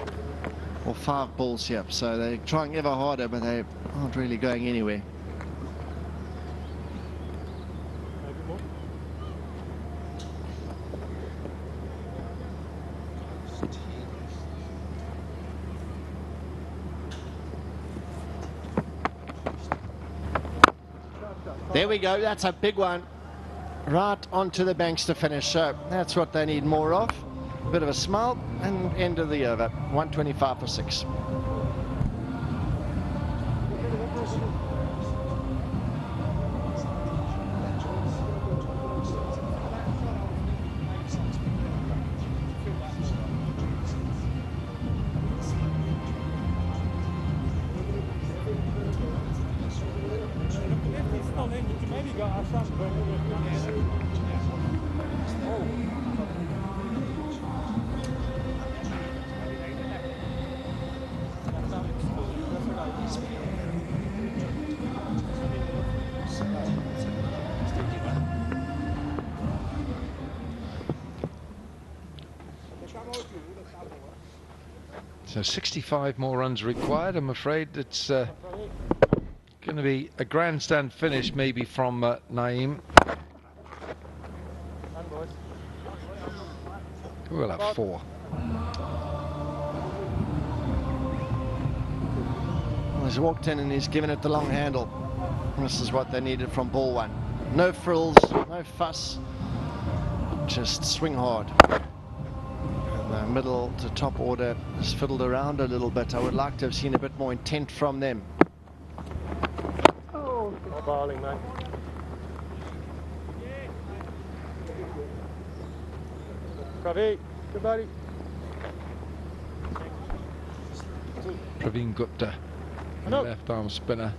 or 5 balls here, so they're trying ever harder, but they aren't really going anywhere. There we go. That's a big one. Right onto the banks to finish. So that's what they need more of. A bit of a smile and end of the over. 125 for 6. So 65 more runs required. I'm afraid it's going to be a grandstand finish maybe from Naeem. We'll have 4. Well, he's walked in and he's given it the long handle. This is what they needed from ball 1. No frills, no fuss, just swing hard. The middle to top order has fiddled around a little bit. I would like to have seen a bit more intent from them. Oh, bowling, man. Praveen, good buddy. Praveen Gupta, left arm spinner.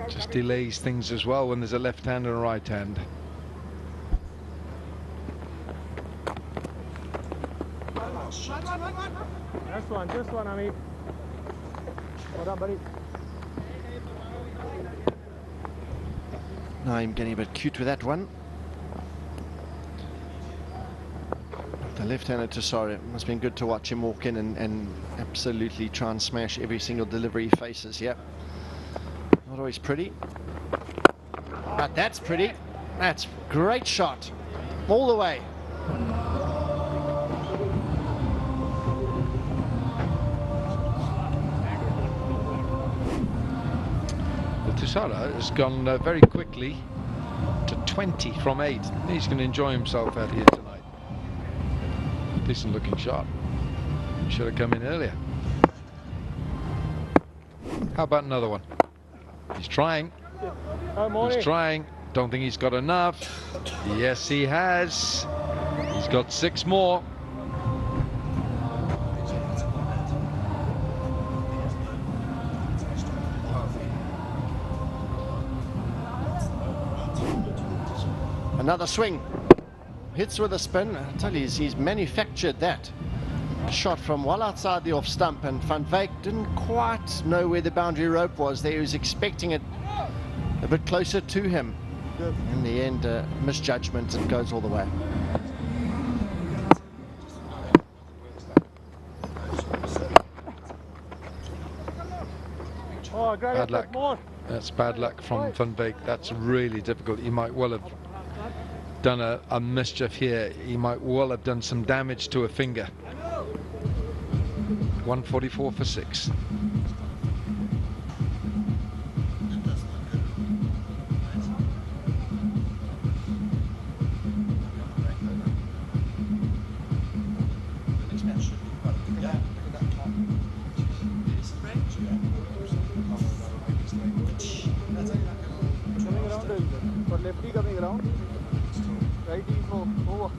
Just delays things as well when there's a left hand and a right hand. Just one, Amit. What up, buddy? Now I'm getting a bit cute with that one. The left-hander to Sorry, must have been good to watch him walk in and absolutely try and smash every single delivery he faces. Yep. Not always pretty, but that's pretty. That's great shot, all the way. Tussara has gone very quickly to 20 from 8. He's going to enjoy himself out here tonight. Decent looking shot. Should have come in earlier. How about another one? He's trying. He's trying. Don't think he's got enough. Yes, he has. He's got 6 more. Another swing, hits with a spin. I tell you, he's manufactured that shot from well outside the off stump, and Van Wyk didn't quite know where the boundary rope was there. He was expecting it a bit closer to him. In the end, misjudgment, and goes all the way. Bad luck. That's bad luck from Van Wyk. That's really difficult. He might well have done a mischief here. He might well have done some damage to a finger. 144 for 6. Lefty coming around. Righty is over.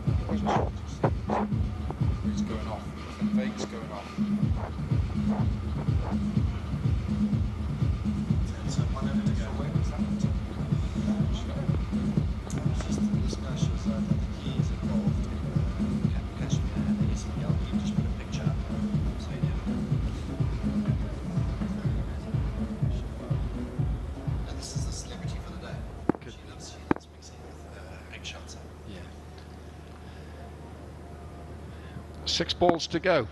It's going off. Van Wyk's going off. Six balls to go,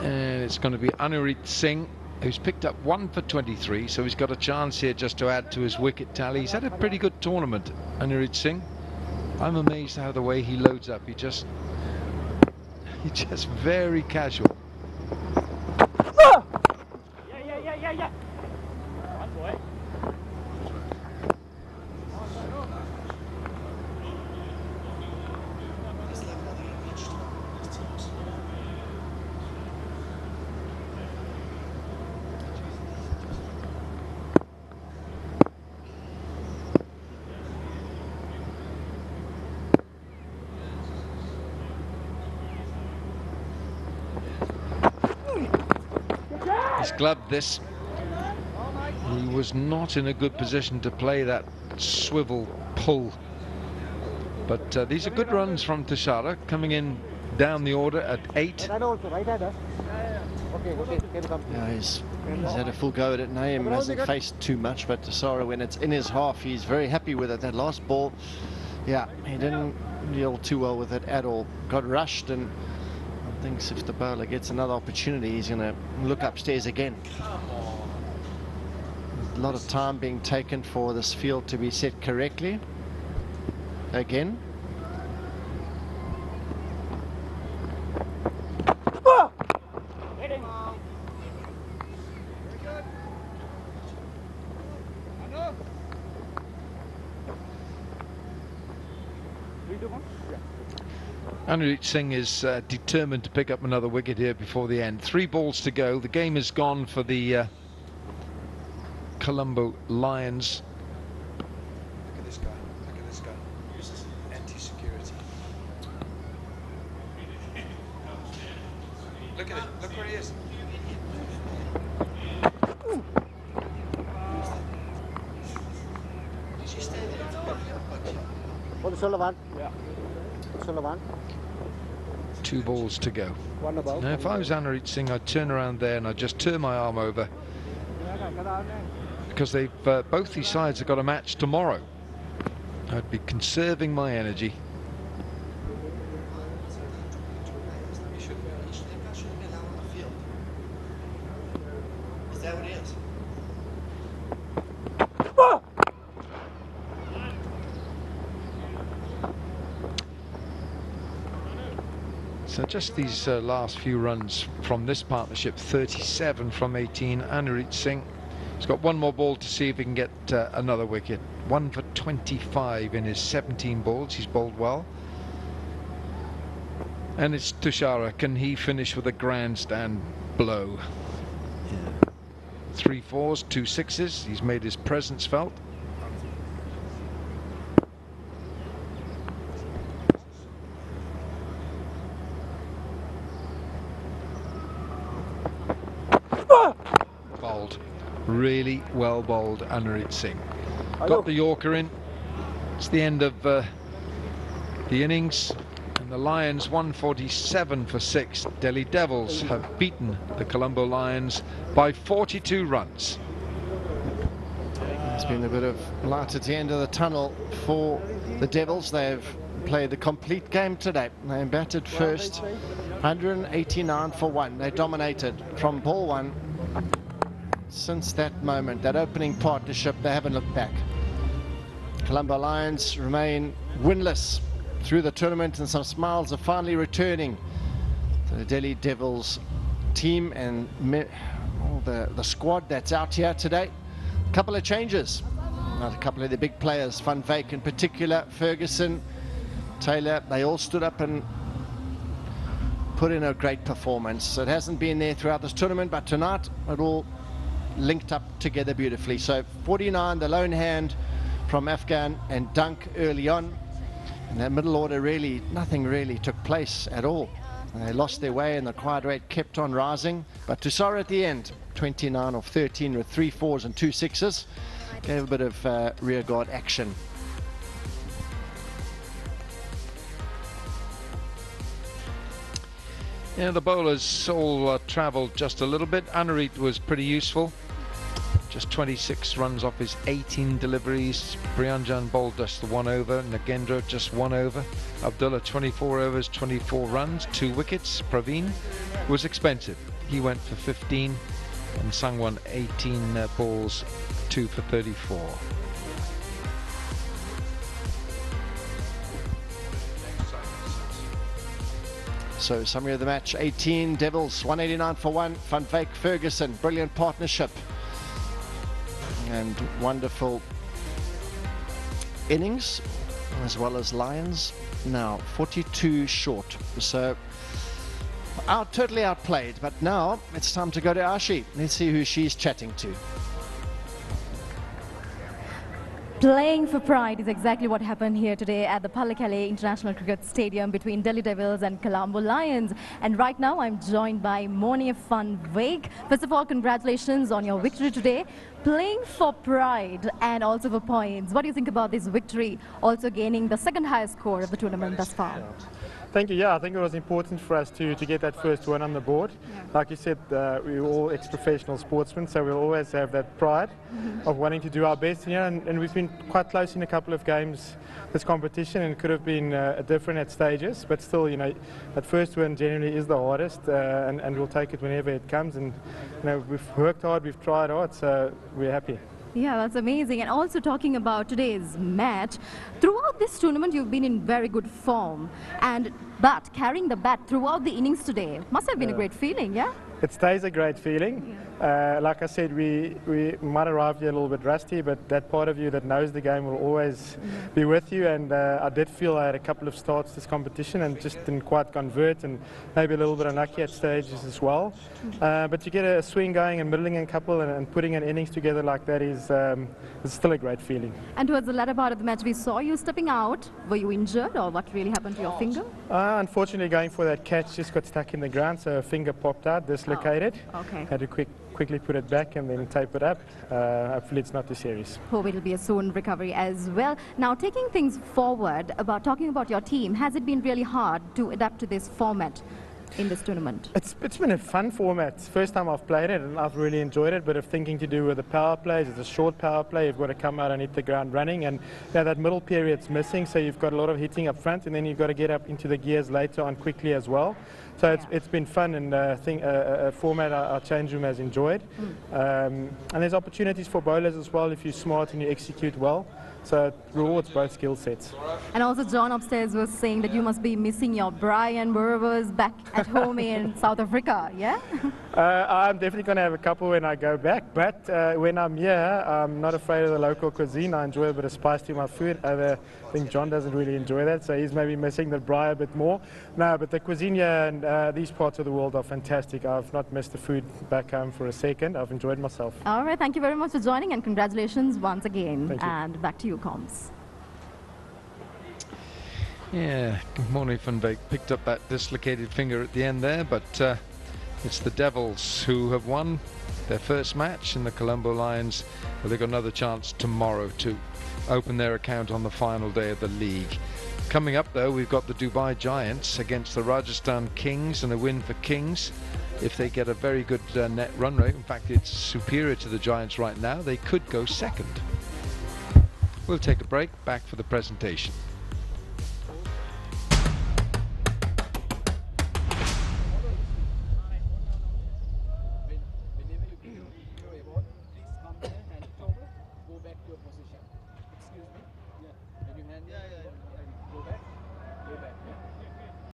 and it's going to be Anurit Singh, who's picked up 1 for 23, so he's got a chance here just to add to his wicket tally. He's had a pretty good tournament, Anurit Singh. I'm amazed how the way he loads up. He's just very casual. Yeah. One boy. He's gloved this. He was not in a good position to play that swivel pull. But these are good runs from Tushara, coming in down the order at 8. Yeah, he's had a full go at it. Naeem hasn't faced too much, but Tushara, when it's in his half, he's very happy with it. That last ball, yeah, he didn't deal too well with it at all. Got rushed, and thinks if the bowler gets another opportunity, he's going to look upstairs again. A lot of time being taken for this field to be set correctly. Again. Anurjeet Singh is determined to pick up another wicket here before the end. 3 balls to go. The game is gone for the Colombo Lions. Look at this guy. Look at this guy. This is anti-security. Look at it. Look where he is. Did you stay there? What is Sullivan? Yeah. Sullivan. 2 balls to go. One about. Now, if I was Anurjeet Singh, I'd turn around there and I'd just turn my arm over, because they've both these sides have got a match tomorrow. I'd be conserving my energy. Is that what it is? So just these last few runs from this partnership, 37 from 18. Anurjeet Singh, he's got 1 more ball to see if he can get another wicket. 1 for 25 in his 17 balls. He's bowled well. And it's Tushara. Can he finish with a grandstand blow? 3 4s, 2 6s. He's made his presence felt. Bowled. Really well bowled, Anurjeet Singh. Got the Yorker in. It's the end of the innings. And the Lions 147 for 6. Delhi Devils have beaten the Colombo Lions by 42 runs. There's been a bit of light at the end of the tunnel for the Devils. They've played the complete game today. They batted first, 189 for 1. They dominated from ball 1. Since that moment, that opening partnership, they haven't looked back. Colombo Lions remain winless through the tournament, and some smiles are finally returning to the Delhi Devils team and all the squad that's out here today. A couple of changes. Not a couple of the big players, Van Wyk in particular, Ferguson, Taylor, they all stood up and put in a great performance. It hasn't been there throughout this tournament, but tonight it all linked up together beautifully. So 49, the lone hand from Afghan and Dunk early on. In that middle order, really, nothing really took place at all. They lost their way and the quiet rate kept on rising. But Tushara at the end, 29 of 13 with 3 4s and 2 6s. Gave a bit of rear guard action. Yeah, the bowlers all travelled just a little bit. Anurjeet was pretty useful. Just 26 runs off his 18 deliveries. Priyanjan bowled just the 1 over. Nagendra just 1 over. Abdullah 24 overs, 24 runs, 2 wickets. Praveen was expensive. He went for 15. And Sangwan 18 balls, 2 for 34. So summary of the match: 18 Devils, 189 for 1. Van Wyk, Ferguson, brilliant partnership and wonderful innings, as well as Lions now 42 short. So totally outplayed. But now it's time to go to Ashi. Let's see who she's chatting to. Playing for pride is exactly what happened here today at the Powerplay International Cricket Stadium between Delhi Devils and Colombo Lions. And right now I'm joined by Monique van Wyk. First of all, congratulations on your victory today. Playing for pride and also for points. What do you think about this victory, also gaining the 2nd highest score of the tournament thus far? Yeah. Thank you. Yeah, I think it was important for us to get that first one on the board. Yeah. Like you said, we're all ex-professional sportsmen, so we'll always have that pride of wanting to do our best here. And we've been quite close in a couple of games this competition, and it could have been different at stages. But still, you know, that first one generally is the hardest, and we'll take it whenever it comes. And you know, we've worked hard, we've tried hard, so we're happy. Yeah, that's amazing. And also talking about today's match, throughout this tournament you've been in very good form, but carrying the bat throughout the innings today must have been a great feeling, yeah? It stays a great feeling. Like I said, we might arrive here a little bit rusty, but that part of you that knows the game will always be with you. And I did feel I had a couple of starts this competition and just didn't quite convert, and maybe a little bit unlucky at stages as well. But you get a swing going and middling a couple and putting an innings together like that is still a great feeling. And towards the latter part of the match, we saw you stepping out. Were you injured, or what really happened to your finger? Unfortunately, going for that catch just got stuck in the ground, so a finger popped out, dislocated. Oh, okay. Had to quickly put it back and then tape it up. Hopefully it's not too serious. Hope it'll be a soon recovery as well. Now, taking things forward, talking about your team, has it been really hard to adapt to this format in this tournament? It's been a fun format. It's the first time I've played it and I've really enjoyed it. But of thinking to do with the power plays, it's a short power play. You've got to come out and hit the ground running, and that middle period's missing. So you've got a lot of hitting up front, and then you've got to get up into the gears later on quickly as well. So it's been fun, and I think a format our change room has enjoyed. And there's opportunities for bowlers as well if you're smart and you execute well. So it rewards both skill sets. And also John upstairs was saying that you must be missing your Brian Burrows back at home in South Africa, yeah? I'm definitely going to have a couple when I go back, but when I'm here, I'm not afraid of the local cuisine. I enjoy a bit of spice to my food. I think John doesn't really enjoy that, so he's maybe missing the braai a bit more. No, but the cuisine here and these parts of the world are fantastic. I've not missed the food back home for a second. I've enjoyed myself. All right, thank you very much for joining, and congratulations once again. Thank you. And back to you, Combs. Yeah, Morning Van Beek picked up that dislocated finger at the end there, but it's the Devils who have won their first match in the Colombo Lions. Well, they've got another chance tomorrow to open their account on the final day of the league. Coming up though, we've got the Dubai Giants against the Rajasthan Kings, and a win for Kings. If they get a very good net run rate, in fact it's superior to the Giants right now, they could go second. We'll take a break, back for the presentation.